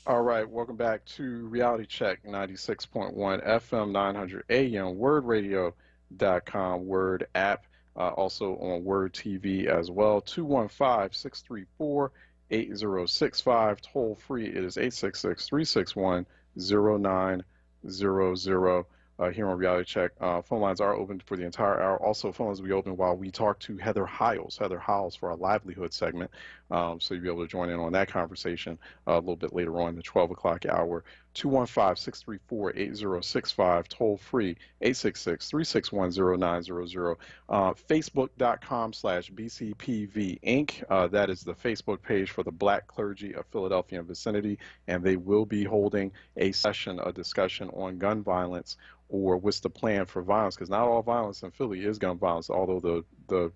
All right, welcome back to Reality Check, 96.1 FM, 900 AM, wordradio.com, Word app, also on Word TV as well. 215-634-8065, toll free. It is 866-361-0900. here on Reality Check. Phone lines are open for the entire hour. Also, phone lines will be open while we talk to Heather Hiles for our livelihood segment. So you'll be able to join in on that conversation a little bit later on in the 12 o'clock hour. 215-634-8065, toll free, 866-361-0900. Facebook.com/BCPV Inc. That is the Facebook page for the Black Clergy of Philadelphia and vicinity, and they will be holding a discussion on gun violence, or what's the plan for violence, because not all violence in Philly is gun violence, although the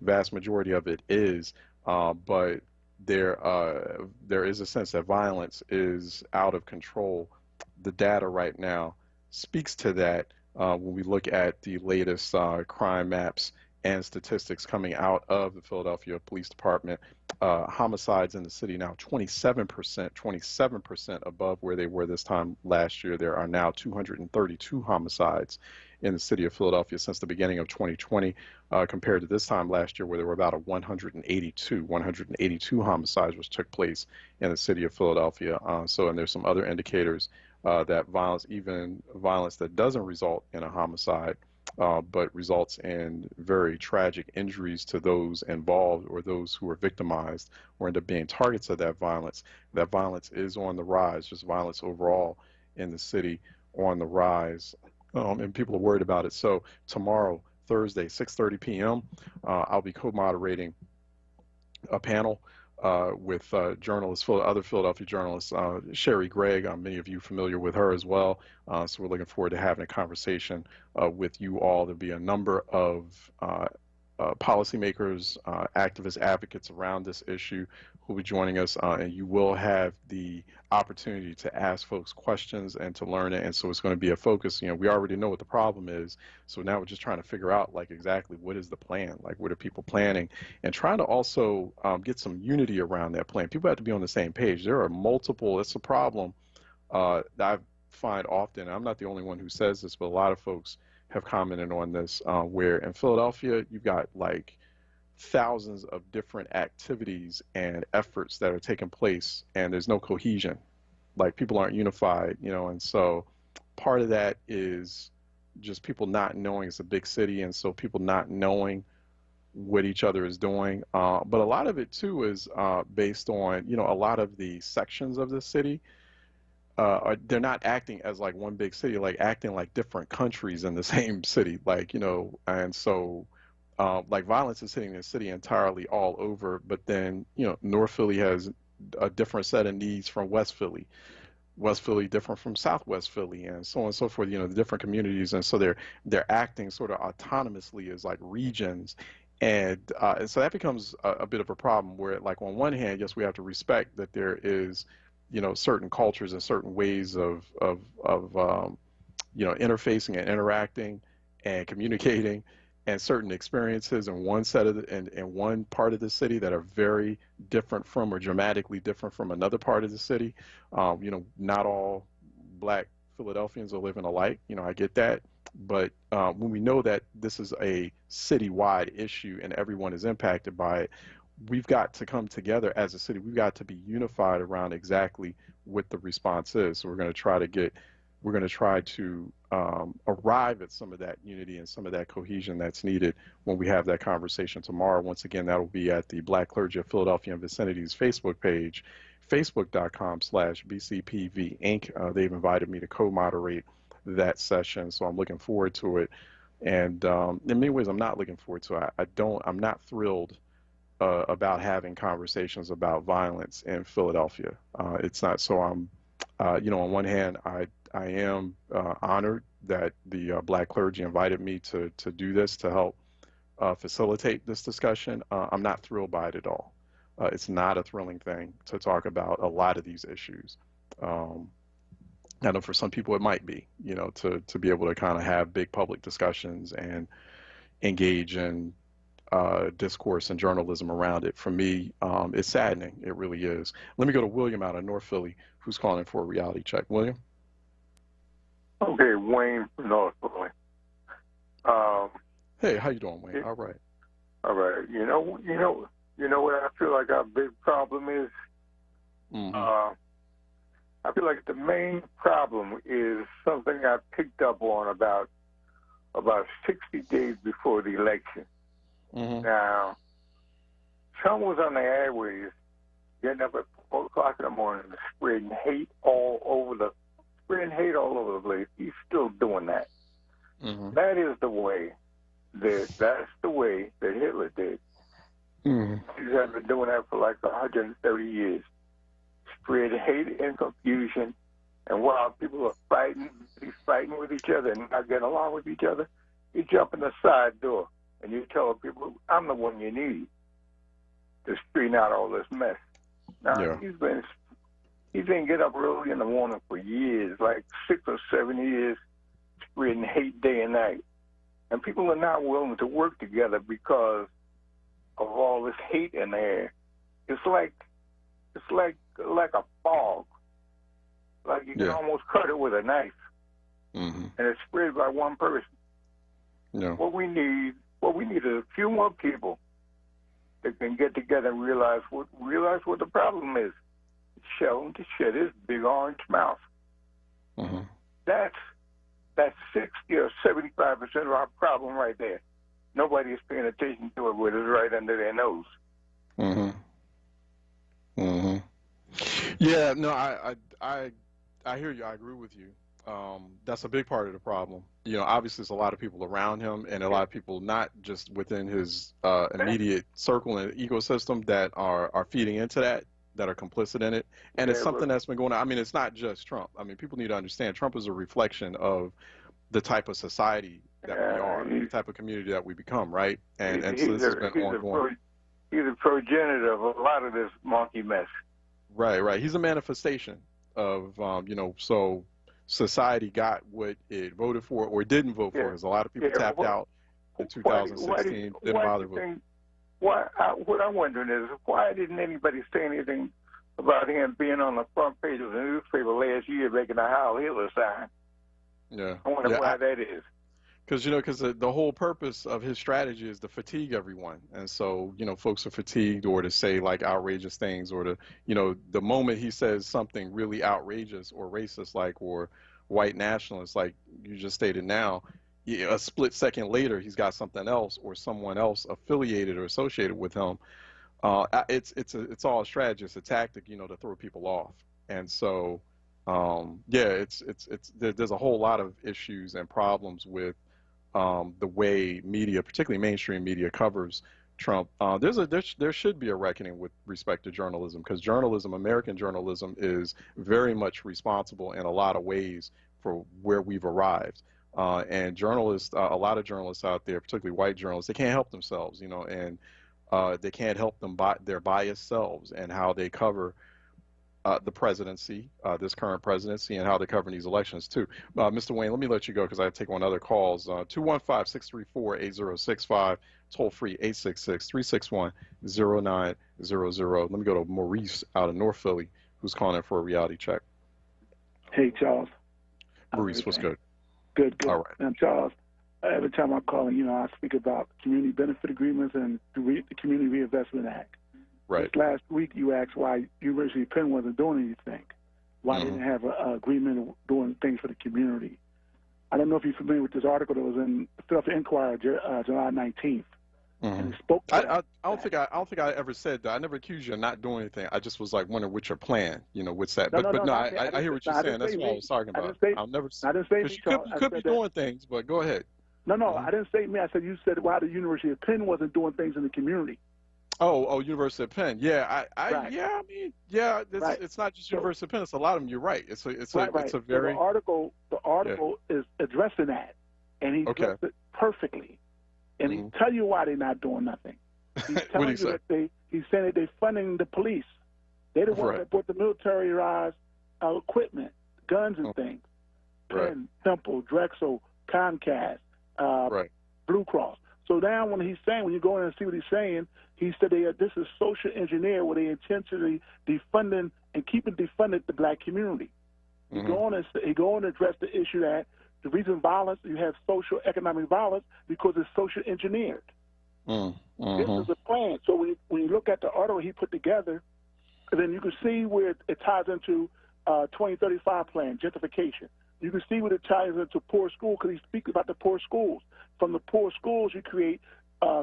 vast majority of it is. But there is a sense that violence is out of control. The data right now speaks to that when we look at the latest crime maps and statistics coming out of the Philadelphia Police Department. Homicides in the city now 27% above where they were this time last year. There are now 232 homicides in the city of Philadelphia since the beginning of 2020, compared to this time last year where there were about 182 homicides which took place in the city of Philadelphia. And there's some other indicators that violence, even violence that doesn't result in a homicide, but results in very tragic injuries to those involved or those who are victimized or end up being targets of that violence. That violence is on the rise, just violence overall in the city on the rise, and people are worried about it. So tomorrow, Thursday, 6:30 p.m., I'll be co-moderating a panel with journalists, other Philadelphia journalists, Sherry Gregg. Many of you familiar with her as well. So we're looking forward to having a conversation with you all. There'll be a number of policymakers, activists, advocates around this issue who will be joining us, and you will have the opportunity to ask folks questions and to learn it. And so it's going to be a focus. We already know what the problem is, so now we're just trying to figure out exactly what is the plan, what are people planning, and trying to also get some unity around that plan. People have to be on the same page. There are multiple. It's a problem that I find often. I'm not the only one who says this, but a lot of folks have commented on this, where in Philadelphia you've got thousands of different activities and efforts that are taking place, and there's no cohesion. People aren't unified, and so part of that is just people not knowing it's a big city, and so people not knowing what each other is doing. But a lot of it too is based on, a lot of the sections of the city, they're not acting as one big city, acting like different countries in the same city, and so violence is hitting the city entirely all over, but then, North Philly has a different set of needs from West Philly. West Philly different from Southwest Philly, and so on and so forth, the different communities. And so they're acting sort of autonomously as regions. And so that becomes a bit of a problem where, on one hand, yes, we have to respect that there is, certain cultures and certain ways of interfacing and interacting and communicating, and certain experiences in one set of in one part of the city that are very different from or dramatically different from another part of the city. Not all Black Philadelphians are living alike. I get that. But when we know that this is a citywide issue and everyone is impacted by it, we've got to come together as a city. We've got to be unified around exactly what the response is. So we're going to try to arrive at some of that unity and some of that cohesion that's needed when we have that conversation tomorrow. Once again, that will be at the Black Clergy of Philadelphia and Vicinity's Facebook page, facebook.com/BCPV Inc. They've invited me to co-moderate that session, so I'm looking forward to it. And in many ways, I'm not looking forward to it. I'm not thrilled about having conversations about violence in Philadelphia. It's not. So I'm, on one hand, I am honored that the Black clergy invited me to do this, to help facilitate this discussion. I'm not thrilled by it at all. It's not a thrilling thing to talk about a lot of these issues. I know for some people it might be, to be able to kind of have big public discussions and engage in discourse and journalism around it. For me, it's saddening. It really is. Let me go to William out of North Philly, who's calling for a reality check. William? Okay, Wayne from North Philly. Hey, how you doing, Wayne? All right. All right. You know what I feel like our big problem is? I feel like the main problem is something I picked up on about 60 days before the election. Now, Trump was on the airways getting up at 4 o'clock in the morning and spreading hate all over the place. He's still doing that. That is the way that's the way that Hitler did. He's been doing that for like 130 years. Spread hate and confusion, and while people are fighting with each other and not getting along with each other, you jump in the side door and you tell people, I'm the one you need to straighten out all this mess. Now, he's been get up early in the morning for years, like 6 or 7 years, spreading hate day and night. And people are not willing to work together because of all this hate in the air. It's like a fog. Like you can almost cut it with a knife. And it's spread by one person. What we need is a few more people that can get together and realize what the problem is. Show him to shut his big orange mouth. That's 60 or 75% of our problem right there. Nobody is paying attention to it, but it's right under their nose. Yeah, no, I hear you. I agree with you. That's a big part of the problem. You know, obviously there's a lot of people around him and a lot of people not just within his immediate circle and ecosystem that are feeding into that are complicit in it. And it's something that's been going on. I mean, it's not just Trump. I mean, people need to understand Trump is a reflection of the type of society that we are, the type of community that we become, right? And so this has been ongoing. He's a progenitor of a lot of this monkey mess. Right. He's a manifestation of, so society got what it voted for or didn't vote for. Because a lot of people tapped out in 2016, didn't bother voting. What I'm wondering is, why didn't anybody say anything about him being on the front page of the newspaper last year making a Heil Hitler sign? I wonder why that is. Because the whole purpose of his strategy is to fatigue everyone. And so, folks are fatigued or to say like outrageous things or to, the moment he says something really outrageous or racist like or white nationalist like you just stated now, a split second later he's got something else or someone else affiliated or associated with him. It's all a strategy. It's a tactic, to throw people off. And so, there's a whole lot of issues and problems with the way media, particularly mainstream media, covers Trump. There should be a reckoning with respect to journalism, because American journalism, is very much responsible in a lot of ways for where we've arrived. And journalists, a lot of journalists out there, particularly white journalists, they can't help themselves, and they can't help them by their biased selves and how they cover the presidency, this current presidency, and how they're covering these elections too. Mr. Wayne, let me let you go because I have to take on other calls. 215-634-8065, toll free 866-361-0900. Let me go to Maurice out of North Philly, who's calling in for a reality check. Hey, Charles. Maurice, what's good? Good. All right. I'm Charles. Every time I call, I speak about community benefit agreements and the Community Reinvestment Act. Right. Just last week, you asked why University of Penn wasn't doing anything, why they didn't have an agreement of doing things for the community. I don't know if you're familiar with this article that was in the Philadelphia Inquirer, July 19th. And it spoke I don't think I ever said that. I never accused you of not doing anything. I just was like wondering what's your plan, what's that? I hear what you're saying. That's what I was talking about. I didn't say me. You could be doing things, but go ahead. No, I didn't say me. I said you said why the University of Penn wasn't doing things in the community. Oh, University of Penn. Yeah, Right. It's not just University of Penn. It's a lot of them. You're right. It's a very. So the article is addressing that, and he addressed it perfectly. And he tell you why they're not doing nothing. He's telling you that he's saying that they're funding the police. They're the ones that bought the militarized equipment, guns and things. Penn, Temple, Drexel, Comcast, Blue Cross. So now when you go in and see what he's saying, he said this is social engineer where they intentionally defunding and keeping defunded the black community. He go on and address the issue that the reason violence, you have social economic violence because it's social engineered. This is a plan. So when you look at the article he put together, then you can see where it ties into 2035 plan, gentrification. You can see where it ties into poor schools because he speaks about the poor schools. From the poor schools, you create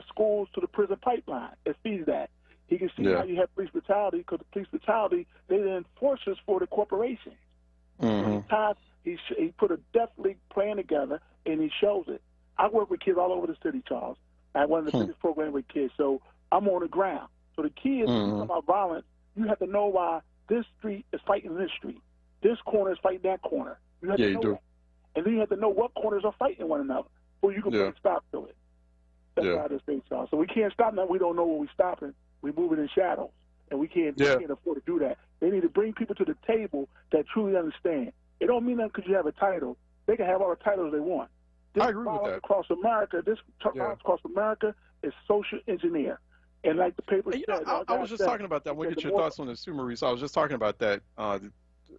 schools to the prison pipeline. It feeds that. He can see how you have police brutality because the police brutality, they're the enforcers for the corporation. He put a definitely plan together, and he shows it. I work with kids all over the city, Charles. I have one of the biggest programs with kids, so I'm on the ground. So the key is, when you talk about violence, you have to know why this street is fighting this street. This corner is fighting that corner. You have to know that. And then you have to know what corners are fighting one another, or you can put a stop to it. That's how this thing starts. So we can't stop that. We don't know what we're stopping. We're moving in shadows, and we can't afford to do that. They need to bring people to the table that truly understand. It don't mean that because you have a title. They can have all the titles they want. I agree with that. Across America, this violence across America is social engineer. And like the paper said, I was just talking about that. We'll get your thoughts on this too, Maurice. I was just talking about that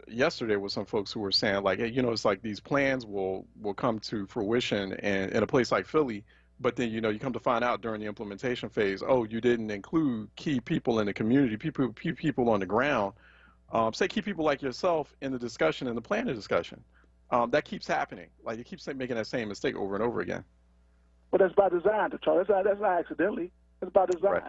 yesterday with some folks who were saying, like, hey, it's like these plans will come to fruition and in a place like Philly, but then, you come to find out during the implementation phase, you didn't include key people in the community, people on the ground, say key people like yourself in the discussion, in the planning discussion. That keeps happening. Like, it keeps making that same mistake over and over again. But that's by design, Charles. That's not accidentally. It's by design. Right.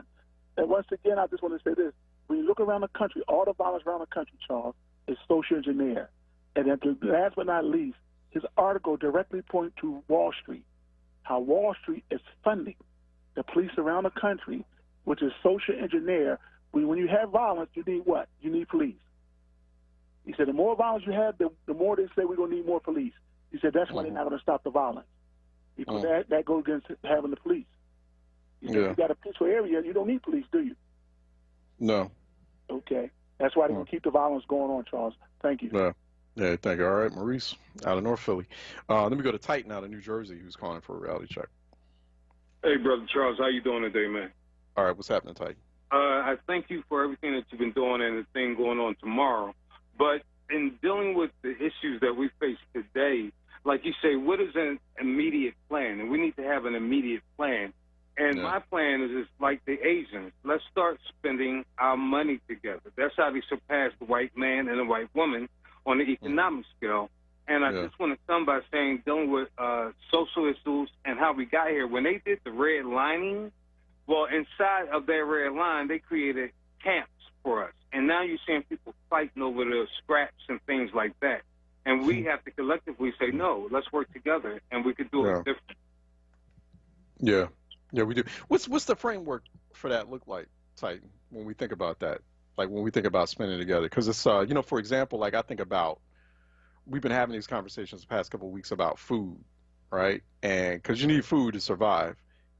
And once again, I just want to say this. When you look around the country, all the violence around the country, Charles, is social engineer. And then last but not least, his article directly points to Wall Street, how Wall Street is funding the police around the country, which is social engineer. When you have violence, you need what? You need police. He said the more violence you have, the more they say we're going to need more police. He said that's why they're not going to stop the violence. Because that goes against having the police. He said, if you got a peaceful area, you don't need police, do you? No. Okay. That's why they can keep the violence going on, Charles. Thank you. Yeah, thank you. All right, Maurice, out of North Philly. Let me go to Titan out of New Jersey, who's calling for a reality check. Hey, Brother Charles, how you doing today, man? All right, what's happening, Titan? I thank you for everything that you've been doing and the thing going on tomorrow. But in dealing with the issues that we face today, like you say, what is an immediate plan? And we need to have an immediate plan. And my plan is like the Asians. Let's start spending our money together. That's how they surpass the white man and the white woman on the economic scale. And I just want to come by saying, dealing with social issues and how we got here, when they did the red lining, well, inside of that red line, they created camps for us. And now you're seeing people fighting over the scraps and things like that. And we have to collectively say, no, let's work together, and we could do it different. Yeah, we do. What's the framework for that look like, Titan, when we think about that? Like, when we think about spending together? Because it's, for example, like I think about, we've been having these conversations the past couple of weeks about food, right? And because you need food to survive.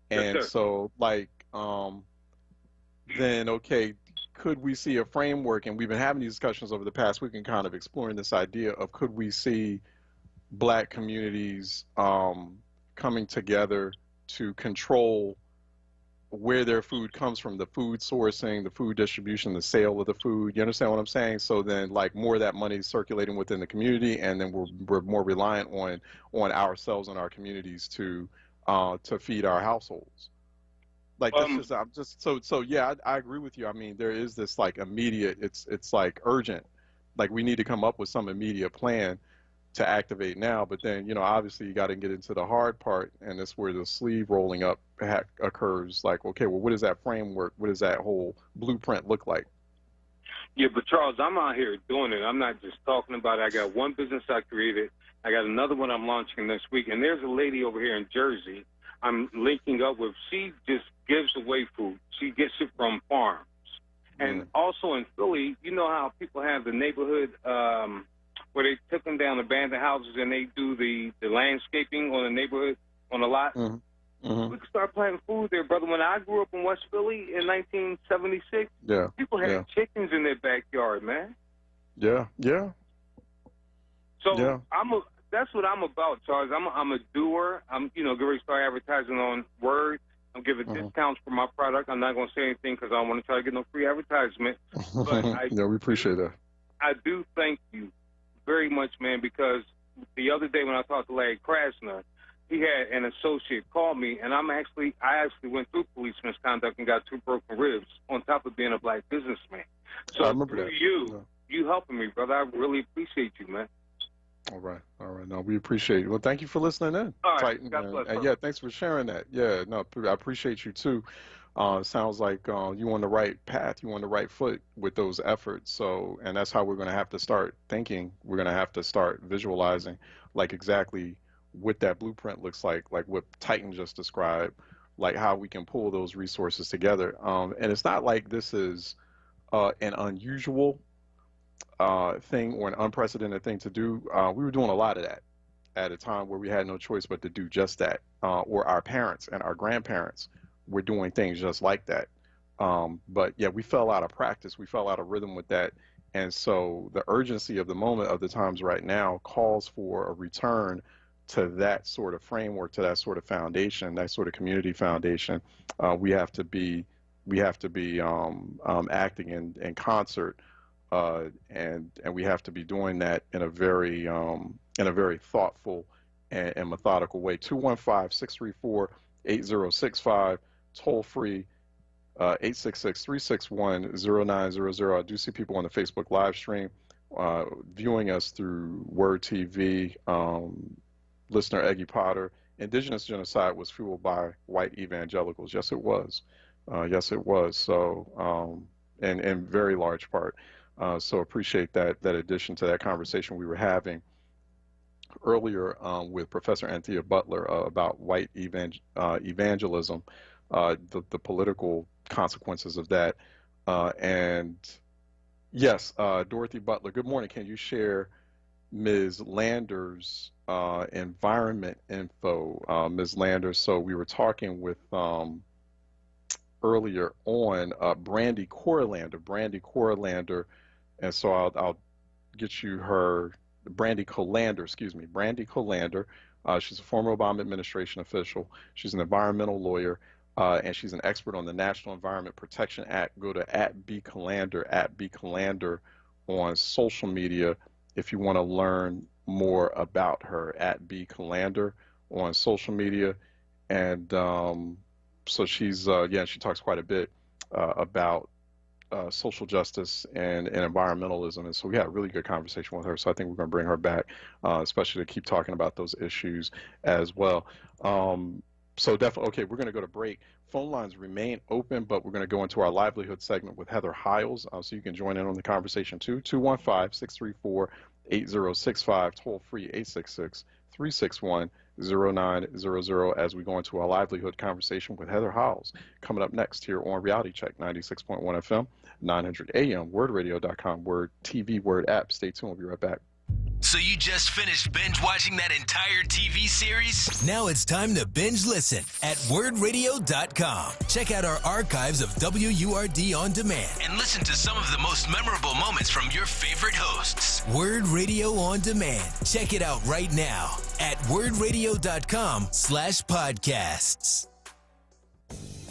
And so, like, then, okay, could we see a framework? And we've been having these discussions over the past week and kind of exploring this idea of, could we see Black communities coming together to control where their food comes from, the food sourcing, the food distribution, the sale of the food. You understand what I'm saying? So then, like, more of that money is circulating within the community, and then we're more reliant on ourselves and our communities to feed our households. Like, that's so yeah, I agree with you. I mean, there is this like immediate, it's like urgent. Like, we need to come up with some immediate plan to activate now, but then, obviously you got to get into the hard part, and that's where the sleeve rolling up occurs. Like, okay, well, what is that framework? What does that whole blueprint look like? Yeah, but Charles, I'm out here doing it. I'm not just talking about it. I got one business I created. I got another one I'm launching this week, and there's a lady over here in Jersey I'm linking up with. She just gives away food. She gets it from farms. And also in Philly, you know how people have the neighborhood where they took them down abandoned houses and they do the landscaping on the neighborhood, on the lot? We could start planting food there, brother. When I grew up in West Philly in 1976, people had chickens in their backyard, man. Yeah. So that's what I'm about, Charles. I'm a doer. I'm going to start advertising on Word. I'm giving discounts for my product. I'm not going to say anything because I don't want to try to get no free advertisement. But we appreciate that. I do thank you very much, man, because the other day when I talked to Larry Krasner, he had an associate call me, and I actually went through police misconduct and got 2 broken ribs on top of being a Black businessman. So I remember through that. you, you helping me, brother. I really appreciate you, man. All right. No, we appreciate it. Well, thank you for listening in. All right. Titan, God bless, and yeah, thanks for sharing that. Yeah, no, I appreciate you too. Sounds like you on the right path. You on the right foot with those efforts. So, and that's how we're going to have to start thinking. We're going to have to start visualizing, like exactly what that blueprint looks like what Titan just described, like how we can pull those resources together. And it's not like this is an unusual thing or an unprecedented thing to do. We were doing a lot of that at a time where we had no choice but to do just that. Or our parents and our grandparents were doing things just like that. But yeah, we fell out of practice. We fell out of rhythm with that. And so the urgency of the moment, of the times right now, calls for a return to that sort of framework, to that sort of foundation, that sort of community foundation. We have to be acting in concert. And we have to be doing that in a very thoughtful and methodical way. 215-634-8065, toll free, 866-361-0900. I do see people on the Facebook live stream viewing us through Word TV. Listener Eggy Potter, indigenous genocide was fueled by white evangelicals. Yes, it was. Yes, it was. So, in very large part. So appreciate that addition to that conversation we were having earlier with Professor Anthea Butler about white evangelism, the political consequences of that. And yes, Dorothy Butler, good morning. Can you share Ms. Lander's environment info? Ms. Lander, so we were talking with earlier on Brandy Corlander, and so I'll get you her, Brandy Colander. She's a former Obama administration official. She's an environmental lawyer, and she's an expert on the National Environment Protection Act. Go to @bcolander on social media if you want to learn more about her, @bcolander on social media. And so she's, she talks quite a bit about social justice and environmentalism. And so we had a really good conversation with her. So I think we're going to bring her back, especially to keep talking about those issues as well. So definitely, okay, we're going to go to break. Phone lines remain open, but we're going to go into our livelihood segment with Heather Hiles. So you can join in on the conversation too. 215-634-8065, toll free 866-361-0900 as we go into our livelihood conversation with Heather Hiles. Coming up next here on Reality Check 96.1 FM, 900 AM, wordradio.com, Word TV, Word app. Stay tuned. We'll be right back. So you just finished binge watching that entire TV series? Now it's time to binge listen at wordradio.com. Check out our archives of WURD on demand and listen to some of the most memorable moments from your favorite hosts. Word Radio on demand. Check it out right now at wordradio.com/podcasts.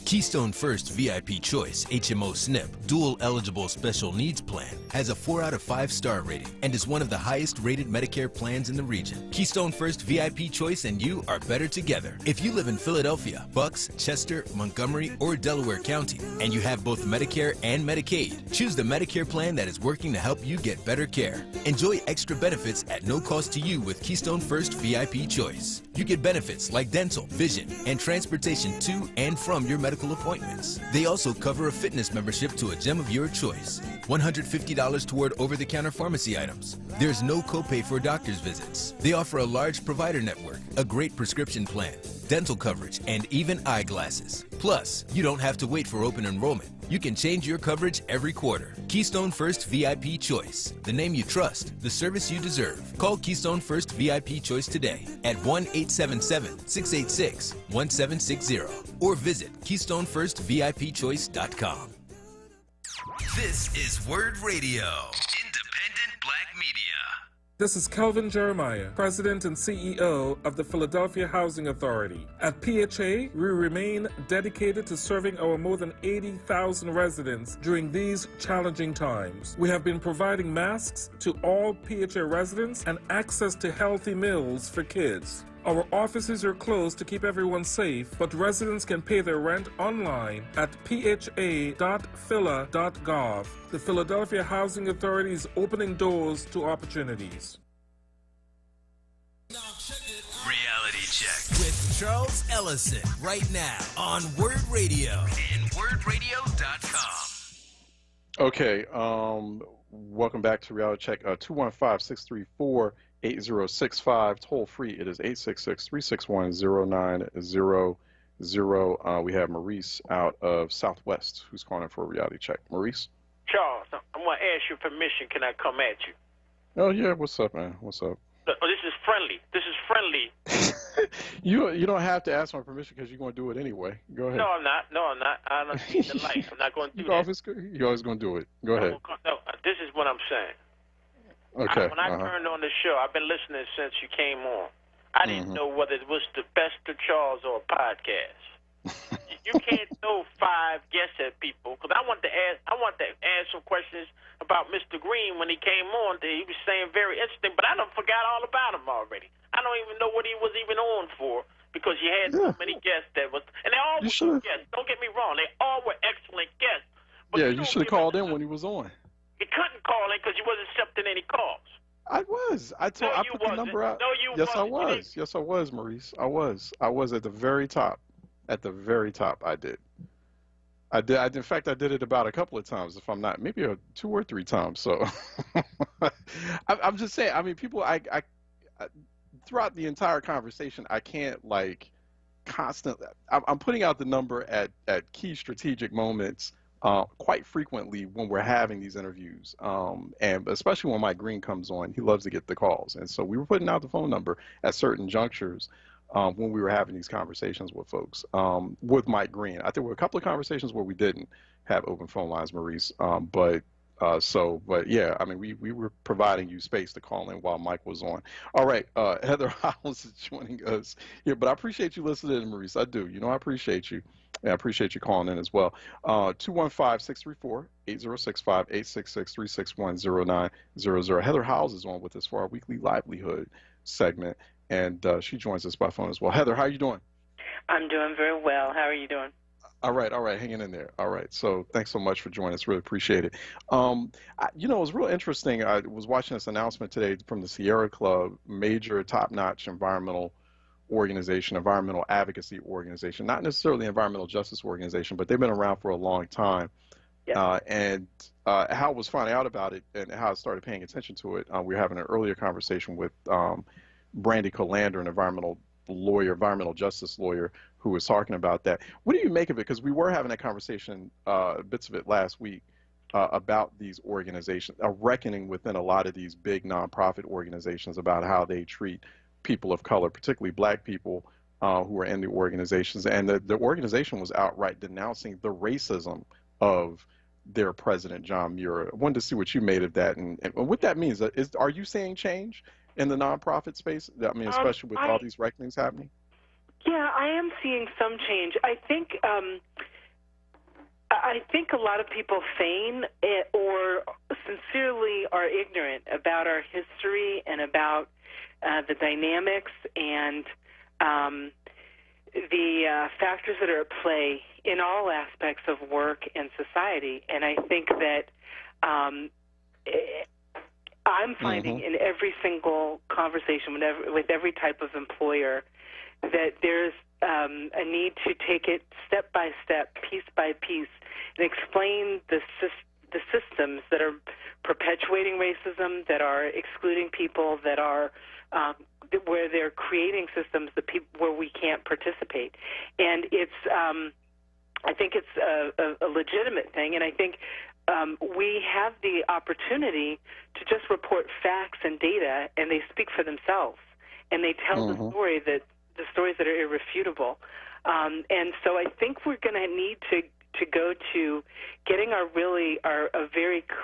Keystone First VIP Choice HMO SNP Dual Eligible Special Needs Plan has a 4 out of 5 star rating and is one of the highest rated Medicare plans in the region. Keystone First VIP Choice and you are better together. If you live in Philadelphia, Bucks, Chester, Montgomery, or Delaware County, and you have both Medicare and Medicaid, choose the Medicare plan that is working to help you get better care. Enjoy extra benefits at no cost to you with Keystone First VIP Choice. You get benefits like dental, vision, and transportation to and from your medical appointments. They also cover a fitness membership to a gym of your choice. $150 toward over-the-counter pharmacy items. There's no copay for doctor's visits. They offer a large provider network, a great prescription plan, dental coverage, and even eyeglasses. Plus, you don't have to wait for open enrollment. You can change your coverage every quarter. Keystone First VIP Choice. The name you trust, the service you deserve. Call Keystone First VIP Choice today at 1-877-686-1760 or visit KeystoneFirstVIPChoice.com. This is Word Radio, independent black media. This is Kelvin Jeremiah, President and CEO of the Philadelphia Housing Authority. At PHA, we remain dedicated to serving our more than 80,000 residents during these challenging times. We have been providing masks to all PHA residents and access to healthy meals for kids. Our offices are closed to keep everyone safe, but residents can pay their rent online at pha.phila.gov. The Philadelphia Housing Authority is opening doors to opportunities. Reality Check with Charles Ellison right now on Word Radio and WordRadio.com. Okay, welcome back to Reality Check. 215-634-8065. Toll free. It is 866-361-0900. We have Maurice out of Southwest who's calling in for a reality check. Maurice? Charles, I'm going to ask your permission. Can I come at you? Oh, yeah. What's up, man? What's up? This is friendly. This is friendly. You don't have to ask my permission because you're going to do it anyway. Go ahead. No, I'm not. I don't see the light. I'm not going to do that. You're always going to do it. Go ahead. No, this is what I'm saying. Okay. When I turned on the show, I've been listening since you came on. I didn't know whether it was the Best of Charles or a podcast. You can't throw 5 guesses at people because I want to ask some questions about Mr. Green when he came on. He was saying very interesting, but I done forgot all about him already. I don't even know what he was even on for because you had so many guests and they all were good guests. Don't get me wrong, they all were excellent guests. But you should have called in when he was on. He couldn't call in because he wasn't accepting any calls. I was. I put the number out. No, you yes, wasn't. I was. Yes, I was, Maurice. I was at the very top. At the very top, I did. In fact, I did it about a couple of times, if I'm not, maybe 2 or 3 times. So I'm just saying. I mean, people. I throughout the entire conversation, I can't constantly. I'm putting out the number at key strategic moments quite frequently when we're having these interviews, and especially when Mike Green comes on. He loves to get the calls, and so we were putting out the phone number at certain junctures. When we were having these conversations with folks, with Mike Green. I think there were a couple of conversations where we didn't have open phone lines, Maurice. But yeah, I mean, we were providing you space to call in while Mike was on. All right, Heather Hollis is joining us here, but I appreciate you listening, Maurice. I do. I appreciate you. And I appreciate you calling in as well. 215-634-8065, 866-361-0900. Heather Hollis is on with us for our weekly livelihood segment. And she joins us by phone as well. Heather, how are you doing? I'm doing very well. How are you doing? All right, hanging in there. All right, so thanks so much for joining us. Really appreciate it. It was real interesting. I was watching this announcement today from the Sierra Club, major top-notch environmental advocacy organization, not necessarily environmental justice organization, but they've been around for a long time. Yeah. How I was finding out about it and how I started paying attention to it, we were having an earlier conversation with Brandy Colander, an environmental justice lawyer, who was talking about that. What do you make of it? Because we were having that conversation, bits of it last week, about these organizations, a reckoning within a lot of these big nonprofit organizations about how they treat people of color, particularly black people who are in the organizations. And the organization was outright denouncing the racism of their president, John Muir. I wanted to see what you made of that and what that means. Are you seeing change in the nonprofit space? I mean, especially with all these reckonings happening? Yeah, I am seeing some change. I think a lot of people feign or sincerely are ignorant about our history and about the dynamics and the factors that are at play in all aspects of work and society. And I think that I'm finding in every single conversation with every type of employer that there's a need to take it step by step, piece by piece, and explain the systems that are perpetuating racism, that are excluding people, that are where they're creating systems where we can't participate. And it's I think it's a legitimate thing, and I think we have the opportunity to just report facts and data, and they speak for themselves, and they tell the stories that are irrefutable. And so I think we're going to need to go to getting a very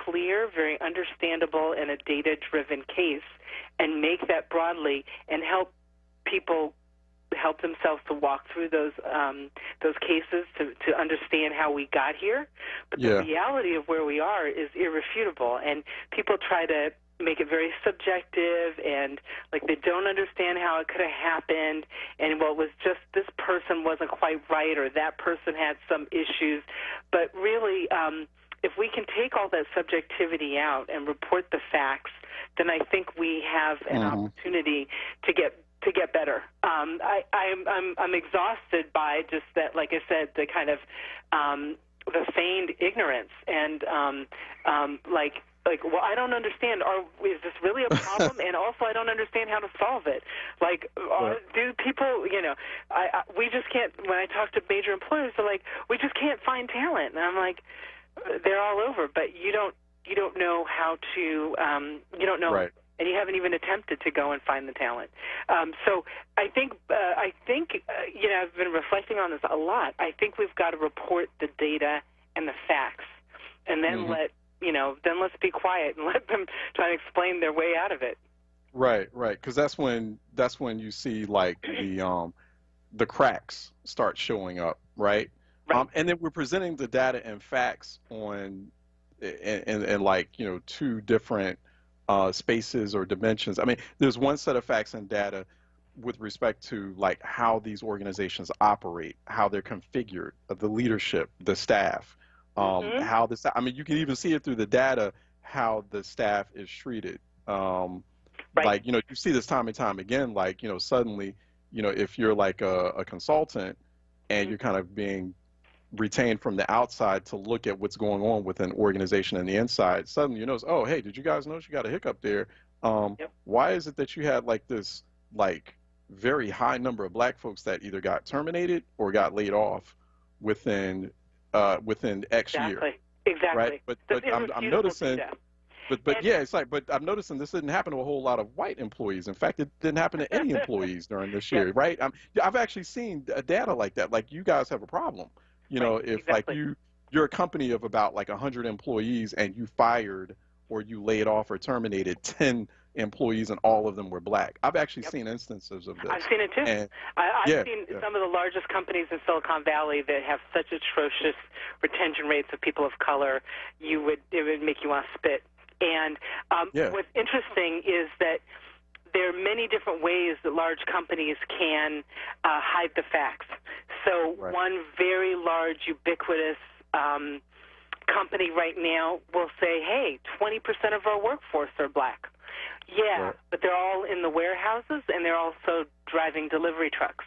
clear, very understandable, and a data-driven case, and make that broadly, and help people help themselves to walk through those cases to understand how we got here. But the reality of where we are is irrefutable, and people try to make it very subjective, and like they don't understand how it could have happened, and well, it was just this person wasn't quite right, or that person had some issues. But really, if we can take all that subjectivity out and report the facts, then I think we have an opportunity to get better. I'm exhausted by just that, like I said, the kind of the feigned ignorance and like, well, I don't understand. Is this really a problem? And also, I don't understand how to solve it. Like, do people, we just can't. When I talk to major employers, they're like, we just can't find talent. And I'm like, they're all over, but you don't know how to. You don't know. Right. And you haven't even attempted to go and find the talent. So I think I've been reflecting on this a lot. I think we've got to report the data and the facts, and then then let's be quiet and let them try to explain their way out of it. Right. Because that's when you see like the cracks start showing up, right? And then we're presenting the data and facts on in like two different spaces or dimensions. I mean, there's one set of facts and data with respect to like how these organizations operate, how they're configured, the leadership, the staff, how the staff. I mean, you can even see it through the data how the staff is treated. Like you see this time and time again. Like suddenly, if you're like a consultant and you're kind of being retained from the outside to look at what's going on with an organization on the inside, suddenly you notice, oh, hey, did you guys notice you got a hiccup there? Why is it that you had like this like very high number of black folks that either got terminated or got laid off within X year? Exactly. Right? But I'm noticing. But yeah, it's like, but I'm noticing this didn't happen to a whole lot of white employees. In fact, it didn't happen to any employees during this year, right? I've actually seen data like that. Like you guys have a problem. If like you're a company of about like 100 employees and you fired or you laid off or terminated 10 employees and all of them were black. I've actually seen instances of this. I've seen it too. And, I've seen some of the largest companies in Silicon Valley that have such atrocious retention rates of people of color, it would make you want to spit. And what's interesting is that there are many different ways that large companies can hide the facts. So one very large, ubiquitous company right now will say, hey, 20% of our workforce are black. Yeah, but they're all in the warehouses and they're also driving delivery trucks.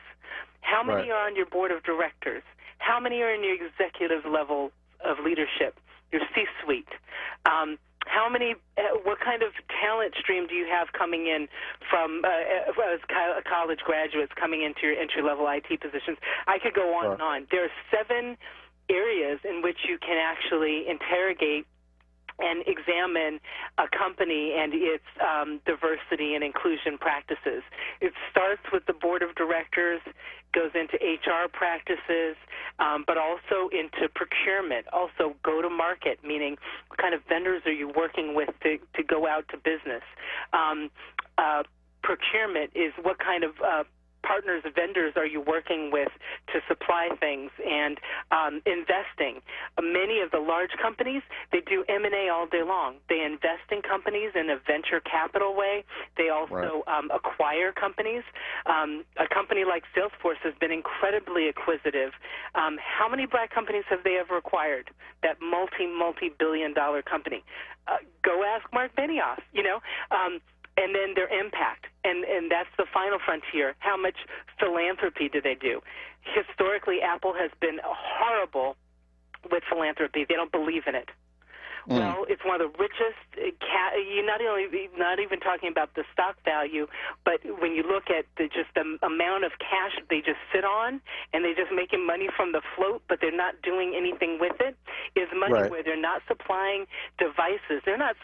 How many are on your board of directors? How many are in your executive level of leadership, your C-suite? How many? What kind of talent stream do you have coming in from as college graduates coming into your entry-level IT positions? I could go on and on. There are 7 areas in which you can actually interrogate and examine a company and its diversity and inclusion practices. It starts with the board of directors, goes into HR practices, but also into procurement, also go-to-market, meaning what kind of vendors are you working with to go out to business. Procurement is what kind of partners, vendors are you working with to supply things, and investing. Many of the large companies, they do M&A all day long. They invest in companies in a venture capital way. They also acquire companies. A company like Salesforce has been incredibly acquisitive. How many black companies have they ever acquired? That multi-billion-dollar company. Go ask Mark Benioff, and then their impact. And that's the final frontier. How much philanthropy do they do? Historically, Apple has been horrible with philanthropy. They don't believe in it. Well, it's one of the richest. You're not even talking about the stock value, but when you look at just the amount of cash they just sit on, and they're just making money from the float, but they're not doing anything with it, is money where they're not supplying devices. They're not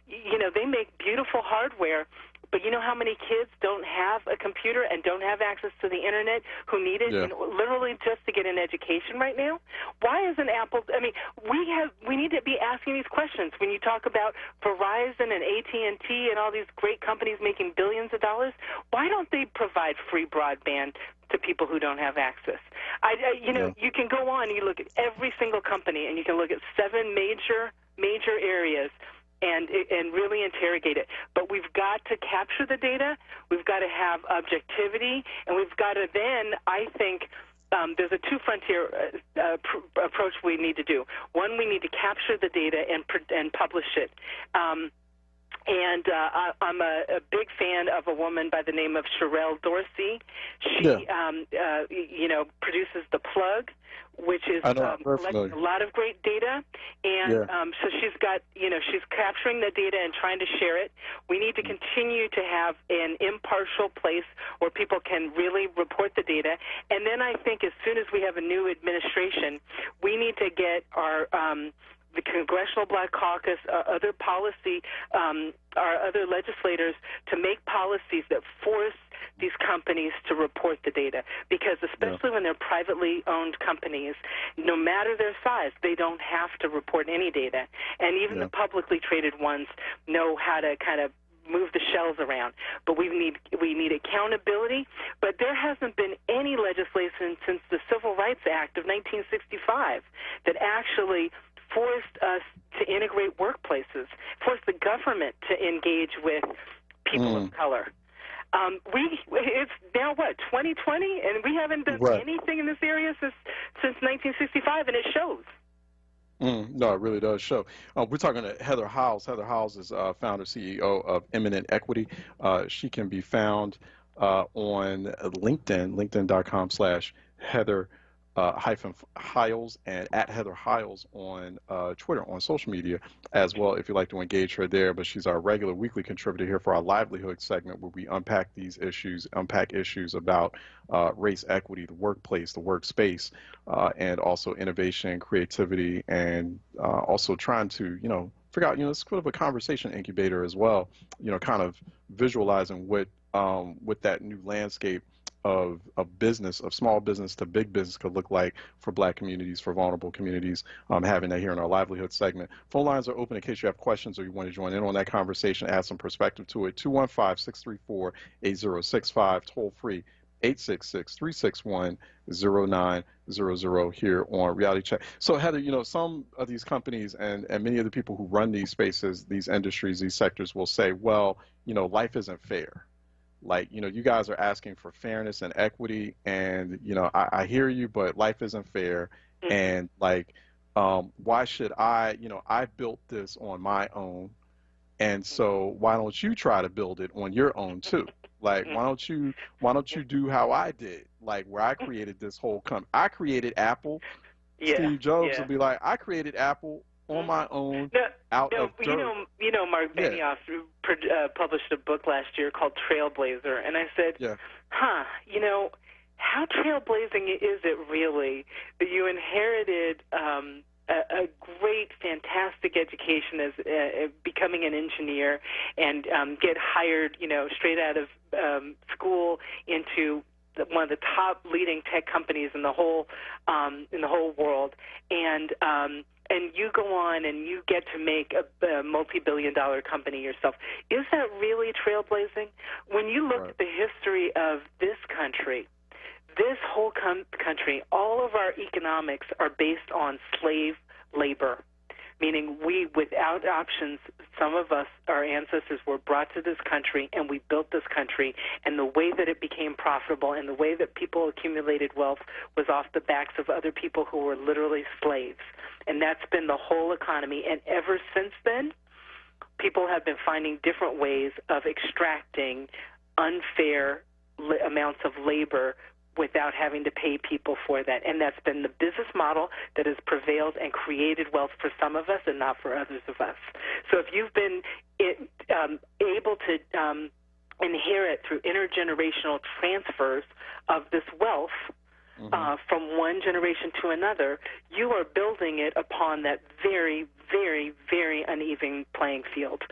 they make beautiful hardware. But you know how many kids don't have a computer and don't have access to the internet who need it literally just to get an education right now? Why isn't Apple? I mean, we need to be asking these questions. When you talk about Verizon and AT&T and all these great companies making billions of dollars, why don't they provide free broadband to people who don't have access? You can go on and you look at every single company and you can look at 7 major areas and really interrogate it. But we've got to capture the data. We've got to have objectivity, and we've got to then, I think, there's a two-frontier approach we need to do. One, we need to capture the data and publish it. I'm a big fan of a woman by the name of Sherelle Dorsey. She, produces The Plug, which is collecting a lot of great data. And so she's got, she's capturing the data and trying to share it. We need to continue to have an impartial place where people can really report the data. And then I think as soon as we have a new administration, we need to get our the Congressional Black Caucus, other policy, our other legislators to make policies that force these companies to report the data, because especially when they're privately owned companies, no matter their size, they don't have to report any data. And even the publicly traded ones know how to kind of move the shells around. But we need accountability. But there hasn't been any legislation since the Civil Rights Act of 1965 that actually forced us to integrate workplaces, forced the government to engage with people of color. It's now, 2020, and we haven't done anything in this area since 1965, and it shows. No, it really does show. We're talking to Heather Howells. Heather Howells is founder, CEO of Eminent Equity. She can be found on LinkedIn, linkedin.com/Heather Howells, and at Heather Howells on Twitter, on social media as well, if you'd like to engage her there. But she's our regular weekly contributor here for our livelihood segment, where we unpack issues about race equity, the workplace, the workspace, and also innovation, creativity, and also trying to, figure out, it's sort of a conversation incubator as well, kind of visualizing what that new landscape of business, of small business to big business could look like for Black communities, for vulnerable communities, having that here in our livelihood segment. Phone lines are open in case you have questions or you want to join in on that conversation, add some perspective to it. 215-634-8065, toll free 866-361-0900 here on Reality Check. So Heather, some of these companies and many of the people who run these spaces, these industries, these sectors will say, well, life isn't fair. Like, you guys are asking for fairness and equity, and, I hear you, but life isn't fair. And like, why should I built this on my own. And so why don't you try to build it on your own too? Like, why don't you do how I did? Like, where I created this whole company. I created Apple. Steve Jobs will be like, I created Apple on my own, out of dirt. Mark Benioff published a book last year called Trailblazer, and I said, how trailblazing is it really that you inherited a great, fantastic education as becoming an engineer and get hired, straight out of school into one of the top leading tech companies in the whole world, and you go on and you get to make a multi-billion-dollar company yourself. Is that really trailblazing? When you look at the history of this country, this whole country, all of our economics are based on slave labor, meaning we, without options, some of us, our ancestors, were brought to this country and we built this country, and the way that it became profitable and the way that people accumulated wealth was off the backs of other people who were literally slaves. And that's been the whole economy. And ever since then, people have been finding different ways of extracting unfair amounts of labor without having to pay people for that. And that's been the business model that has prevailed and created wealth for some of us and not for others of us. So if you've been able to inherit through intergenerational transfers of this wealth from one generation to another, you are building it upon that very, very, very uneven playing field.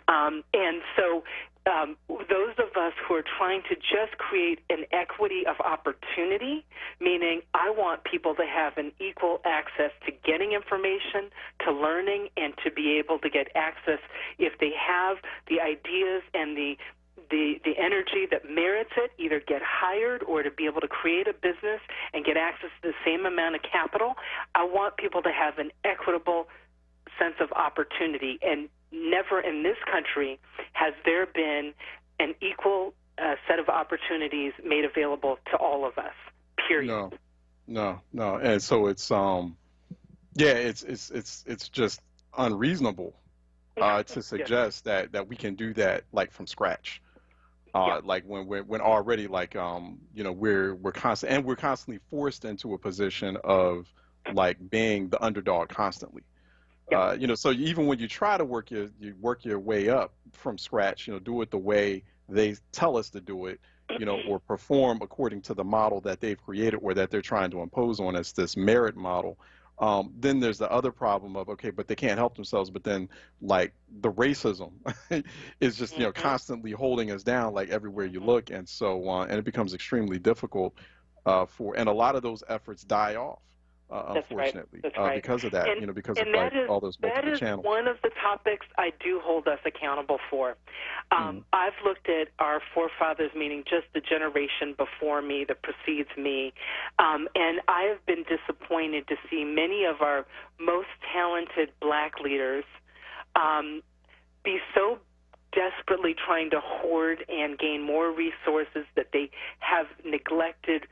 And so those of us who are trying to just create an equity of opportunity, meaning I want people to have an equal access to getting information, to learning, and to be able to get access if they have the ideas and the energy that merits it, either get hired or to be able to create a business and get access to the same amount of capital. I want people to have an equitable sense of opportunity, and never in this country has there been an equal set of opportunities made available to all of us, period. No. And so it's it's just unreasonable to suggest that we can do that like from scratch. Like when already like we're constantly forced into a position of like being the underdog constantly. So even when you try to work your way up from scratch, do it the way they tell us to do it, or perform according to the model that they've created or that they're trying to impose on us, this merit model. Then there's the other problem of, okay, but they can't help themselves. But then like the racism is just, constantly holding us down like everywhere you look. And so, and it becomes extremely difficult and a lot of those efforts die off. Unfortunately, because of that, because of like all those multiple channels. That is one of the topics I do hold us accountable for. I've looked at our forefathers, meaning just the generation before me, that precedes me, and I have been disappointed to see many of our most talented black leaders be so desperately trying to hoard and gain more resources that they have neglected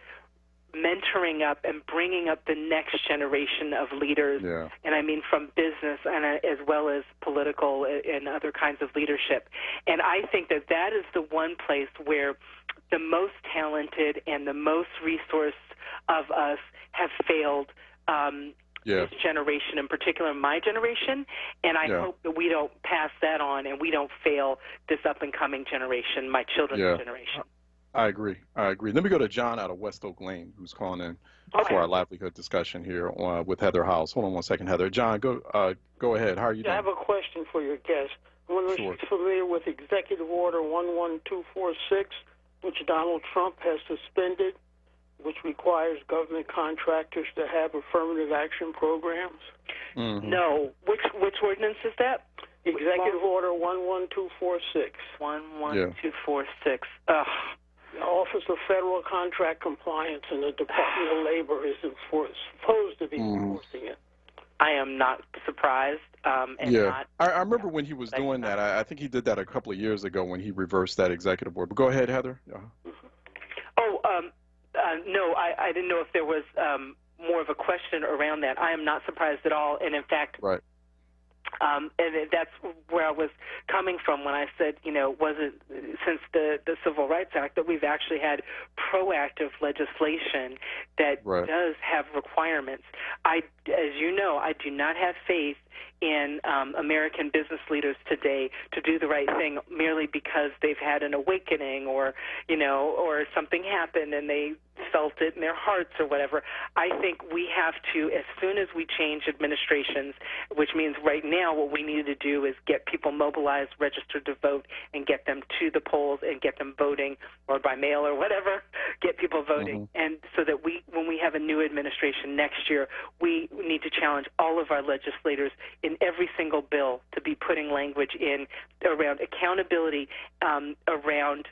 mentoring up and bringing up the next generation of leaders, and I mean from business and as well as political and other kinds of leadership. And I think that is the one place where the most talented and the most resourced of us have failed this generation, in particular my generation, and I hope that we don't pass that on and we don't fail this up-and-coming generation, my children's generation. I agree. Let me go to John out of West Oak Lane, who's calling in for our livelihood discussion here with Heather House. Hold on one second, Heather. John, go ahead. How are you doing? I have a question for your guest. I wonder if she's familiar with Executive Order 11246, which Donald Trump has suspended, which requires government contractors to have affirmative action programs. No. Which ordinance is that? Executive Order 11246. 11246. The Office of Federal Contract Compliance and the Department of Labor is supposed to be enforcing it. I am not surprised. I remember when he was doing that. I think he did that a couple of years ago when he reversed that executive order. But go ahead, Heather. No, I didn't know if there was more of a question around that. I am not surprised at all. And in fact, and that's where I was coming from when I said, was it since the Civil Rights Act that we've actually had proactive legislation that does have requirements. As you know, I do not have faith in American business leaders today to do the right thing merely because they've had an awakening or something happened and they felt it in their hearts or whatever. I think we have to, as soon as we change administrations, which means right now what we need to do is get people mobilized, registered to vote, and get them to the polls and get them voting or by mail or whatever, get people voting. And so that when we have a new administration next year, we need to challenge all of our legislators in every single bill to be putting language in around accountability, around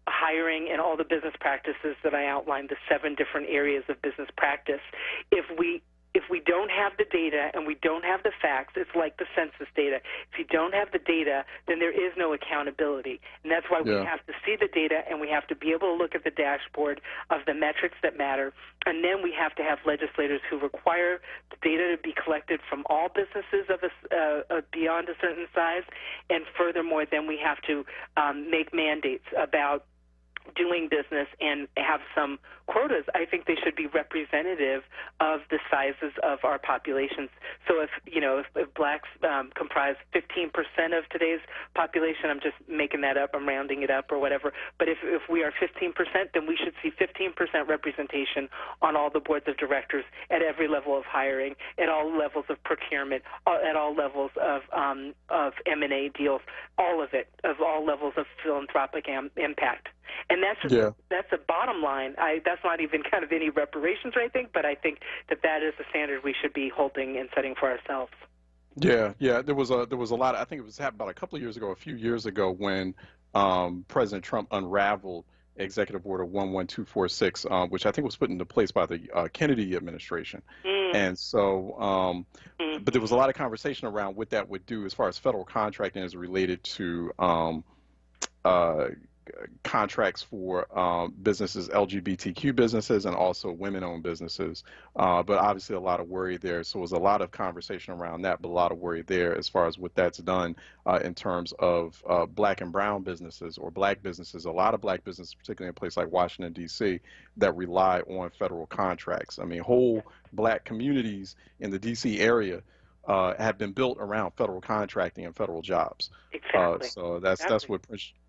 hiring and all the business practices that I outlined, the 7 different areas of business practice. If we don't have the data and we don't have the facts, it's like the census data. If you don't have the data, then there is no accountability. And that's why we have to see the data and we have to be able to look at the dashboard of the metrics that matter. And then we have to have legislators who require the data to be collected from all businesses of beyond a certain size. And furthermore, then we have to make mandates about doing business and have some quotas. I think they should be representative of the sizes of our populations. So if blacks comprise 15% of today's population, I'm just making that up, I'm rounding it up or whatever, but if we are 15%, then we should see 15% representation on all the boards of directors at every level of hiring, at all levels of procurement, at all levels of M&A deals, all of it, of all levels of philanthropic impact. And that's a bottom line. That's not even kind of any reparations or anything, but I think that is the standard we should be holding and setting for ourselves. Yeah. There was a lot. I think it was happened about a few years ago, when President Trump unraveled Executive Order 11246, which I think was put into place by the Kennedy administration. And so, but there was a lot of conversation around what that would do as far as federal contracting is related to contracts for businesses, LGBTQ businesses, and also women-owned businesses. But obviously a lot of worry there. So it was a lot of conversation around that, but a lot of worry there as far as what that's done in terms of black and brown businesses or black businesses. A lot of black businesses, particularly in a place like Washington, D.C., that rely on federal contracts. I mean, whole black communities in the D.C. area have been built around federal contracting and federal jobs. Exactly. So that's what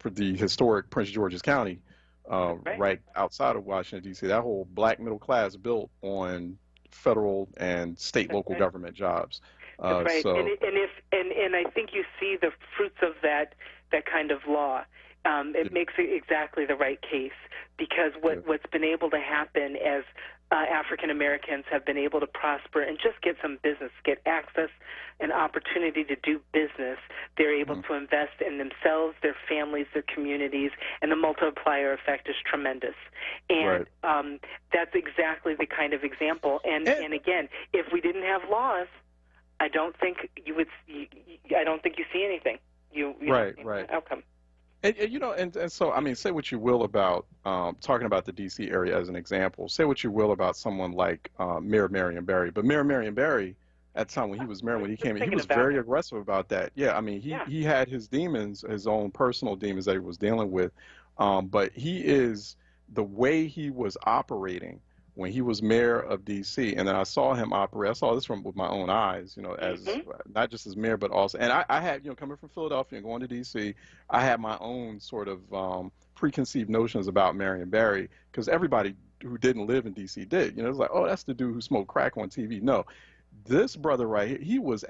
the historic Prince George's County, right outside of Washington, D.C., that whole black middle class built on federal and state local government jobs. That's right. So, and I think you see the fruits of that kind of law. It makes it exactly the right case, because what's been able to happen as African Americans have been able to prosper and just get some business, get access and opportunity to do business. They're able to invest in themselves, their families, their communities, and the multiplier effect is tremendous. And that's exactly the kind of example. And again, if we didn't have laws, I don't think you would. I don't think you see anything. You don't see an outcome. And so, I mean, say what you will about talking about the D.C. area as an example. Say what you will about someone like Mayor Marion Barry. But Mayor Marion Barry, at the time when he was mayor, when he came in, he was very aggressive about that. Yeah, I mean, he had his demons, his own personal demons that he was dealing with. But the way he was operating when he was mayor of D.C., and then I saw him operate. I saw this with my own eyes, as not just as mayor, but also, and I had, coming from Philadelphia and going to D.C., I had my own sort of preconceived notions about Marion Barry, because everybody who didn't live in D.C. did. It was like, oh, that's the dude who smoked crack on TV. No, this brother right here, he was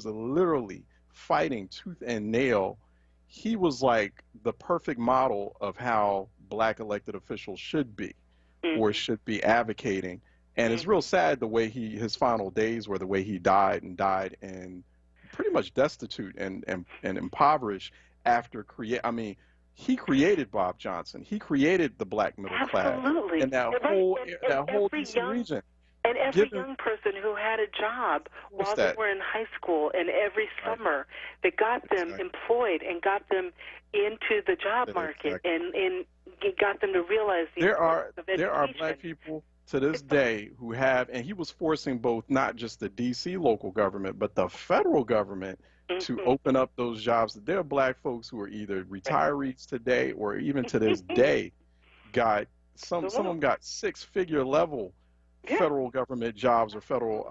literally fighting tooth and nail. He was like the perfect model of how black elected officials should be. Or should be advocating. And it's real sad the way his final days were, the way he died and pretty much destitute and impoverished after he created Bob Johnson. He created the black middle class in that whole DC region. And every young person who had a job while they were in high school, and every summer that got them employed and got them into the job market and got them to realize the importance of education. There are black people to this day who have, and he was forcing both not just the D.C. local government, but the federal government to open up those jobs. There are black folks who are either retirees today or even to this day got, some of them got six-figure level federal government jobs or federal,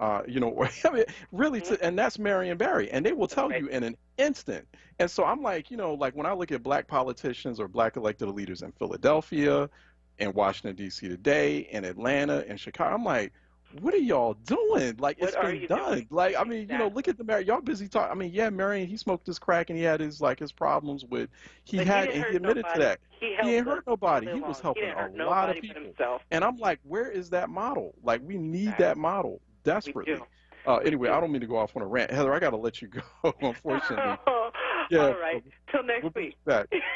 really, and that's Marion Barry, and they will tell you in an instant. And so I'm like, like when I look at black politicians or black elected leaders in Philadelphia, in Washington, D.C. today, in Atlanta, in Chicago, I'm like, what are y'all doing? Like, it's been done. Like, I mean, look at the Marion. Y'all busy talking. I mean, yeah, Marion, he smoked his crack and he had his problems with, he admitted to that. He ain't hurt nobody. He was helping a lot of people. And I'm like, where is that model? Like, we need that model desperately. Anyway, I don't mean to go off on a rant. Heather, I got to let you go, unfortunately. All right. Till next week.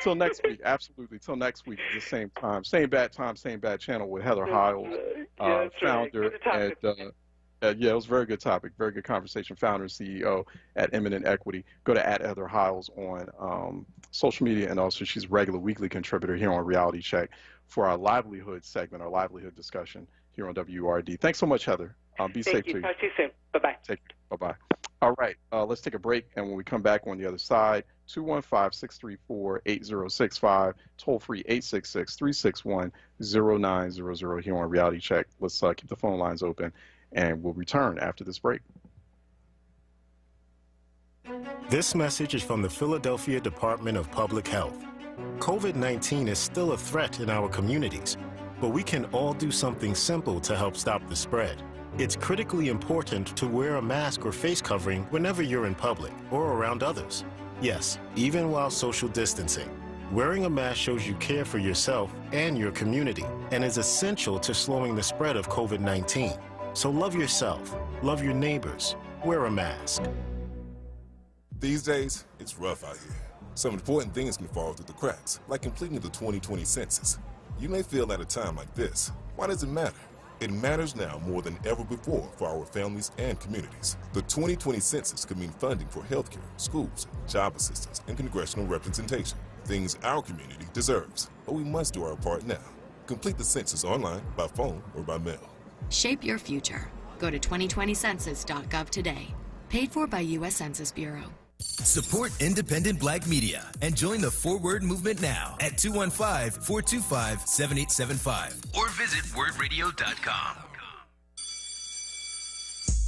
Till next week. Absolutely. Till next week at the same time. Same bad time, same bad channel with Heather Hiles, founder at, it was a very good topic, very good conversation, founder and CEO at Eminent Equity. Go to @Heather Hiles on social media, and also she's a regular weekly contributor here on Reality Check for our livelihood segment, our livelihood discussion here on WURD. Thanks so much, Heather. Be safe too. Talk to you soon. Bye-bye. Take care. Bye-bye. All right, let's take a break, and when we come back on the other side, 215-634-8065, toll-free 866-361-0900 here on Reality Check. Let's keep the phone lines open, and we'll return after this break. This message is from the Philadelphia Department of Public Health. COVID-19 is still a threat in our communities, but we can all do something simple to help stop the spread. It's critically important to wear a mask or face covering whenever you're in public or around others. Yes, even while social distancing. Wearing a mask shows you care for yourself and your community and is essential to slowing the spread of COVID-19. So love yourself, love your neighbors, wear a mask. These days, it's rough out here. Some important things can fall through the cracks, like completing the 2020 census. You may feel at a time like this, why does it matter? It matters now more than ever before for our families and communities. The 2020 census could mean funding for healthcare, schools, job assistance, and congressional representation. Things our community deserves, but we must do our part now. Complete the census online, by phone, or by mail. Shape your future. Go to 2020census.gov today. Paid for by U.S. Census Bureau. Support independent black media and join the Forward movement now at 215-425-7875 or visit wordradio.com.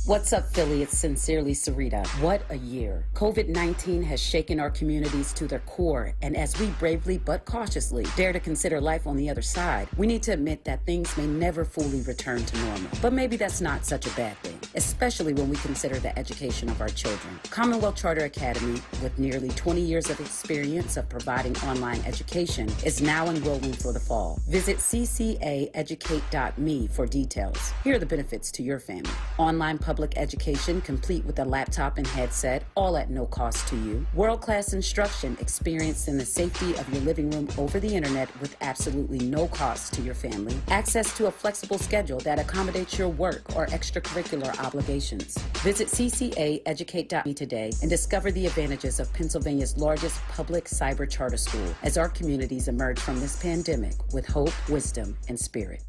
What's up, Philly? It's sincerely Sarita. What a year. COVID-19 has shaken our communities to their core, and as we bravely but cautiously dare to consider life on the other side, we need to admit that things may never fully return to normal. But maybe that's not such a bad thing, especially when we consider the education of our children. Commonwealth Charter Academy, with nearly 20 years of experience of providing online education, is now enrolling for the fall. Visit ccaeducate.me for details. Here are the benefits to your family. Online public education complete with a laptop and headset, all at no cost to you. World-class instruction experienced in the safety of your living room over the internet with absolutely no cost to your family. Access to a flexible schedule that accommodates your work or extracurricular obligations. Visit ccaeducate.me today and discover the advantages of Pennsylvania's largest public cyber charter school as our communities emerge from this pandemic with hope, wisdom, and spirit.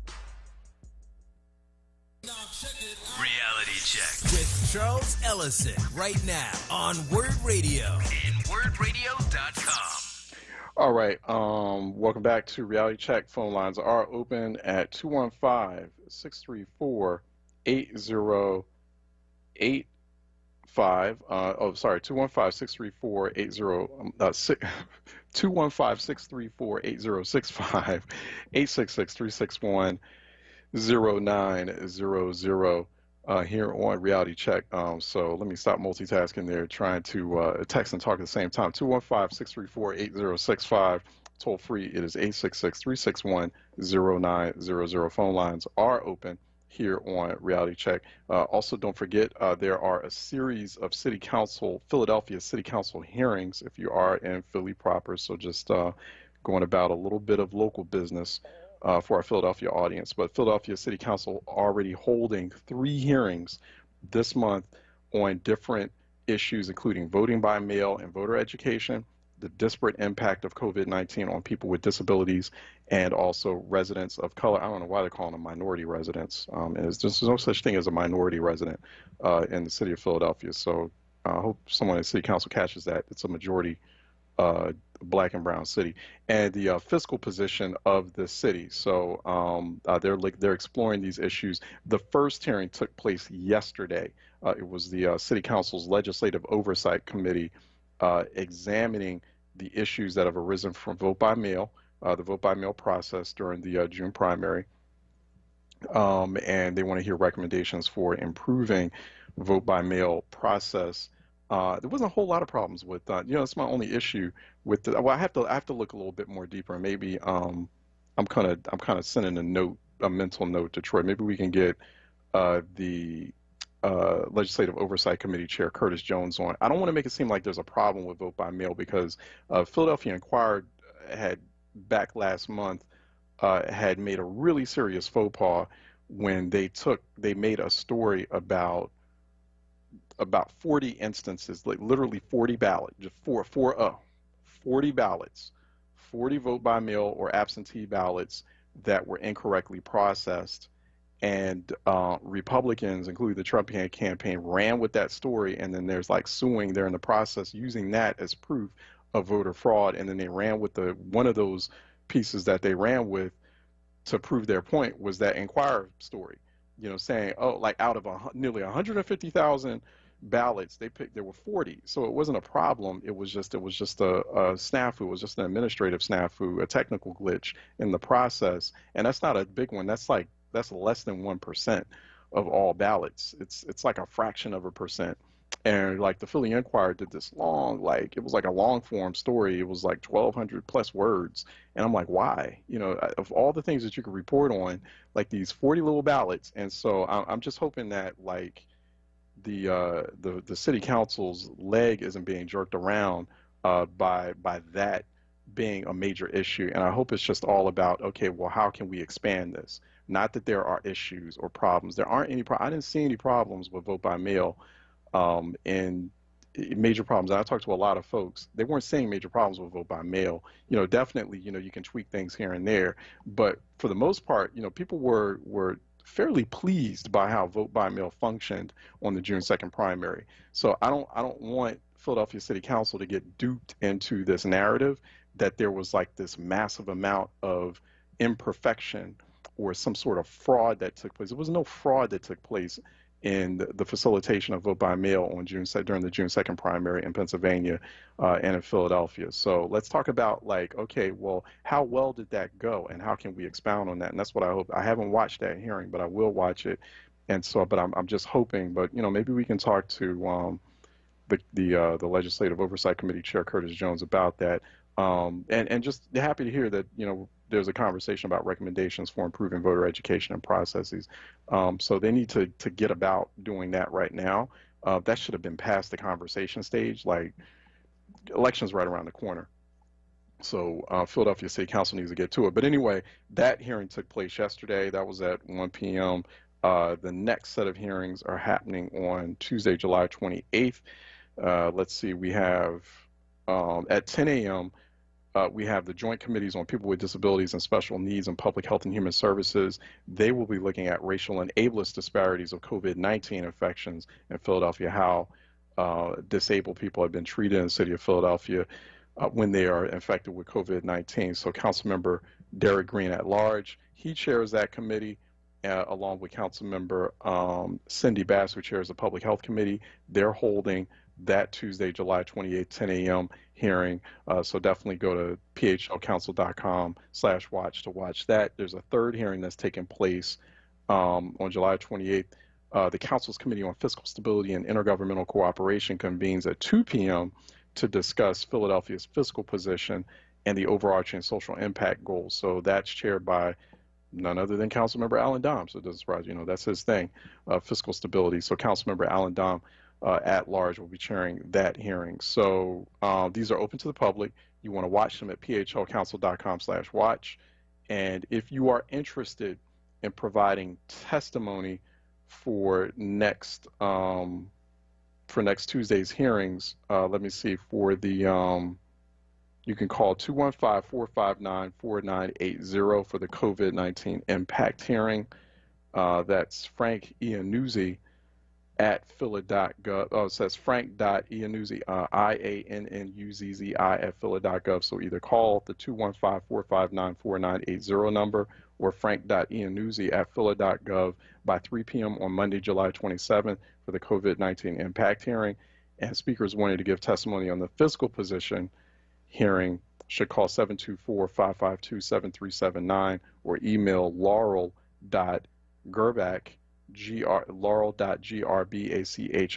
Reality Check with Charles Ellison right now on Word Radio and wordradio.com. All right, welcome back to Reality Check. Phone lines are open at 215-634-8085. 215-634-8065, 866-361-0900 here on Reality Check. So let me stop multitasking there, trying to text and talk at the same time. 215-634-8065. Toll free, it is 866-361-0900. Phone lines are open here on Reality Check. Also, don't forget, there are a series of Philadelphia City Council hearings if you are in Philly proper. So just going about a little bit of local business for our Philadelphia audience. But Philadelphia City Council already holding 3 hearings this month on different issues, including voting by mail and voter education, the disparate impact of COVID-19 on people with disabilities, and also residents of color. I don't know why they're calling them minority residents. There's no such thing as a minority resident in the city of Philadelphia. So I hope someone at City Council catches that. It's a majority black and brown city, and the fiscal position of the city. So they're exploring these issues. The first hearing took place yesterday. It was the City Council's Legislative Oversight Committee examining the issues that have arisen from vote by mail, the vote by mail process during the June primary, and they want to hear recommendations for improving vote by mail process. There wasn't a whole lot of problems with that's my only issue with the. Well, I have to look a little bit more deeper. Maybe I'm kind of sending a mental note to Troy. Maybe we can get the Legislative Oversight Committee Chair Curtis Jones on. I don't want to make it seem like there's a problem with vote by mail, because Philadelphia Inquirer had back last month had made a really serious faux pas when they made a story about 40 instances, like literally 40 ballots, just 40 ballots, 40 vote by mail or absentee ballots that were incorrectly processed. And Republicans, including the Trump campaign, ran with that story, and then there's like suing. They're in the process using that as proof of voter fraud, and then they ran with one of those pieces that they ran with to prove their point was that Inquirer story, saying, like out of nearly 150,000 ballots, there were 40. So it wasn't a problem. It was just a snafu. It was just an administrative snafu, a technical glitch in the process. And that's not a big one. That's less than 1% of all ballots. It's like a fraction of a percent. And like the Philly Inquirer did this long, it was like a long form story. It was like 1,200 plus words. And I'm like, why? Of all the things that you could report on, like these 40 little ballots. And so I'm just hoping that the city council's leg isn't being jerked around by that being a major issue. And I hope it's just all about, okay, well, how can we expand this, Not that there are issues or problems. There aren't any. I didn't see any problems with vote by mail, and major problems. And I talked to a lot of folks. They weren't saying major problems with vote by mail. Definitely, you can tweak things here and there, but for the most part, people were fairly pleased by how vote by mail functioned on the June 2nd primary. So I don't want Philadelphia City Council to get duped into this narrative that there was like this massive amount of imperfection or some sort of fraud that took place. There was no fraud that took place in the facilitation of vote by mail on during the June 2nd primary in Pennsylvania and in Philadelphia. So let's talk about okay, well, how well did that go and how can we expound on that? And that's what I hope. I haven't watched that hearing, but I will watch it. And so, but I'm just hoping, but maybe we can talk to the Legislative Oversight Committee Chair Curtis Jones about that. And just happy to hear that, there's a conversation about recommendations for improving voter education and processes. So they need to get about doing that right now. That should have been past the conversation stage. Election's right around the corner. So Philadelphia City Council needs to get to it. But anyway, that hearing took place yesterday. That was at 1 p.m. The next set of hearings are happening on Tuesday, July 28th. Let's see, we have at 10 a.m., we have the Joint Committees on People with Disabilities and Special Needs and Public Health and Human Services. They will be looking at racial and ableist disparities of COVID-19 infections in Philadelphia, how disabled people have been treated in the city of Philadelphia when they are infected with COVID-19. So Councilmember Derek Green at large, he chairs that committee. Along with Councilmember Cindy Bass, who chairs the Public Health Committee. They're holding that Tuesday, July 28th, 10 a.m. hearing. So definitely go to phlcouncil.com/watch to watch that. There's a third hearing that's taking place on July 28th. The Council's Committee on Fiscal Stability and Intergovernmental Cooperation convenes at 2 p.m. to discuss Philadelphia's fiscal position and the overarching social impact goals. So that's chaired by none other than Councilmember Alan Dom. So it doesn't surprise you, that's his thing, fiscal stability. So Councilmember Alan Dom at large will be chairing that hearing. So these are open to the public. You want to watch them at phlcouncil.com/watch. And if you are interested in providing testimony for next Tuesday's hearings, let me see, for the you can call 215-459-4980 for the COVID-19 impact hearing. That's Frank Iannuzzi at phila.gov. Oh, it says frank.iannuzzi, IANNUZZI at phila.gov. So either call the 215-459-4980 number or frank.iannuzzi at phila.gov by 3 p.m. on Monday, July 27th for the COVID-19 impact hearing. And speakers wanting to give testimony on the fiscal position hearing should call 724-552-7379 or email laurel.gerbach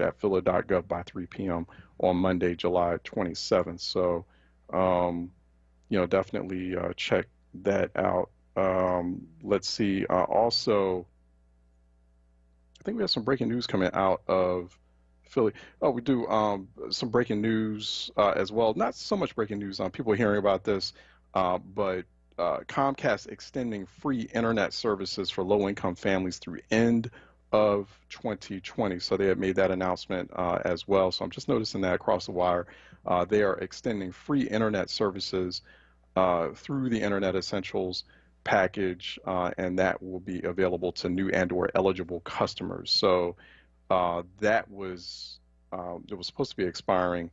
at phila.gov by 3 p.m. on Monday, July 27th. So, definitely check that out. Let's see. Also, I think we have some breaking news coming out of Philly. Oh, we do some breaking news as well. Not so much breaking news on people hearing about this, but Comcast extending free internet services for low-income families through end of 2020. So they have made that announcement as well. So I'm just noticing that across the wire. They are extending free internet services through the Internet Essentials package, and that will be available to new and/or eligible customers. So that was it was supposed to be expiring,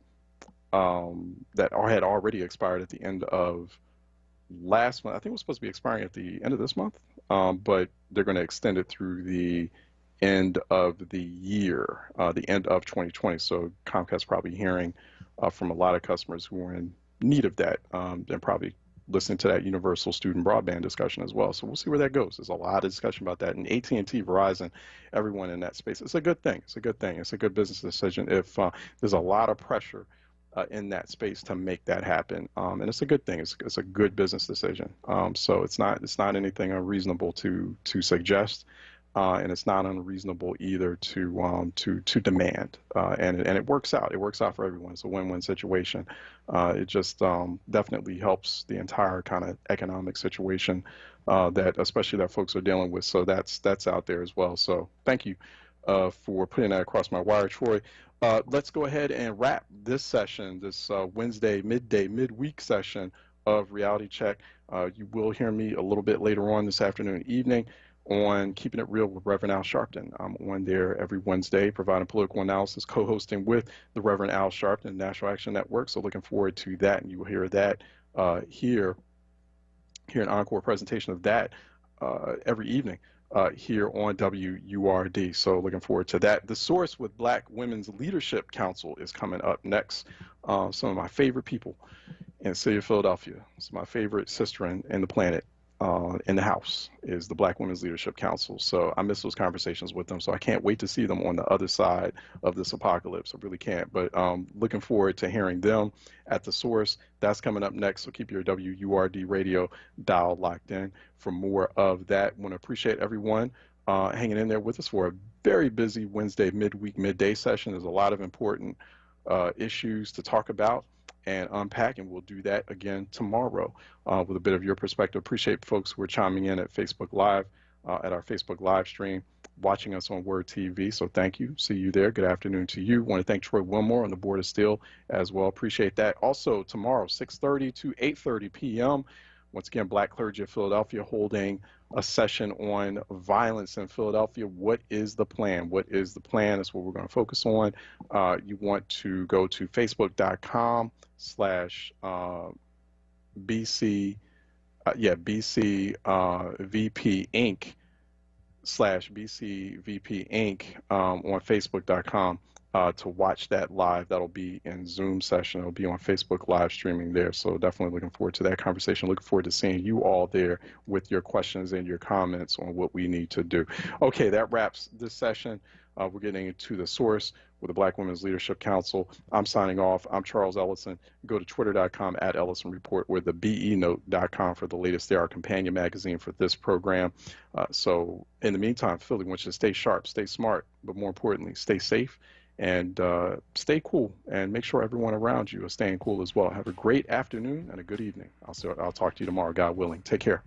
that had already expired at the end of last month. I think it was supposed to be expiring at the end of this month, but they're going to extend it through the end of the year, the end of 2020. So Comcast probably hearing from a lot of customers who are in need of that, and probably listening to that universal student broadband discussion as well. So we'll see where that goes. There's a lot of discussion about that. And AT&T, Verizon, everyone in that space, it's a good thing. It's a good thing. It's a good business decision if there's a lot of pressure in that space to make that happen. And it's a good thing. It's a good business decision. So it's not anything unreasonable to suggest. And it's not unreasonable either to demand, and it works out. It works out for everyone. It's a win-win situation. It just definitely helps the entire kind of economic situation that especially that folks are dealing with. So that's out there as well. So thank you for putting that across my wire, Troy. Let's go ahead and wrap this session, this Wednesday midweek session of Reality Check. You will hear me a little bit later on this afternoon, evening, on Keeping It Real with Reverend Al Sharpton. I'm on there every Wednesday providing political analysis, co-hosting with the Reverend Al Sharpton, National Action Network. So looking forward to that, and you will hear that here an encore presentation of that every evening here on WURD. So looking forward to that. The Source with Black Women's Leadership Council is coming up next. Some of my favorite people in the city of Philadelphia. It's my favorite sister in the planet. In the house is the Black Women's Leadership Council. So I miss those conversations with them. So I can't wait to see them on the other side of this apocalypse. I really can't. But looking forward to hearing them at the Source. That's coming up next. So keep your WURD radio dial locked in for more of that. Want to appreciate everyone hanging in there with us for a very busy Wednesday midday session. There's a lot of important issues to talk about and unpack, and we'll do that again tomorrow with a bit of your perspective. Appreciate folks who are chiming in at Facebook Live, at our Facebook live stream, watching us on Word TV. So thank you. See you there. Good afternoon to you. Want to thank Troy Wilmore on the Board of Steel as well. Appreciate that. Also tomorrow, 6:30 to 8:30 p.m., once again, Black Clergy of Philadelphia holding a session on violence in Philadelphia. What is the plan? What is the plan? That's what we're going to focus on. You want to go to facebook.com/BC, BCVP Inc. /BCVP Inc. On facebook.com. To watch that live. That'll be in Zoom session. It'll be on Facebook live streaming there. So definitely looking forward to that conversation. Looking forward to seeing you all there with your questions and your comments on what we need to do. Okay, that wraps this session. We're getting into the Source with the Black Women's Leadership Council. I'm signing off. I'm Charles Ellison. Go to twitter.com @EllisonReport or the BENote.com for the latest there, our companion magazine for this program. So in the meantime, Philly wants you to stay sharp, stay smart, but more importantly, stay safe. And stay cool, and make sure everyone around you is staying cool as well. Have a great afternoon and a good evening. I'll talk to you tomorrow, God willing. Take care.